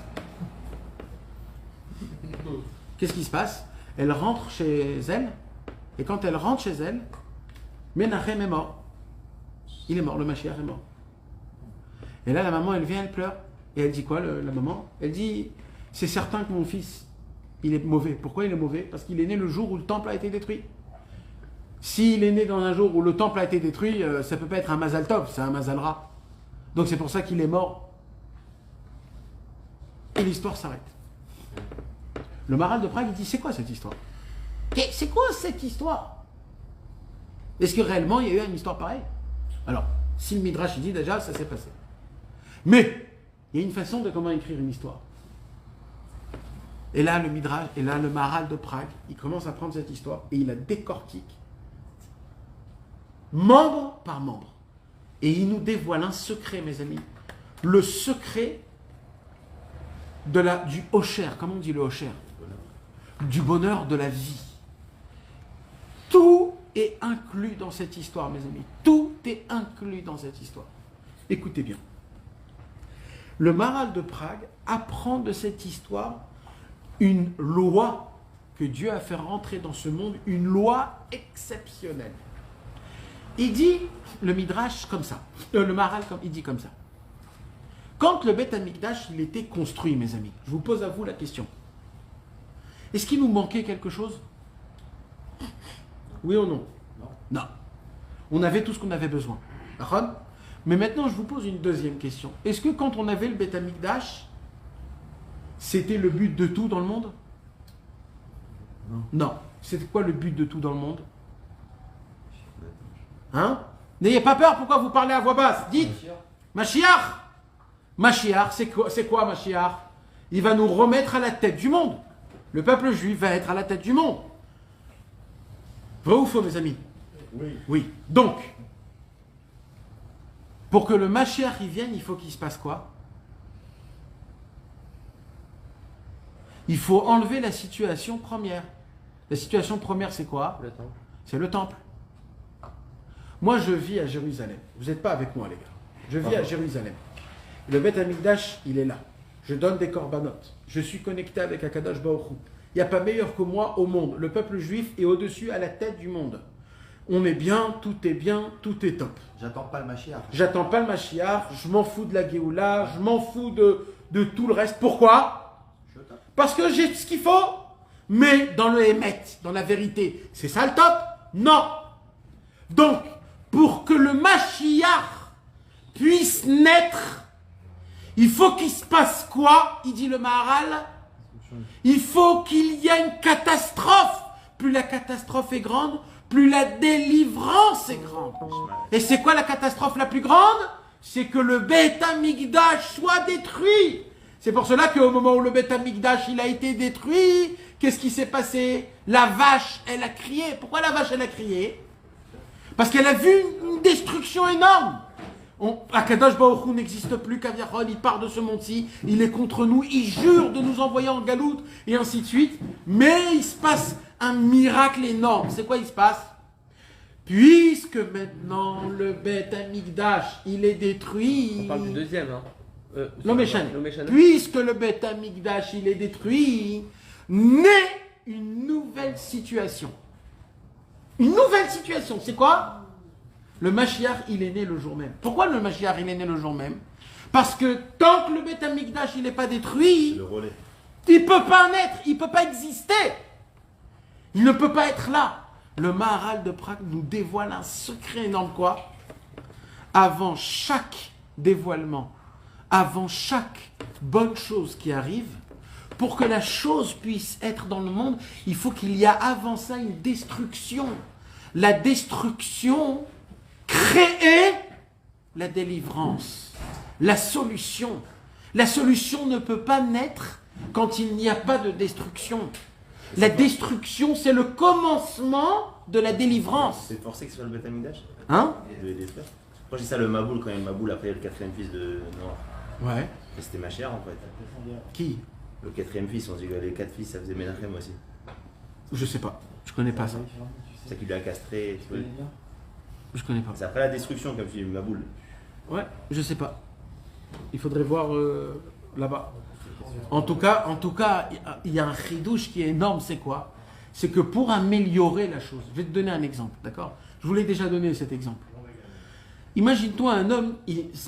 Qu'est-ce qui se passe? Elle rentre chez elle. Et quand elle rentre chez elle, Menachem est mort. Il est mort, le Mashiach est mort. Et là, la maman, elle vient, elle pleure. Et elle dit quoi, la maman? Elle dit, c'est certain que mon fils, il est mauvais. Pourquoi il est mauvais? Parce qu'il est né le jour où le temple a été détruit. S'il est né dans un jour où le temple a été détruit, ça peut pas être un Mazal Tov, c'est un Mazal Ra. Donc c'est pour ça qu'il est mort. Et l'histoire s'arrête. Le Maharal de Prague, il dit, c'est quoi cette histoire? C'est quoi cette histoire? Est-ce que réellement il y a eu une histoire pareille? Alors, si le Midrash il dit déjà, ça s'est passé. Mais, il y a une façon de comment écrire une histoire. Et là, le Midrash, et là, le Maharal de Prague, il commence à prendre cette histoire et il la décortique, membre par membre. Et il nous dévoile un secret, mes amis. Le secret du Osher. Comment on dit le Osher? Du bonheur de la vie. Tout est inclus dans cette histoire, mes amis. Tout est inclus dans cette histoire. Écoutez bien. Le Maharal de Prague apprend de cette histoire une loi que Dieu a fait rentrer dans ce monde, une loi exceptionnelle. Il dit, le Midrash comme ça, le Maharal il dit comme ça. Quand le Beth Amikdash il était construit, mes amis, je vous pose à vous la question. Est-ce qu'il nous manquait quelque chose? Oui ou non? Non. On avait tout ce qu'on avait besoin. Mais maintenant, je vous pose une deuxième question. Est-ce que quand on avait le Beth Amikdash, c'était le but de tout dans le monde? Non. C'était quoi le but de tout dans le monde? Hein? N'ayez pas peur, pourquoi vous parlez à voix basse? Dites, Mashiach. Mashiach, c'est quoi Mashiach? Il va nous remettre à la tête du monde. Le peuple juif va être à la tête du monde. Vrai ou faux, mes amis? Oui. Oui. Donc, pour que le Mashiach y vienne, il faut qu'il se passe quoi? Il faut enlever la situation première. La situation première, c'est quoi? Le temple. C'est le temple. Moi, je vis à Jérusalem. Vous n'êtes pas avec moi, les gars. Je vis à Jérusalem. Le Beth Amikdash, il est là. Je donne des corbanotes. Je suis connecté avec Akadosh Baruch Hu. Il n'y a pas meilleur que moi au monde. Le peuple juif est au-dessus, à la tête du monde. On est bien, tout est top. J'attends pas le Mashiach. J'attends pas le Mashiach, je m'en fous de la Géoula, je m'en fous de tout le reste. Pourquoi? Parce que j'ai ce qu'il faut. Mais dans le Hémet, dans la vérité, c'est ça le top? Non. Donc, pour que le Mashiach puisse naître, il faut qu'il se passe quoi? Il dit le Maharal. Il faut qu'il y ait une catastrophe. Plus la catastrophe est grande, plus la délivrance est grande. Et c'est quoi la catastrophe la plus grande? C'est que le Beth Amikdash soit détruit. C'est pour cela qu'au moment où le Beth Amikdash il a été détruit, qu'est-ce qui s'est passé? La vache, elle a crié. Pourquoi la vache, elle a crié? Parce qu'elle a vu une destruction énorme. Akadosh Baruch Hu n'existe plus, Kaviarol, il part de ce monde-ci, il est contre nous, il jure de nous envoyer en galoute, et ainsi de suite. Mais il se passe un miracle énorme. C'est quoi il se passe? Puisque maintenant le Beth Amikdash, il est détruit. On parle du deuxième, hein. L'Omeshan. L'Omeshan. Puisque le Beth Amikdash, il est détruit, naît une nouvelle situation. Une nouvelle situation, c'est quoi? Le Mashiach, il est né le jour même. Pourquoi le Mashiach, il est né le jour même? Parce que tant que le Beth Amikdash, il n'est pas détruit, Le relais. il ne peut pas naître, il ne peut pas exister. Il ne peut pas être là. Le Maharal de Prague nous dévoile un secret énorme, quoi? Avant chaque dévoilement, avant chaque bonne chose qui arrive, pour que la chose puisse être dans le monde, il faut qu'il y ait avant ça une destruction. La destruction crée la délivrance, la solution. La solution ne peut pas naître quand il n'y a pas de destruction. La destruction, c'est le commencement de la délivrance. C'est forcé que ce soit le Beth Amikdash Hein? de les détruire. Moi, je dis ça, le Maboul, quand il y a le Maboul, après il y a le quatrième fils de Noir. Ouais. Et c'était ma chère en fait. Qui? Le quatrième fils, on dit que les 4 fils, ça faisait Menachem aussi. Je sais pas. Je connais pas ça. C'est ça qui lui a castré. Tu vois. Je connais pas. C'est après la destruction, comme tu dis, ma boule. Ouais, je sais pas. Il faudrait voir là-bas. En tout cas, il y a un chidouche qui est énorme, c'est quoi? C'est que pour améliorer la chose, je vais te donner un exemple, d'accord? Je vous l'ai déjà donné cet exemple. Imagine-toi un homme,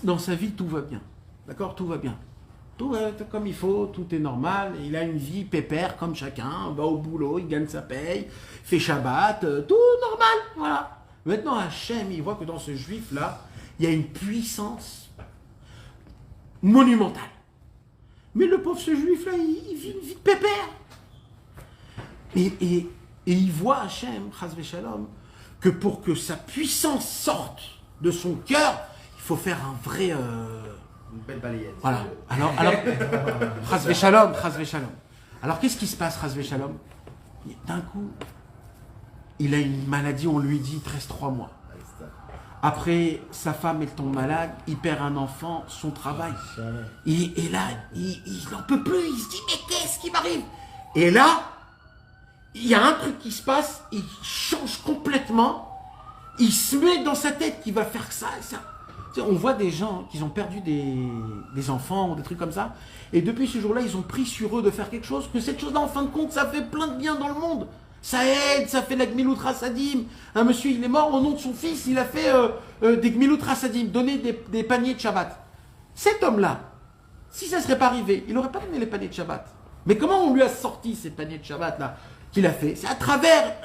dans sa vie, tout va bien. D'accord? Tout va bien. Tout va comme il faut, tout est normal. Il a une vie pépère comme chacun, va au boulot, il gagne sa paye, fait Shabbat, tout normal. Voilà. Maintenant, Hachem, il voit que dans ce juif-là, il y a une puissance monumentale. Mais le pauvre, ce juif-là, il vit une vie de pépère. Et il voit Hachem, Chas v'Shalom, que pour que sa puissance sorte de son cœur, il faut faire un vrai... Une belle balayette. Voilà. Alors, Chas v'Shalom, Chas v'Shalom. Alors, qu'est-ce qui se passe, Chas v'Shalom? D'un coup, il a une maladie, on lui dit, il te reste 3 mois. Après, sa femme, elle tombe malade, il perd un enfant, son travail. Et là, il n'en peut plus, il se dit, mais qu'est-ce qui m'arrive? Et là, il y a un truc qui se passe, il change complètement, il se met dans sa tête qu'il va faire ça et ça. Tu sais, on voit des gens qui ont perdu des enfants ou des trucs comme ça, et depuis ce jour-là, ils ont pris sur eux de faire quelque chose, que cette chose-là, en fin de compte, ça fait plein de bien dans le monde. Ça aide, ça fait de la Gmilut Rasadim. Un monsieur, il est mort au nom de son fils, il a fait des Gmilut Rasadim, donner des paniers de Shabbat. Cet homme-là, si ça ne serait pas arrivé, il n'aurait pas donné les paniers de Shabbat. Mais comment on lui a sorti ces paniers de Shabbat-là qu'il a fait? C'est à travers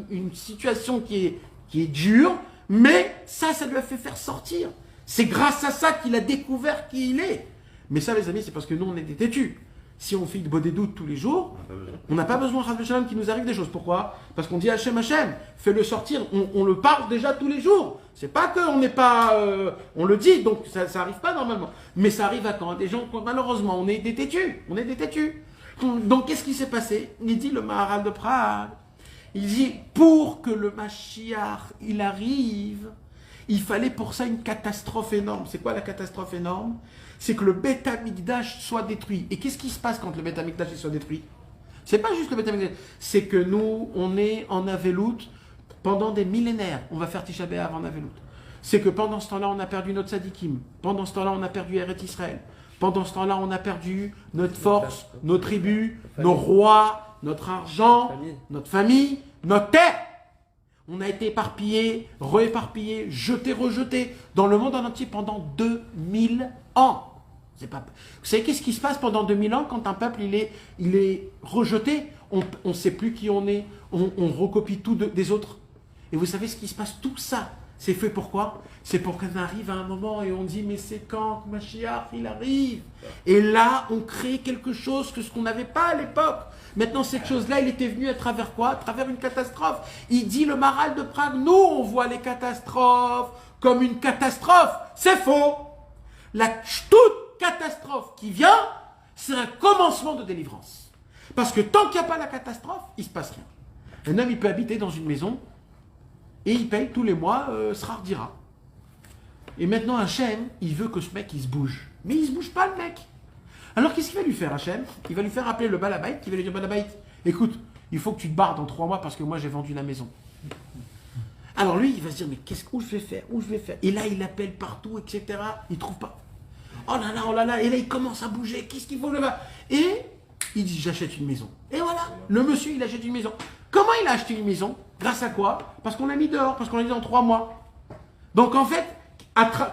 une situation qui est dure, mais ça lui a fait faire sortir. C'est grâce à ça qu'il a découvert qui il est. Mais ça, les amis, c'est parce que nous, on est des têtus. Si on fait des doutes tous les jours, on n'a pas besoin Hachem qui nous arrive des choses. Pourquoi? Parce qu'on dit Hachem, fais-le sortir. On le parle déjà tous les jours. C'est pas qu'on n'est pas... on le dit, donc ça n'arrive pas normalement. Mais ça arrive à quand? Des gens, malheureusement, on est des têtus. On est des têtus. Donc, qu'est-ce qui s'est passé? Il dit le Maharal de Prague. Il dit, pour que le Mashiach, il arrive, il fallait pour ça une catastrophe énorme. C'est quoi la catastrophe énorme? C'est que le Beth Amikdash soit détruit. Et qu'est-ce qui se passe quand le Beth Amikdash soit détruit? C'est pas juste le Beth Amikdash, c'est que nous, on est en Avelout pendant des millénaires. On va faire Tisha B'Av en Avelout. C'est que pendant ce temps-là, on a perdu notre Sadikim. Pendant ce temps-là, on a perdu Eretz Israël. Pendant ce temps-là, on a perdu notre force, nos tribus, nos rois, notre argent, notre famille, notre terre. On a été éparpillés, re-éparpillés, jetés, rejetés dans le monde en entier pendant 2000 ans. Vous savez qu'est-ce qui se passe pendant 2000 ans quand un peuple il est rejeté? On ne sait plus qui on est, on recopie tout des autres. Et vous savez ce qui se passe? Tout ça, c'est fait pourquoi? C'est pour qu'on arrive à un moment et on dit mais c'est quand que Mashiach il arrive? Et là, on crée quelque chose que ce qu'on n'avait pas à l'époque. Maintenant, cette chose-là, il était venu à travers quoi? À travers une catastrophe. Il dit le Maharal de Prague, nous, on voit les catastrophes comme une catastrophe. C'est faux. Toute catastrophe qui vient, c'est un commencement de délivrance. Parce que tant qu'il n'y a pas la catastrophe, il ne se passe rien. Un homme, il peut habiter dans une maison et il paye tous les mois Srar Dira. Et maintenant, Hachem, il veut que ce mec, il se bouge. Mais il ne se bouge pas, le mec. Alors, qu'est-ce qu'il va lui faire, Hachem? Il va lui faire appeler le Balabait, qui va lui dire, Balabait, écoute, il faut que tu te barres dans 3 mois parce que moi, j'ai vendu la maison. Alors lui, il va se dire, mais où je vais faire? Où je vais faire? Et là, il appelle partout, etc. Il ne trouve pas. Oh là là, et là, il commence à bouger. Qu'est-ce qu'il faut le faire? Et il dit, j'achète une maison. Et voilà, le monsieur, il achète une maison. Comment il a acheté une maison? Grâce à quoi? Parce qu'on l'a mis dehors, parce qu'on l'a mis dans 3 mois. Donc en fait,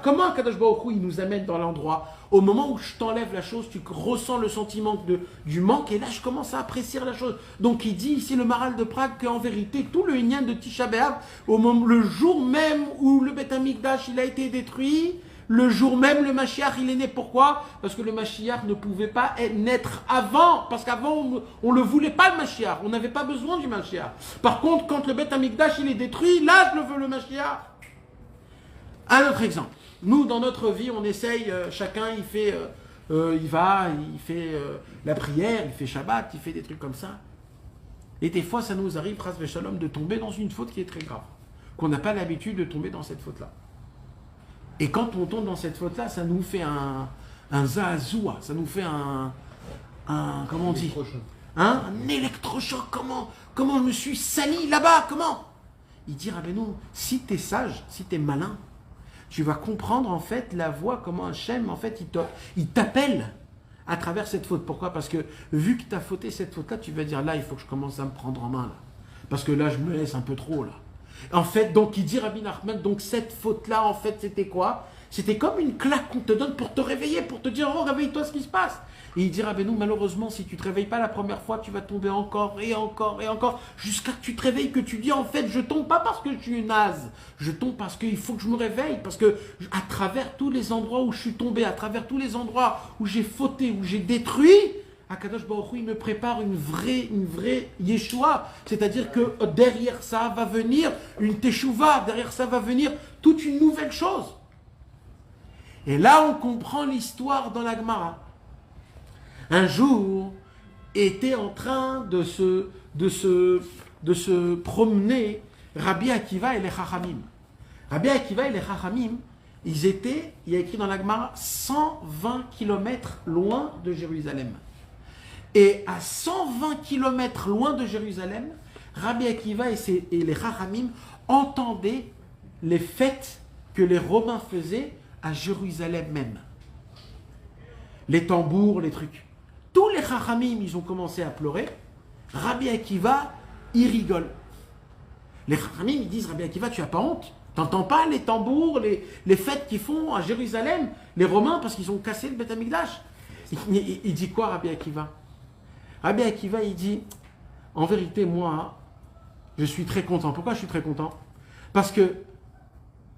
comment Kadosh Baruch Hu, il nous amène dans l'endroit? Au moment où je t'enlève la chose, tu ressens le sentiment du manque, et là je commence à apprécier la chose. Donc il dit ici le Maharal de Prague qu'en vérité, tout le Inyan de Tisha B'Av, le jour même où le Beth Amikdash il a été détruit, le jour même le Mashiach il est né. Pourquoi? Parce que le Mashiach ne pouvait pas naître avant, parce qu'avant on ne le voulait pas le Mashiach, on n'avait pas besoin du Mashiach. Par contre, quand le Beth Amikdash il est détruit, là je le veux le Mashiach. Un autre exemple. Nous, dans notre vie, on essaye, chacun, il fait la prière, il fait Shabbat, il fait des trucs comme ça. Et des fois, ça nous arrive, Chas v'Shalom, de tomber dans une faute qui est très grave. Qu'on n'a pas l'habitude de tomber dans cette faute-là. Et quand on tombe dans cette faute-là, ça nous fait un zaazoua, ça nous fait comment on dit, hein, un électrochoc, comment je me suis sali là-bas, comment? Il dit, Rabbeinu, si tu es sage, si tu es malin, tu vas comprendre en fait la voix, comment Hachem, en fait, il t'appelle à travers cette faute. Pourquoi? Parce que vu que tu as fauté cette faute-là, tu vas dire, là, il faut que je commence à me prendre en main, là. Parce que là, je me laisse un peu trop, là. En fait, donc, il dit, Rabbi Nachman, donc cette faute-là, en fait, c'était quoi? C'était comme une claque qu'on te donne pour te réveiller, pour te dire, oh, réveille-toi, ce qui se passe. Et il dit, Rabbeinu, malheureusement, si tu ne te réveilles pas la première fois, tu vas tomber encore et encore et encore, jusqu'à que tu te réveilles, que tu dis, en fait, je tombe pas parce que je suis naze, je tombe parce qu'il faut que je me réveille, parce que à travers tous les endroits où je suis tombé, à travers tous les endroits où j'ai fauté, où j'ai détruit, Akadosh Baruch Hu, il me prépare une vraie Yeshua, c'est-à-dire que derrière ça va venir une Teshuvah, derrière ça va venir toute une nouvelle chose. Et là, on comprend l'histoire dans la Gemara. Un jour, était en train de se promener Rabbi Akiva et les Chachamim. Rabbi Akiva et les Chachamim, il y a écrit dans la Gemara, 120 km loin de Jérusalem. Et à 120 km loin de Jérusalem, Rabbi Akiva et les Chachamim entendaient les fêtes que les Romains faisaient à Jérusalem même. Les tambours, les trucs. Tous les Chachamim, ils ont commencé à pleurer. Rabbi Akiva, il rigole. Les Chachamim, ils disent, Rabbi Akiva, tu n'as pas honte? T'entends pas les tambours, les fêtes qu'ils font à Jérusalem, les Romains, parce qu'ils ont cassé le Beth Amikdash? Il dit quoi, Rabbi Akiva? Rabbi Akiva, il dit, en vérité, moi, je suis très content. Pourquoi je suis très content? Parce que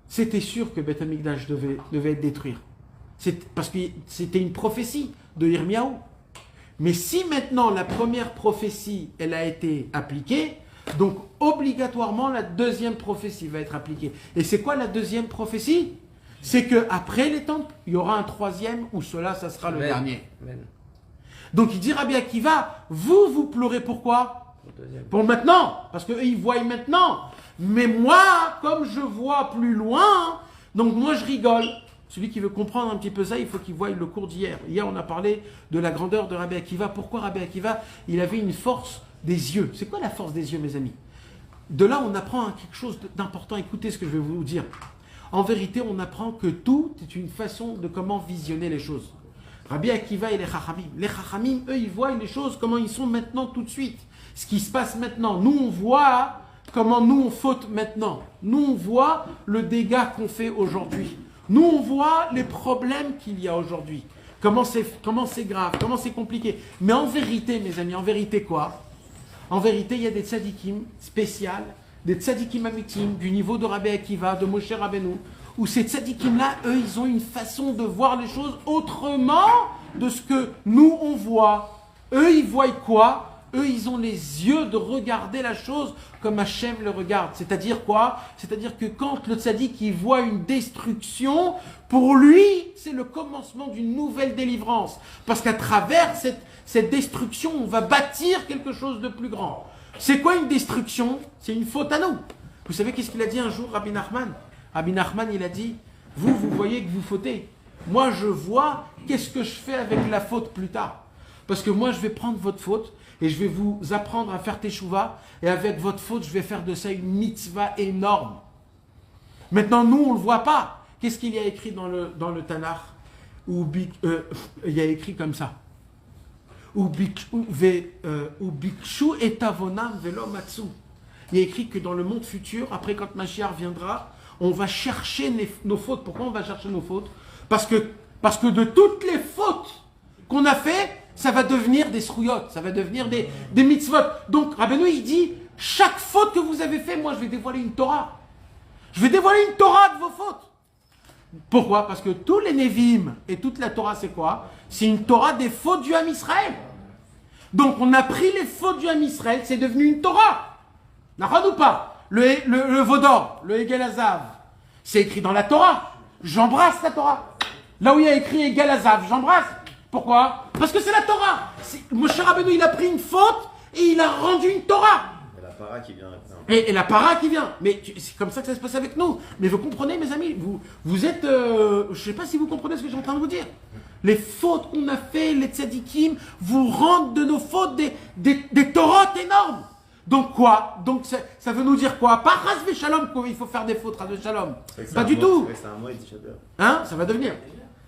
c'était sûr que Beth Amikdash devait être détruit. Parce que c'était une prophétie de Yirmiyahu. Mais si maintenant la première prophétie, elle a été appliquée, donc obligatoirement la deuxième prophétie va être appliquée. Et c'est quoi la deuxième prophétie? C'est qu'après les temples, il y aura un troisième où cela, ça sera le dernier. Amen. Donc il dit Rabbi Akiva, vous pleurez pourquoi? Pour maintenant, parce qu'eux ils voient maintenant. Mais moi, comme je vois plus loin, donc moi je rigole. Celui qui veut comprendre un petit peu ça, il faut qu'il voie le cours d'hier. Hier, on a parlé de la grandeur de Rabbi Akiva. Pourquoi Rabbi Akiva, il avait une force des yeux? C'est quoi la force des yeux, mes amis? De là, on apprend quelque chose d'important. Écoutez ce que je vais vous dire. En vérité, on apprend que tout est une façon de comment visionner les choses. Rabbi Akiva et les Chachamim. Les Chachamim, eux, ils voient les choses comment ils sont maintenant tout de suite. Ce qui se passe maintenant. Nous, on voit comment nous, on faute maintenant. Nous, on voit le dégât qu'on fait aujourd'hui. Nous, on voit les problèmes qu'il y a aujourd'hui. Comment c'est grave, comment c'est compliqué. Mais en vérité, mes amis, en vérité quoi? En vérité, il y a des tzadikim spéciales, des tzadikim amitim, du niveau de Rabbi Akiva, de Moshe Rabbeinu, où ces tzadikim-là, eux, ils ont une façon de voir les choses autrement de ce que nous, on voit. Eux, ils voient quoi? Eux, ils ont les yeux de regarder la chose comme Hachem le regarde. C'est-à-dire quoi? C'est-à-dire que quand le tzaddik il voit une destruction, pour lui, c'est le commencement d'une nouvelle délivrance. Parce qu'à travers cette destruction, on va bâtir quelque chose de plus grand. C'est quoi une destruction? C'est une faute à nous. Vous savez qu'est-ce qu'il a dit un jour, Rabbi Nachman? Rabbi Nachman, il a dit, vous voyez que vous fautez. Moi, je vois qu'est-ce que je fais avec la faute plus tard. Parce que moi, je vais prendre votre faute et je vais vous apprendre à faire teshuva. Et avec votre faute, je vais faire de ça une mitzvah énorme. Maintenant, nous, on ne le voit pas. Qu'est-ce qu'il y a écrit dans le Tanakh? Il y a écrit comme ça. Ubikshu etavonam velo matsu. Il y a écrit que dans le monde futur, après quand Mashiach viendra, on va chercher nos fautes. Pourquoi on va chercher nos fautes? Parce que de toutes les fautes qu'on a fait, ça va devenir des srouillottes, ça va devenir des mitzvot. Donc Rabbeinu il dit, chaque faute que vous avez fait, moi je vais dévoiler une Torah. Je vais dévoiler une Torah de vos fautes. Pourquoi? Parce que tous les Nevi'im et toute la Torah c'est quoi? C'est une Torah des fautes du Ham Israël. Donc on a pris les fautes du Ham Israël, c'est devenu une Torah. N'arrête ou pas? Le Vaudor, le Egel Hazav, c'est écrit dans la Torah. J'embrasse la Torah. Là où il y a écrit Egel Hazav, j'embrasse. Pourquoi? Parce que c'est la Torah. Moshe Rabbeinu, il a pris une faute et il a rendu une Torah. Et la para qui vient maintenant. Et la para qui vient. Mais c'est comme ça que ça se passe avec nous. Mais vous comprenez, mes amis, vous êtes... je ne sais pas si vous comprenez ce que je suis en train de vous dire. Les fautes qu'on a fait, les tzadikim, vous rendent de nos fautes des torotes énormes. Donc quoi? Donc ça veut nous dire quoi? Pas Chas v'Shalom qu'il faut faire des fautes, Chas v'Shalom. Pas du tout. C'est un mot et Tisha B'Av. Hein? Ça va devenir.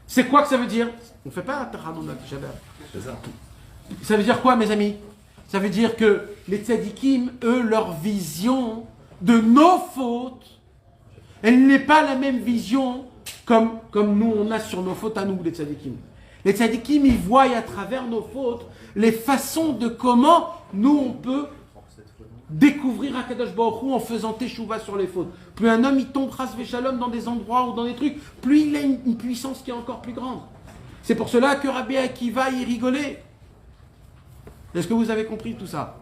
C'est quoi que ça veut dire? On ne fait pas Tachanun Tisha B'Av. C'est ça. Ça veut dire quoi, mes amis? Ça veut dire que les tzadikim, eux, leur vision de nos fautes, elle n'est pas la même vision comme nous, on a sur nos fautes à nous, les tzadikim. Les tzadikim, ils voient à travers nos fautes les façons de comment nous, on peut découvrir Akadosh Baruch Hu en faisant teshuva sur les fautes. Plus un homme, il tombe Chas v'Shalom dans des endroits ou dans des trucs, plus il a une puissance qui est encore plus grande. C'est pour cela que Rabbi Akiva, il rigolait. Est-ce que vous avez compris tout ça?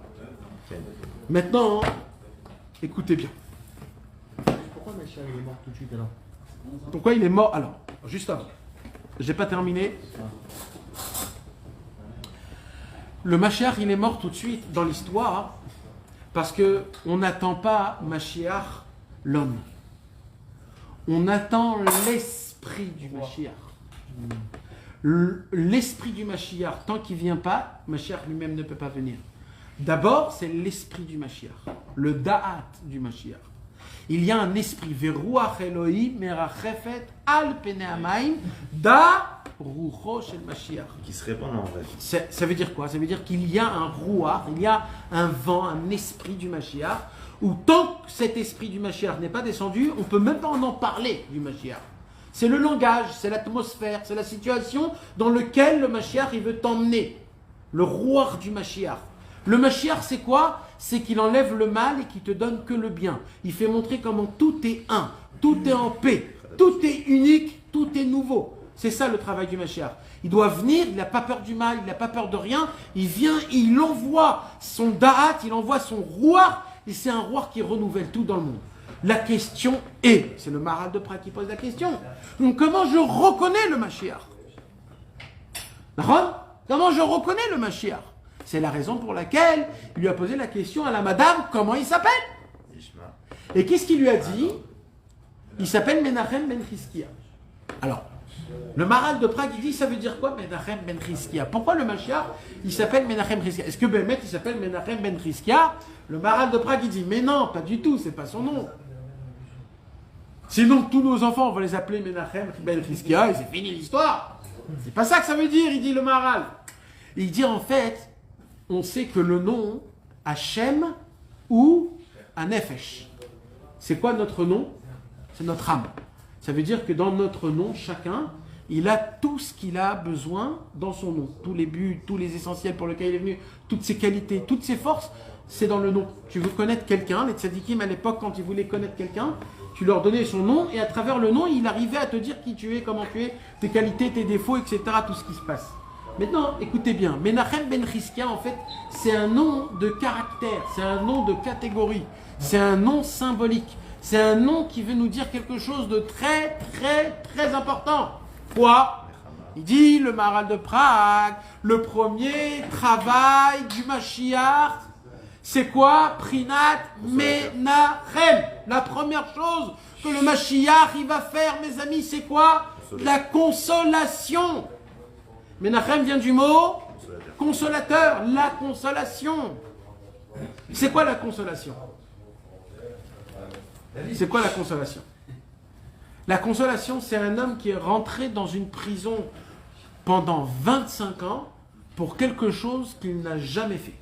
Maintenant, écoutez bien. Pourquoi Mashiach est mort tout de suite alors? Pourquoi il est mort? Alors, juste avant. J'ai pas terminé. Le Mashiach, il est mort tout de suite dans l'histoire parce que on n'attend pas Mashiach l'homme. On attend l'esprit du Mashiach. L'esprit du Mashiach, tant qu'il ne vient pas, Mashiach lui-même ne peut pas venir. D'abord, c'est l'esprit du Mashiach, le da'at du Mashiach. Il y a un esprit, Veruach Elohim merachefet al penei hamayim da rucho shel Mashiach. Qui se répand en vrai. Ça veut dire quoi? Ça veut dire qu'il y a un ruach, il y a un vent, un esprit du Mashiach, où tant que cet esprit du Mashiach n'est pas descendu, on ne peut même pas en parler du Mashiach. C'est le langage, c'est l'atmosphère, c'est la situation dans laquelle le Mashiach il veut t'emmener. Le roi du Mashiach. Le Mashiach c'est quoi? C'est qu'il enlève le mal et qu'il te donne que le bien. Il fait montrer comment tout est un, tout est en paix, tout est unique, tout est nouveau. C'est ça le travail du Mashiach. Il doit venir, il n'a pas peur du mal, il n'a pas peur de rien. Il vient, il envoie son da'at, il envoie son roi, et c'est un roi qui renouvelle tout dans le monde. La question est, c'est le Maharal de Prague qui pose la question, donc comment je reconnais le Mashiach? Comment je reconnais le Mashiach? C'est la raison pour laquelle il lui a posé la question à la madame, comment il s'appelle? Et qu'est-ce qu'il lui a dit? Il s'appelle Menachem ben Chizkia. Alors, le Maharal de Prague, il dit, ça veut dire quoi Menachem ben Chizkia? Pourquoi le Mashiach, il s'appelle Menachem ben Chizkia? Est-ce que Bémet, il s'appelle Menachem ben Chizkia? Le Maharal de Prague, il dit, mais non, pas du tout, c'est pas son nom. Sinon, tous nos enfants, on va les appeler Menachem ben Chizkia et c'est fini l'histoire. C'est pas ça que ça veut dire, il dit le Maharal. Il dit en fait, on sait que le nom Hachem ou Hanefesh. C'est quoi notre nom? C'est notre âme. Ça veut dire que dans notre nom, chacun, il a tout ce qu'il a besoin dans son nom. Tous les buts, tous les essentiels pour lesquels il est venu, toutes ses qualités, toutes ses forces, c'est dans le nom. Tu veux connaître quelqu'un, les tzadikim à l'époque, quand ils voulaient connaître quelqu'un, tu leur donnais son nom et à travers le nom, il arrivait à te dire qui tu es, comment tu es, tes qualités, tes défauts, etc. Tout ce qui se passe. Maintenant, écoutez bien, Menachem ben Chizkia, en fait, c'est un nom de caractère, c'est un nom de catégorie, c'est un nom symbolique, c'est un nom qui veut nous dire quelque chose de très, très, très important. Quoi? Il dit, le Maharal de Prague, le premier travail du Mashiach, c'est quoi? Prinat Menachem. La première chose que le Mashiach il va faire, mes amis, c'est quoi? La consolation. Menachem vient du mot consolateur. La consolation. C'est quoi la consolation? C'est quoi la consolation? La consolation, c'est un homme qui est rentré dans une prison pendant 25 ans pour quelque chose qu'il n'a jamais fait.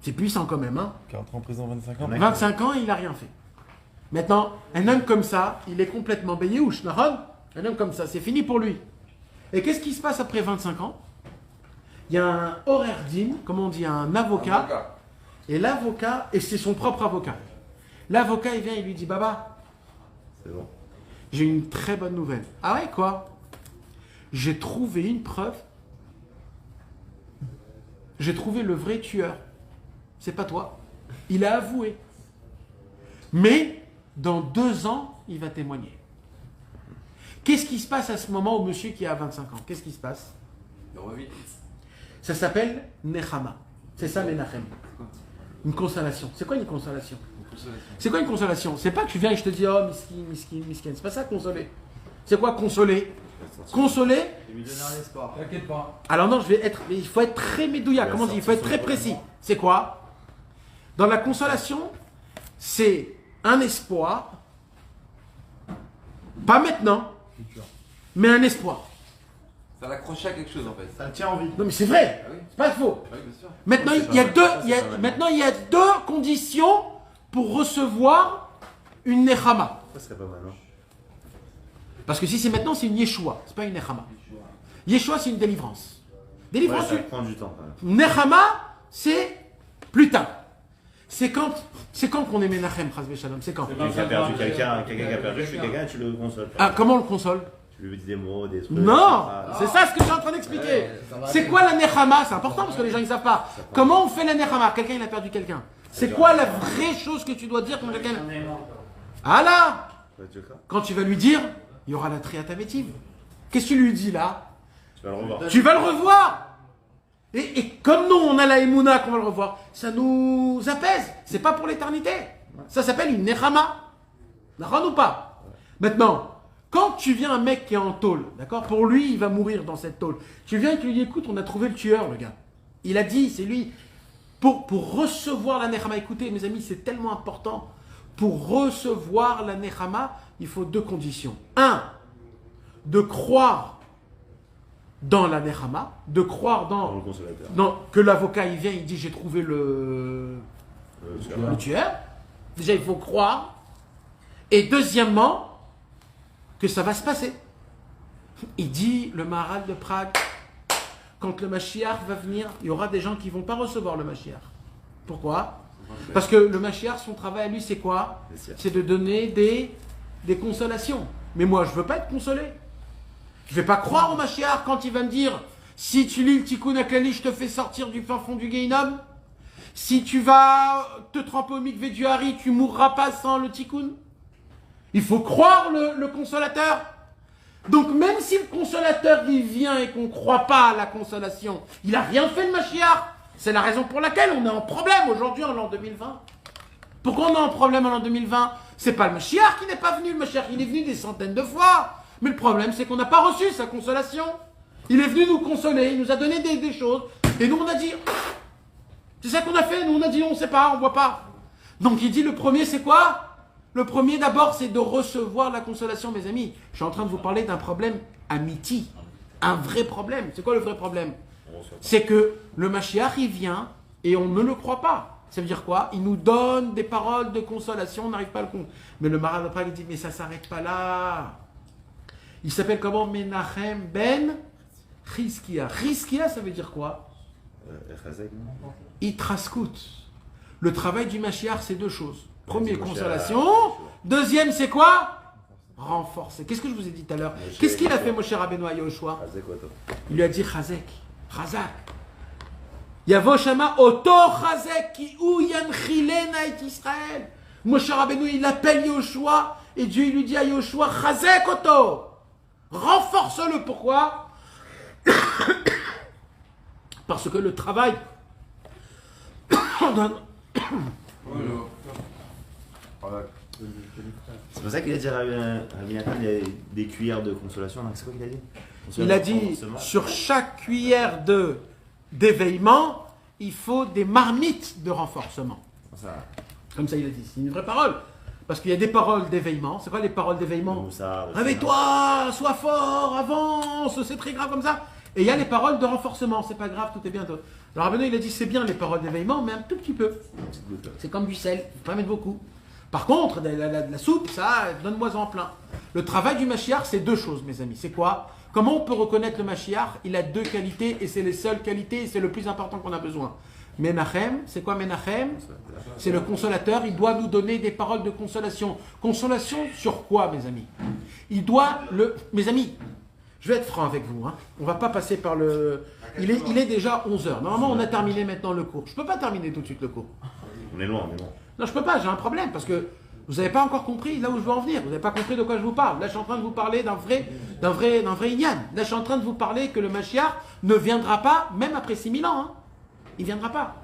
C'est puissant quand même, hein? Qui rentre en prison 25 ans. 25 ans et il n'a rien fait. Maintenant, un homme comme ça, il est complètement béyouch, nahon? Un homme comme ça, c'est fini pour lui. Et qu'est-ce qui se passe après 25 ans? Il y a un horaire din, comme on dit, un avocat. Et l'avocat, et c'est son propre avocat. L'avocat, il vient, il lui dit, Baba, C'est bon. j'ai une très bonne nouvelle. Ah ouais, quoi? J'ai trouvé une preuve. J'ai trouvé le vrai tueur. C'est pas toi. Il a avoué. Mais, dans 2 ans, il va témoigner. Qu'est-ce qui se passe à ce moment au monsieur qui a 25 ans? Qu'est-ce qui se passe? Ça s'appelle Nechama. C'est ça, Menachem. Une consolation. C'est quoi une consolation? C'est quoi une consolation? C'est pas que tu viens et je te dis, oh, miskin, miskin, miskin. C'est pas ça, consoler. C'est quoi consoler? Consoler. Et lui donner un espoir. T'inquiète pas. Alors non, il faut être très médouilla. Comment on dit? Il faut être très précis. C'est quoi? Dans la consolation, c'est un espoir. Pas maintenant, mais un espoir. Ça l'accrochait à quelque chose en fait. Ça le tient en vie. Non mais c'est vrai. Ah oui. C'est pas faux. Ah oui, bien sûr. Maintenant, c'est il y a pas mal. deux, Ça, c'est pas mal. maintenant, il y a deux conditions pour recevoir une nechama. Ça serait pas mal, hein. Parce que si c'est maintenant, c'est une yeshua, c'est pas une nechama. Yeshua, c'est une délivrance. Délivrance, Ouais, ça prend du temps quand même. nechama, c'est plus tard. C'est quand qu'on est Menachem, Chazvé Shalom, c'est quand? Quelqu'un qui a perdu quelqu'un qui a perdu chez quelqu'un, tu le consoles. Ah, comment on le console? Tu lui dis des mots, des trucs. Non, etc. c'est ça ce que je suis en train d'expliquer. Ouais, ça va C'est aller. quoi la nechama? C'est important parce que les gens ils savent pas. Comment on fait la nechama? Quelqu'un il a perdu quelqu'un. C'est quoi la vraie chose que tu dois dire quand quelqu'un... On est mort. Ah là, Ouais, tu veux quoi? quand tu vas lui dire, il y aura la triatamétive. Qu'est-ce que tu lui dis là? Tu vas le revoir. Tu vas le revoir. Et comme nous, on a la émouna qu'on va le revoir, ça nous apaise. C'est pas pour l'éternité. Ça s'appelle une nechama. D'accord ou pas? Maintenant, quand tu viens un mec qui est en tôle, d'accord? Pour lui, il va mourir dans cette tôle. Tu viens et tu lui dis, écoute, on a trouvé le tueur, le gars. Il a dit, c'est lui. Pour recevoir la nechama, écoutez, mes amis, c'est tellement important. Pour recevoir la nechama, il faut deux conditions. Un, de croire dans la nechama, de croire Dans le consolateur. que l'avocat il vient, il dit j'ai trouvé le tueur. Déjà il faut croire. Et deuxièmement, que ça va se passer. Il dit le Maharal de Prague, quand le Mashiach va venir, il y aura des gens qui ne vont pas recevoir le Mashiach. Pourquoi? Parce que le Mashiach, son travail à lui c'est quoi? C'est de donner des consolations. Mais moi je ne veux pas être consolé. Je ne vais pas croire au Mashiach quand il va me dire si tu lis le Tikkun HaKlali, je te fais sortir du fin fond du Gehinnom. Si tu vas te tremper au mikvé du Hari, tu mourras pas sans le Tikkun. Il faut croire le consolateur. Donc même si le consolateur il vient et qu'on ne croit pas à la consolation, il n'a rien fait le Mashiach. C'est la raison pour laquelle on est en problème aujourd'hui en l'an 2020. Pourquoi on est en problème en l'an 2020? C'est pas le Mashiach qui n'est pas venu, le Mashiach il est venu des centaines de fois. Mais le problème, c'est qu'on n'a pas reçu sa consolation. Il est venu nous consoler, il nous a donné des choses. Et nous, on a dit... C'est ça qu'on a fait. Nous, on a dit, on ne sait pas, on ne voit pas. Donc, il dit, le premier, c'est quoi? Le premier, d'abord, c'est de recevoir la consolation, mes amis. Je suis en train de vous parler d'un problème amiti. Un vrai problème. C'est quoi le vrai problème? C'est que le Mashiach, il vient et on ne le croit pas. Ça veut dire quoi? Il nous donne des paroles de consolation, on n'arrive pas à le comprendre. Mais le Maharal de Prague, il dit, mais ça ne s'arrête pas là. Il s'appelle comment? Menachem ben Chizkia. Chizkia, ça veut dire quoi? Itraskut. Le travail du Mashiach, c'est deux choses. Premier, consolation. Deuxième, c'est quoi? Renforcer. Qu'est-ce que je vous ai dit tout à l'heure? Qu'est-ce qu'il a fait, Moshe Rabbeinu à Yoshua? Il lui a dit Chazek. Chazak. Yavo Shama Oto Chazek ki ou yanchilena et Israël. Moshe Rabbeinu, il appelle Yoshua et Dieu il lui dit à Yoshua Chazek Oto. Renforce-le. Pourquoi? Parce que le travail C'est pour ça qu'il a dit à Rabbi Nathan, il y a des cuillères de consolation. C'est quoi qu'il a dit? Il a dit sur chaque cuillère d'éveillement, il faut des marmites de renforcement. Comme ça il a dit, c'est une vraie parole. Parce qu'il y a des paroles d'éveillement. C'est quoi les paroles d'éveillement? Réveille-toi, sois fort, avance, c'est très grave comme ça. Et il y a les paroles de renforcement, c'est pas grave, tout est bien. Alors Rabbeinu il a dit c'est bien les paroles d'éveillement, mais un tout petit peu. C'est comme du sel, il ne faut pas mettre beaucoup. Par contre, la soupe, ça, donne-moi en plein. Le travail du Mashiach, c'est deux choses, mes amis. C'est quoi? Comment on peut reconnaître le Mashiach? Il a deux qualités et c'est les seules qualités et c'est le plus important qu'on a besoin. Menachem, c'est quoi Menachem? C'est le consolateur, il doit nous donner des paroles de consolation. Consolation sur quoi, mes amis? Mes amis, je vais être franc avec vous, hein. On ne va pas passer par le... Il est déjà 11h. Normalement, on a terminé maintenant le cours. Je ne peux pas terminer tout de suite le cours. On est loin, Non, je peux pas, j'ai un problème, parce que vous n'avez pas encore compris là où je veux en venir. Vous n'avez pas compris de quoi je vous parle. Là, je suis en train de vous parler d'un vrai Inyan. Là, je suis en train de vous parler que le Mashiach ne viendra pas, même après 6000 ans. Hein. Il ne viendra pas.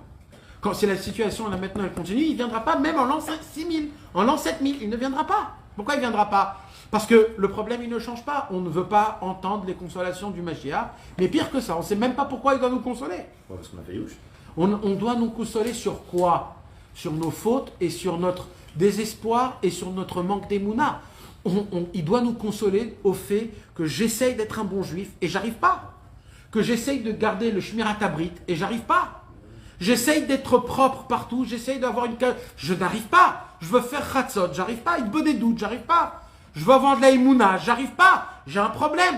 Quand c'est la situation, là maintenant, elle continue, il ne viendra pas, même en l'an 6000, en l'an 7000, il ne viendra pas. Pourquoi il ne viendra pas? Parce que le problème, il ne change pas. On ne veut pas entendre les consolations du Mashiach. Mais pire que ça, on ne sait même pas pourquoi il doit nous consoler. Ouais, parce qu'on a fait Youch. On doit nous consoler sur quoi? Sur nos fautes et sur notre désespoir et sur notre manque d'émouna. Il doit nous consoler au fait que j'essaye d'être un bon juif et j'arrive pas. Que j'essaye de garder le Shmirat Habrit et j'arrive pas. J'essaye d'être propre partout, j'essaye d'avoir une... Je n'arrive pas. Je veux faire Khatzot, j'arrive pas. Une bonne doute, j'arrive pas. Je veux avoir de la Emouna, j'arrive pas. J'ai un problème.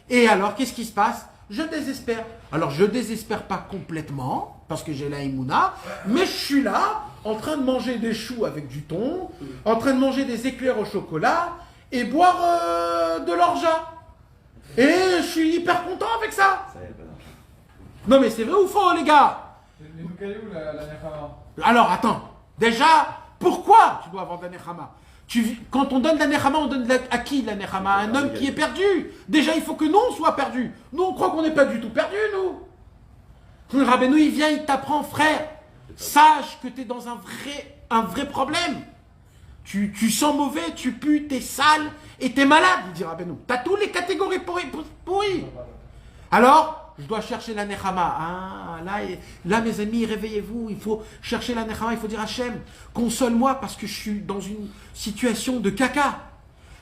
Et alors, qu'est-ce qui se passe? Je désespère. Alors, je désespère pas complètement, parce que j'ai la Emouna, mais je suis là, en train de manger des choux avec du thon, en train de manger des éclairs au chocolat, et boire de l'orgeat. Et je suis hyper content avec ça. Ça y est, pas d'argent. Non mais c'est vrai ou faux, les gars? Mais nous, quelle est où la Nechama? Alors, attends. Déjà, pourquoi tu dois avoir de la Nechama? Quand on donne de la Nechama, on donne à qui la Nechama? À un homme qui est perdu. Déjà, il faut que nous, on soit perdus. Nous, on croit qu'on n'est pas du tout perdus, nous. Le Rabbeinu, il vient, il t'apprend, frère. Sache que tu es dans un vrai problème. Tu sens mauvais, tu pues, tu es sale et tu es malade, il dit Rabbeinu. Tu as toutes les catégories pourries. Alors, je dois chercher la Nechama. Ah, là, mes amis, réveillez-vous. Il faut chercher la Nechama. Il faut dire Hachem, console-moi parce que je suis dans une situation de caca.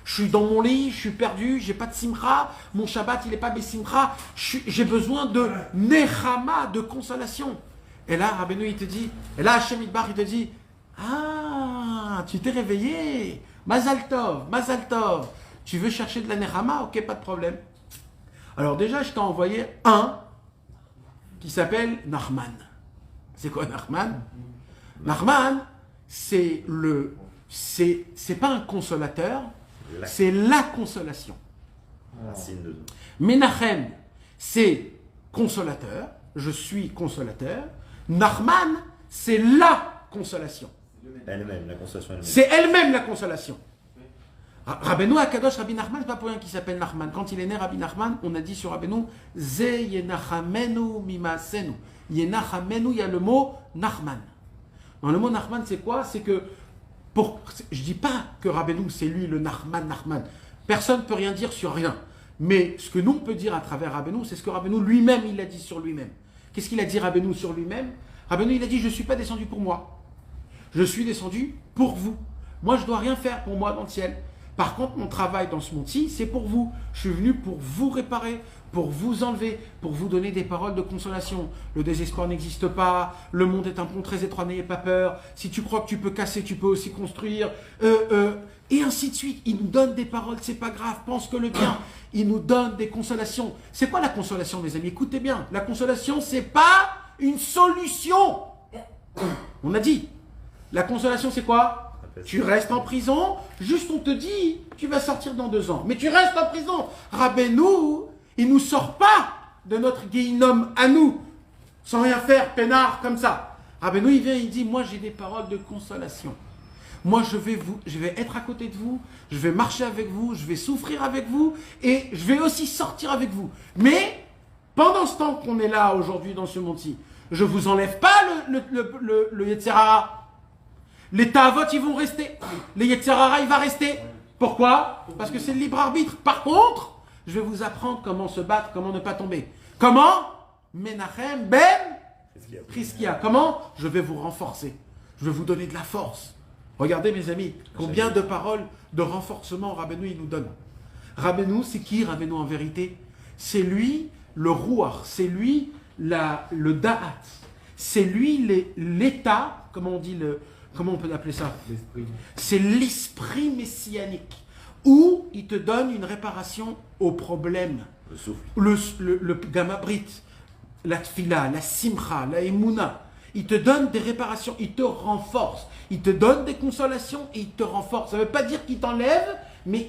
Je suis dans mon lit, je suis perdu, j'ai pas de simcha. Mon Shabbat, il n'est pas besimcha. J'ai besoin de Nechama, de consolation. Et là, Rabbeinu, il te dit, et là, Hachem Idbar, il te dit, ah, tu t'es réveillé. Mazal Tov, Mazal Tov. Tu veux chercher de la Nechama? Ok, pas de problème. Alors déjà, je t'ai envoyé un qui s'appelle Nachman. C'est quoi Nachman? Nachman, c'est pas un consolateur, c'est la consolation. Racine de... Menachem, c'est consolateur, je suis consolateur. Nachman, c'est la consolation. Elle-même, la consolation elle-même. C'est elle-même la consolation. Rabbeinu Akadosh, Rabbi Nachman, c'est pas pour rien qu'il s'appelle Nachman. Quand il est né, Rabbi Nachman, on a dit sur Rabbeinu, Ze yenachamenu mimasenu. Yenachamenu, il y a le mot Nachman. Dans le mot Nachman, c'est quoi? C'est que, je dis pas que Rabbeinu, c'est lui le Nachman. Personne ne peut rien dire sur rien. Mais ce que nous, on peut dire à travers Rabbeinu, c'est ce que Rabbeinu lui-même, il a dit sur lui-même. Qu'est-ce qu'il a dit Rabbeinu sur lui-même? Rabbeinu, il a dit, je ne suis pas descendu pour moi. Je suis descendu pour vous. Moi, je ne dois rien faire pour moi dans le ciel. Par contre, mon travail dans ce monde-ci, c'est pour vous. Je suis venu pour vous réparer, pour vous enlever, pour vous donner des paroles de consolation. Le désespoir n'existe pas, le monde est un pont très étroit, n'ayez pas peur. Si tu crois que tu peux casser, tu peux aussi construire. Et ainsi de suite. Il nous donne des paroles, c'est pas grave, pense que le bien. Il nous donne des consolations. C'est quoi la consolation, mes amis? Écoutez bien, la consolation, c'est pas une solution. On a dit, la consolation, c'est quoi? Tu restes en prison, juste on te dit, tu vas sortir dans 2 ans. Mais tu restes en prison. Rabbeinu, il ne nous sort pas de notre guéhinom à nous, sans rien faire, peinard, comme ça. Rabbeinu, il vient, il dit, moi j'ai des paroles de consolation. Moi je vais être à côté de vous, je vais marcher avec vous, je vais souffrir avec vous, et je vais aussi sortir avec vous. Mais, pendant ce temps qu'on est là aujourd'hui dans ce monde-ci, je ne vous enlève pas le Yetzer Hara. Les Tavot, ils vont rester. Les Yetzer Hara, il va rester. Pourquoi? Parce que c'est le libre arbitre. Par contre, je vais vous apprendre comment se battre, comment ne pas tomber. Comment? Menachem ben Chizkia. Comment? Je vais vous renforcer. Je vais vous donner de la force. Regardez mes amis, combien de paroles de renforcement Rabbeinu il nous donne. Rabbeinu, c'est qui Rabbeinu en vérité? C'est lui le Ruach, c'est lui le Da'at. C'est lui l'état, comment on peut appeler ça? C'est l'esprit messianique, où il te donne une réparation au problème. Le souffle. Le Gamabrit, la Tfila, la Simcha, la Emouna. Il te donne des réparations, il te renforce. Il te donne des consolations et il te renforce. Ça ne veut pas dire qu'il t'enlève, mais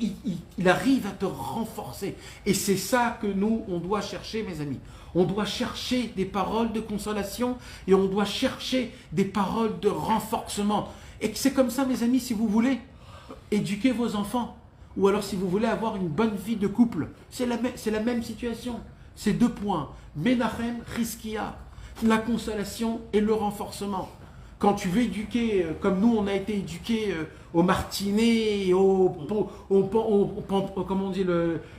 il arrive à te renforcer. Et c'est ça que nous, on doit chercher, mes amis. On doit chercher des paroles de consolation et on doit chercher des paroles de renforcement. Et c'est comme ça, mes amis, si vous voulez éduquer vos enfants, ou alors si vous voulez avoir une bonne vie de couple, c'est la même situation. C'est 2 points. Menachem, Chizkia, la consolation et le renforcement. quand tu veux éduquer, comme nous on a été éduqués au martinet, comment on dit,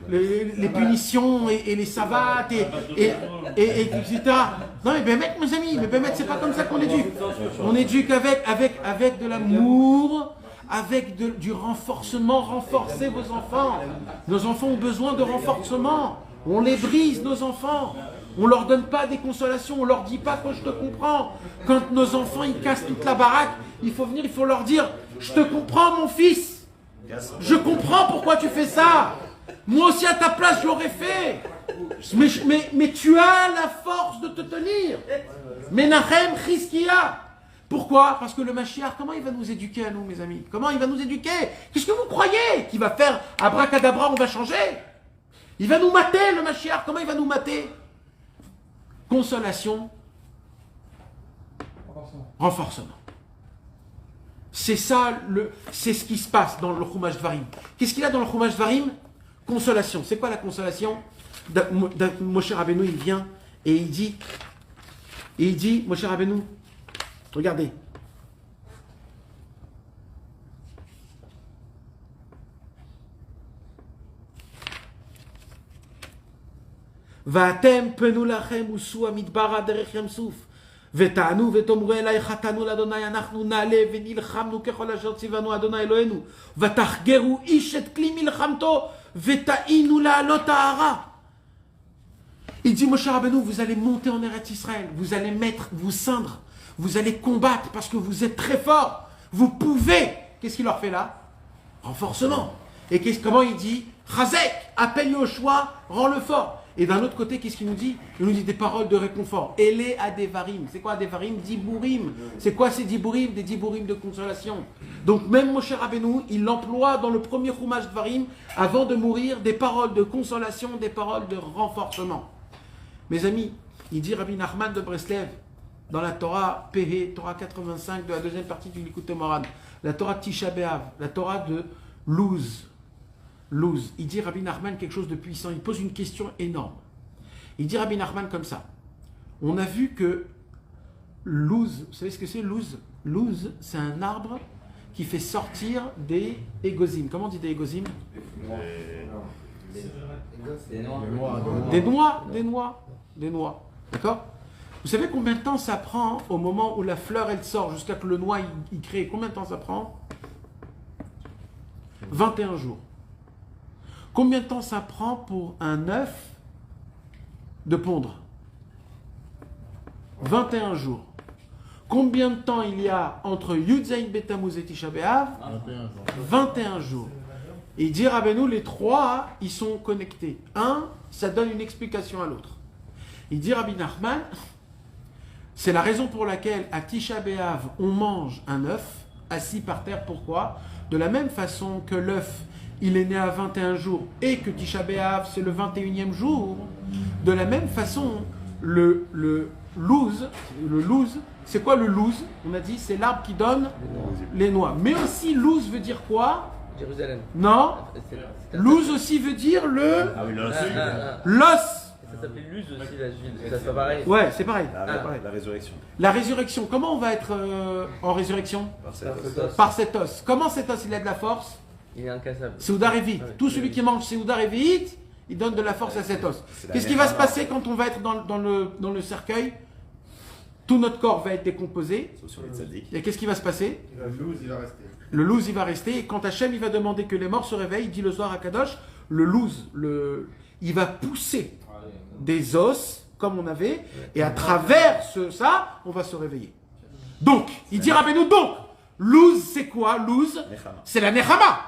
les punitions et les savates, etc. Non mais Bémet, mes amis, mais Bémet, c'est pas comme ça qu'on éduque. On éduque avec de l'amour, avec du renforcement. Renforcez vos enfants. Nos enfants ont besoin de renforcement. On les brise, nos enfants. On leur donne pas des consolations, on leur dit pas que je te comprends. Quand nos enfants ils cassent toute la baraque, il faut venir, il faut leur dire je te comprends mon fils. Je comprends pourquoi tu fais ça. Moi aussi à ta place je l'aurais fait. Mais tu as la force de te tenir. Menachem Chizkia. Pourquoi? Parce que le Mashiach, comment il va nous éduquer à nous, mes amis? Comment il va nous éduquer? Qu'est-ce que vous croyez qu'il va faire? Abracadabra, on va changer? Il va nous mater, le Mashiach. Comment il va nous mater? Consolation, renforcement. C'est ça, c'est ce qui se passe dans le Chumash Dvarim. Qu'est-ce qu'il y a dans le Chumash Dvarim? Consolation. C'est quoi la consolation? Moshe Rabbeinu, il vient et il dit, Moshe Rabbeinu, regardez. ואתם פנו לכם וסעו המדברה דרך ים סוף ותענו ותאמרו אלי חטאנו לאדוני אנחנו נעלה ונלחמנו ככל אשר ציוונו אדוני אלוהינו ותחגרו איש את כלי מלחמתו ותעינו לעלות ההרה. Il dit Moshe Rabbeinu, vous allez monter en Eretz Israël, vous allez vous ceindre, vous allez combattre parce que vous êtes très fort, vous pouvez. Qu'est-ce qu'il leur fait là? Renforcement. Et comment il dit? Chazek, appelle Yoshua, rends-le fort. Et d'un autre côté, qu'est-ce qu'il nous dit? Il nous dit des paroles de réconfort. Ele Adevarim. C'est quoi Adevarim? Diburim. C'est quoi ces Diburim? Des Diburim de consolation. Donc même Moshe Rabbeinu, il emploie dans le premier Chumash Dvarim, avant de mourir, des paroles de consolation, des paroles de renforcement. Mes amis, il dit Rabbi Nachman de Breslev, dans la Torah Pehe, Torah 85, de la deuxième partie du Likutei Moharan, la Torah Tisha B'Av, la Torah de Luz. Il dit Rabbi Nachman quelque chose de puissant, il pose une question énorme. Il dit Rabbi Nachman comme ça. On a vu que Luz, vous savez ce que c'est Luz? Luz, c'est un arbre qui fait sortir des égozim. Comment on dit des égozim? Des noix. D'accord? Vous savez combien de temps ça prend au moment où la fleur elle sort jusqu'à que le noix il crée? Combien de temps ça prend? 21 jours. Combien de temps ça prend pour un œuf de pondre? 21 jours. Combien de temps il y a entre Yud Zayin Betamuz et Tisha B'Av? 21 jours. Et il dit Rabbeinu, les trois, ils sont connectés. Un, ça donne une explication à l'autre. Il dit Rabbi Nachman, c'est la raison pour laquelle à Tisha B'Av, on mange un œuf assis par terre. Pourquoi? De la même façon que l'œuf, il est né à 21 jours et que Tisha B'Av, c'est le 21e jour. De la même façon, le louz, c'est quoi le louz? On a dit, c'est l'arbre qui donne les noix. Mais aussi, louz veut dire quoi? Jérusalem. Non. Louz aussi veut dire le... Ah oui, l'os. L'os. Ça s'appelait Luz aussi, la ville. Ça c'est pareil. Ouais, c'est pareil. La résurrection. La résurrection, comment on va être en résurrection? Par cet os. Par cet os. Comment cet os, il a de la force? Il est incassable. Seouda Révit. Tout celui qui mange Seouda Révit, il donne de la force à cet os. Qu'est-ce qui va se passer quand on va être dans le cercueil? Tout notre corps va être décomposé. Sauf sur les tzaddik. Et qu'est-ce qui va se passer? Le loose, il va rester. Le louz, il va rester. Et quand Hachem, il va demander que les morts se réveillent, il dit le soir à Kadosh, le louz, il va pousser des os, comme on avait, et à travers ça, on va se réveiller. Donc, il dit Rabbeinu, donc, louz, c'est quoi? Louz, Nechama. c'est la Nechama.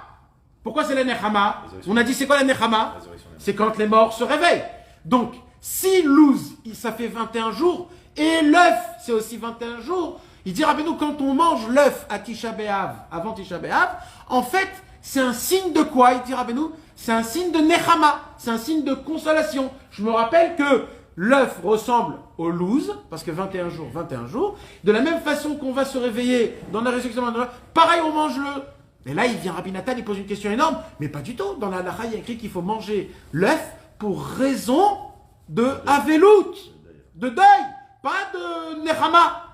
Pourquoi c'est la Nechama? On a dit c'est quoi la Nechama? Résurrection. C'est quand les morts se réveillent. Donc, si louz, ça fait 21 jours, et l'œuf, c'est aussi 21 jours, il dit Rabbeinu, quand on mange l'œuf à Tisha B'Av, avant Tisha B'Av, en fait, c'est un signe de quoi? Il dit Rabbeinu, c'est un signe de Nechama, c'est un signe de consolation. Je me rappelle que l'œuf ressemble au louz, parce que 21 jours, 21 jours. De la même façon qu'on va se réveiller dans la résurrection, pareil, on mange le. Et là, il vient Rabbi Nathan, il pose une question énorme, mais pas du tout. Dans la halakha, il y a écrit qu'il faut manger l'œuf pour raison de avelout, de deuil, pas de nechama.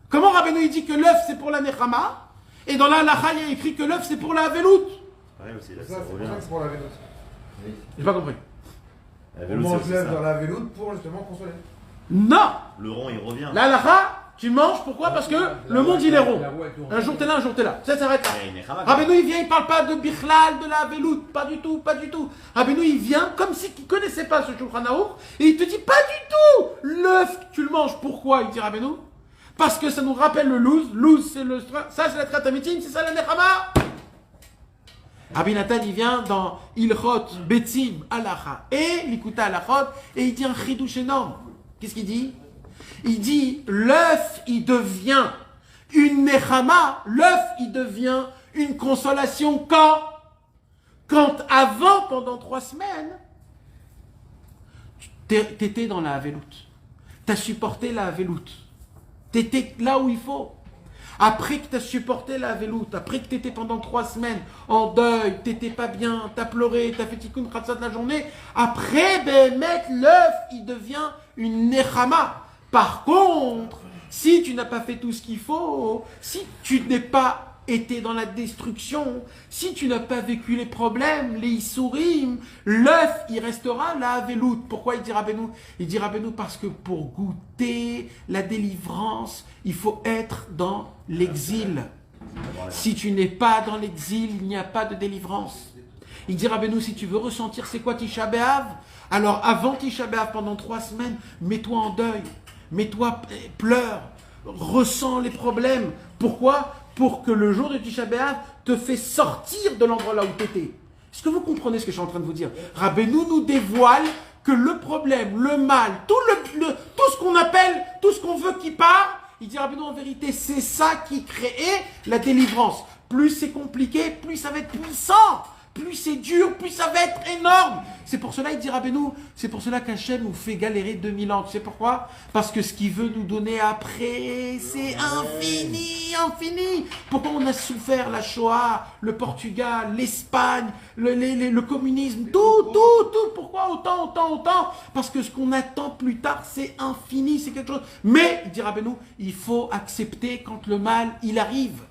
Comment Rabbeinu il dit que l'œuf c'est pour la Nechama, et dans la Halacha il y a écrit que l'œuf c'est pour la Velout? Ouais, aussi, là, C'est ça pour revient. ça que c'est pour la véloute. J'ai pas compris. La On vélo, c'est mange aussi l'œuf dans ça. la véloute pour justement consoler. Non! Le rond, il revient. La Halacha, tu manges, pourquoi? Parce que le monde il est rond. Un jour t'es là, un jour t'es là. Ça s'arrête là. Ouais, il est Nechama. Rabbeinu il vient, il parle pas de Bichlal, de la Velout, pas du tout, pas du tout. Rabbeinu il vient comme si il connaissait pas ce Shulchan Aruch et il te dit pas du tout. L'œuf tu le manges, pourquoi? Il dit Rabbeinu parce que ça nous rappelle le louz c'est le ça c'est la Tratamitim, c'est ça la Nechama. Rabbi Nathan il vient dans Ilchot Betzim Halacha et Likuta Halachot et il dit un chidouche énorme. Qu'est-ce qu'il dit? Il dit l'œuf il devient une nechama, l'œuf il devient une consolation quand avant, pendant 3 semaines, t'étais dans la Havelout, t'as supporté la Havelout, t'étais là où il faut. Après que t'as supporté la Havelout, après que t'étais pendant 3 semaines en deuil, t'étais pas bien, t'as pleuré, t'as fait tikkun khatsat la journée, après, l'œuf il devient une nechama. Par contre, si tu n'as pas fait tout ce qu'il faut, si tu n'es pas été dans la destruction, si tu n'as pas vécu les problèmes, les issourim, l'œuf, il restera la Havelout. Pourquoi il dit Rabbeinu? Il dit Rabbeinu parce que pour goûter la délivrance, il faut être dans l'exil. Si tu n'es pas dans l'exil, il n'y a pas de délivrance. Il dit Rabbeinu, si tu veux ressentir c'est quoi Tisha B'Av, alors avant Tisha B'Av, pendant 3 semaines, mets-toi en deuil. Mets-toi, pleure, ressens les problèmes. Pourquoi? Pour que le jour de Tisha B'Av te fait sortir de l'endroit là où tu étais. Est-ce que vous comprenez ce que je suis en train de vous dire? Rabbeinu nous dévoile que le problème, le mal, tout ce qu'on appelle, tout ce qu'on veut qui part, il dit Rabbeinu en vérité, c'est ça qui crée la délivrance. Plus c'est compliqué, plus ça va être puissant. Plus c'est dur, plus ça va être énorme. C'est pour cela, il dit Rabbeinu, c'est pour cela qu'Hachem nous fait galérer 2000 ans. Tu sais pourquoi? Parce que ce qu'il veut nous donner après, c'est infini, infini. Pourquoi on a souffert la Shoah, le Portugal, l'Espagne, le communisme, tout. Pourquoi autant? Parce que ce qu'on attend plus tard, c'est infini, c'est quelque chose. Mais, il dit Rabbeinu, il faut accepter quand le mal, il arrive.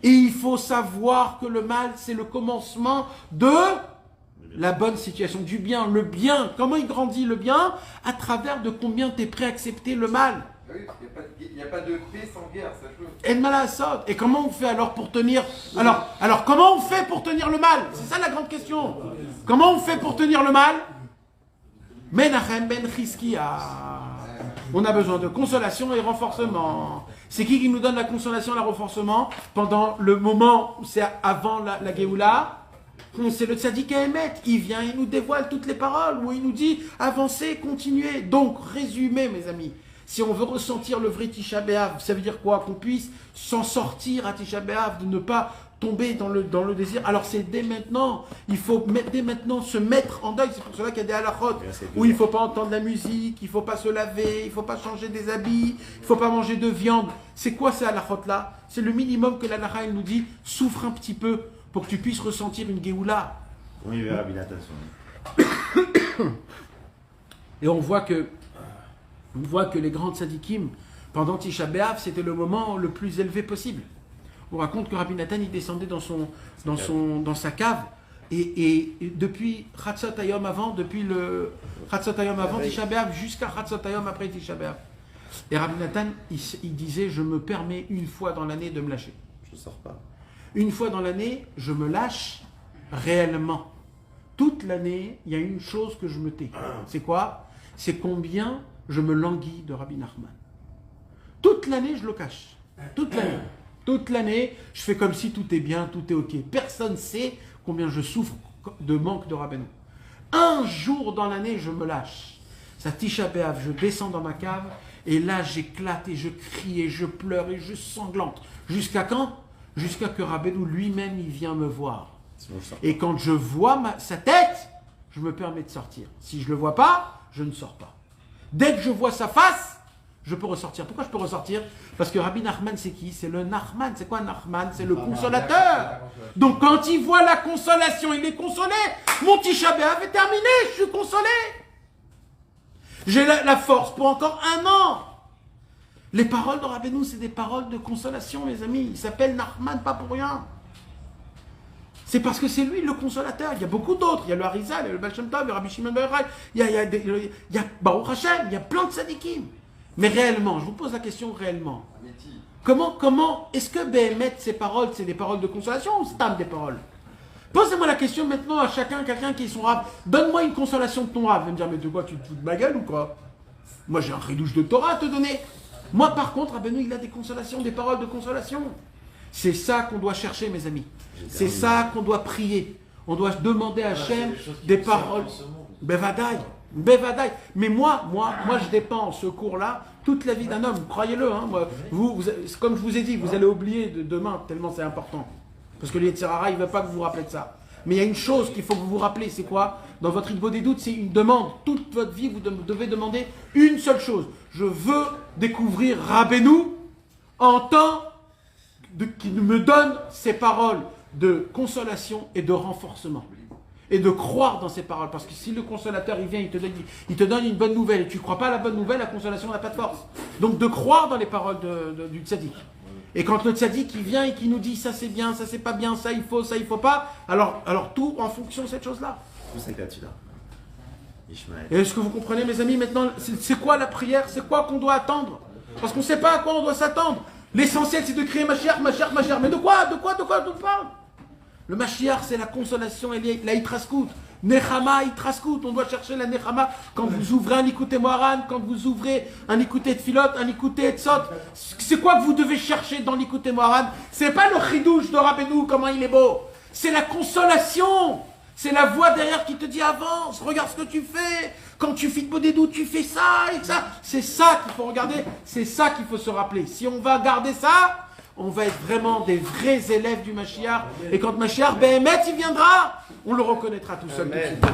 Et il faut savoir que le mal, c'est le commencement de la bonne situation, du bien. Le bien, comment il grandit le bien? À travers de combien tu es prêt à accepter le mal. Oui, il n'y a pas de paix sans guerre, ça joue. Et malhasod. Et comment on fait alors pour tenir... Alors, comment on fait pour tenir le mal? C'est ça la grande question. Comment on fait pour tenir le mal? Menachem ben Chizkia. On a besoin de consolation et renforcement. C'est qui nous donne la consolation et le renforcement pendant le moment où c'est avant la Géoula? C'est le Tzadik Emet. Il vient, il nous dévoile toutes les paroles, où il nous dit avancez, continuez. Donc, résumé, mes amis, si on veut ressentir le vrai Tisha B'Av, ça veut dire quoi? Qu'on puisse s'en sortir à Tisha B'Av, de ne pas tomber dans le désir. Alors c'est dès maintenant, il faut dès maintenant se mettre en deuil. C'est pour cela qu'il y a des halachot où il ne faut pas entendre la musique, il ne faut pas se laver, il ne faut pas changer des habits, il ne faut pas manger de viande. C'est quoi ces halachot là? C'est le minimum que l'halacha il nous dit, souffre un petit peu pour que tu puisses ressentir une Géoula. Oui, il verra bien attention. Et on voit que les grands tzadikim, pendant Tisha B'Av, c'était le moment le plus élevé possible. On raconte que Rabbi Nathan il descendait dans sa cave et depuis Chatzot Hayom avant, depuis le Chatzot Hayom avant Tisha B'Av jusqu'à Chatzot Hayom après Tisha B'Av. Et Rabbi Nathan il disait je me permets une fois dans l'année de me lâcher. Je sors pas. Une fois dans l'année, je me lâche réellement. Toute l'année, il y a une chose que je me tais. C'est quoi? C'est combien je me languis de Rabbi Nachman. Toute l'année, je le cache. Toute l'année. Toute l'année, je fais comme si tout est bien, tout est ok. Personne ne sait combien je souffre de manque de Rabbeinu. Un jour dans l'année, je me lâche. Ça Tisha B'Av, je descends dans ma cave et là, j'éclate et je crie et je pleure et je sanglante. Jusqu'à quand? Jusqu'à que Rabbeinu lui-même, il vient me voir. Et quand je vois sa tête, je me permets de sortir. Si je ne le vois pas, je ne sors pas. Dès que je vois sa face, je peux ressortir. Pourquoi je peux ressortir? Parce que Rabbi Nachman, c'est qui? C'est le Nachman. C'est quoi Nachman? C'est le consolateur. Donc quand il voit la consolation, il est consolé. Mon Tisha B'Av est terminé, je suis consolé. J'ai la force pour encore 1 an. Les paroles de Rabbeinu, c'est des paroles de consolation, mes amis. Il s'appelle Nachman, pas pour rien. C'est parce que c'est lui le consolateur. Il y a beaucoup d'autres. Il y a le Harizal, il y a le Baal Shem Tov, il y a Rabbi Shimon Bar Yochai, il y a Baruch Hashem, il y a plein de tzadikim. Mais réellement, je vous pose la question réellement. Comment est-ce que Béhémet, ces paroles, c'est des paroles de consolation ou c'est des paroles? Posez-moi la question maintenant à quelqu'un qui est son rab. Donne-moi une consolation de ton rab. Il va me dire, mais de quoi, tu te fous de ma gueule ou quoi? Moi, j'ai un ridouche de Torah à te donner. Moi, par contre, Rabbeinu, il a des consolations, des paroles de consolation. C'est ça qu'on doit chercher, mes amis. C'est ça qu'on doit prier. On doit demander à Hachem des paroles. Bevadaï. Bevadaï. Mais moi, je dépends en ce cours-là toute la vie d'un homme. Croyez-le. Hein, comme je vous ai dit, vous allez oublier de demain, tellement c'est important. Parce que l'Yetzirara, il ne veut pas que vous vous rappelez de ça. Mais il y a une chose qu'il faut que vous vous rappelez, c'est quoi? Dans votre Igbo des doutes, c'est une demande. Toute votre vie, vous devez demander une seule chose. Je veux découvrir Rabbeinu en tant qu'il me donne ces paroles de consolation et de renforcement. Et de croire dans ces paroles. Parce que si le consolateur, il vient, il te donne une bonne nouvelle, et tu ne crois pas à la bonne nouvelle, la consolation n'a pas de force. Donc de croire dans les paroles du tzaddik. Et quand le tzaddik, il vient et qu'il nous dit ça c'est bien, ça c'est pas bien, ça il faut pas, alors tout en fonction de cette chose-là. Tout ça là. Ishmael. Et est-ce que vous comprenez, mes amis, maintenant, c'est quoi la prière? C'est quoi qu'on doit attendre? Parce qu'on ne sait pas à quoi on doit s'attendre. L'essentiel, c'est de crier Mashiach, Mashiach, Mashiach. Mais de quoi on parle? Le Mashiach, c'est la consolation et la Itraskout. Nechama, Itraskout. On doit chercher la Nechama quand vous ouvrez un Likutei Moharan, quand vous ouvrez un Likutei Tfilot, un Likutei Etzot. C'est quoi que vous devez chercher dans Likutei Moharan? C'est pas le chidouche de Rabbeinu, comment il est beau. C'est la consolation. C'est la voix derrière qui te dit avance, regarde ce que tu fais. Quand tu fais des doutes, tu fais ça et ça. C'est ça qu'il faut regarder, c'est ça qu'il faut se rappeler. Si on va garder ça, on va être vraiment des vrais élèves du Mashiach. Et quand Mashiach, Béhémet, il viendra, on le reconnaîtra tout seul. C'est pas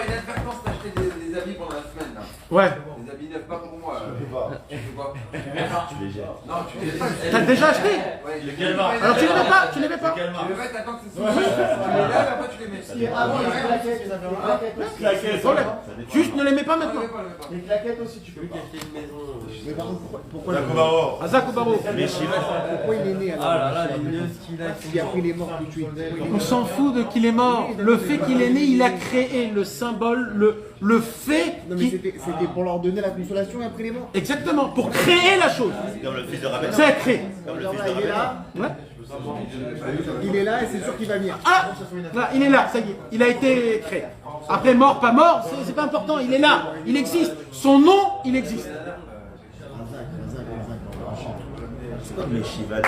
une advertence d'acheter des habits pendant la semaine. Là. Ouais. Des habits neufs, pas pour moi. Je sais pas. Tu les jettes. Non, tu les jettes. T'as déjà acheté? Ouais, je les mets. Alors tu les mets pas, tu les mets pas. Tu les mets, t'attends que c'est sorti. Tu les lèves, après tu les mets. Sans problème. Juste ne les mets pas maintenant. Les claquettes aussi, tu peux pas. Mais par contre, pourquoi Azak ou Baro. pourquoi il est né alors il a pris les morts tout de suite. On s'en fout de qu'il est mort. Le fait qu'il est né, il a créé le symbole, le fait Non mais c'était pour leur donner la consolation et après les morts. exactement, pour créer la chose. Comme le fils de Rabbeinu. C'est créé. Comme le Alors fils là, de il est Rabbeinu. là, Ouais. il est là et c'est sûr qu'il va venir. Ah, là, il est là, ça y est, il a été créé. Après mort, pas mort, c'est pas important, il est là, il existe. Son nom, il existe. C'est comme les Shivat.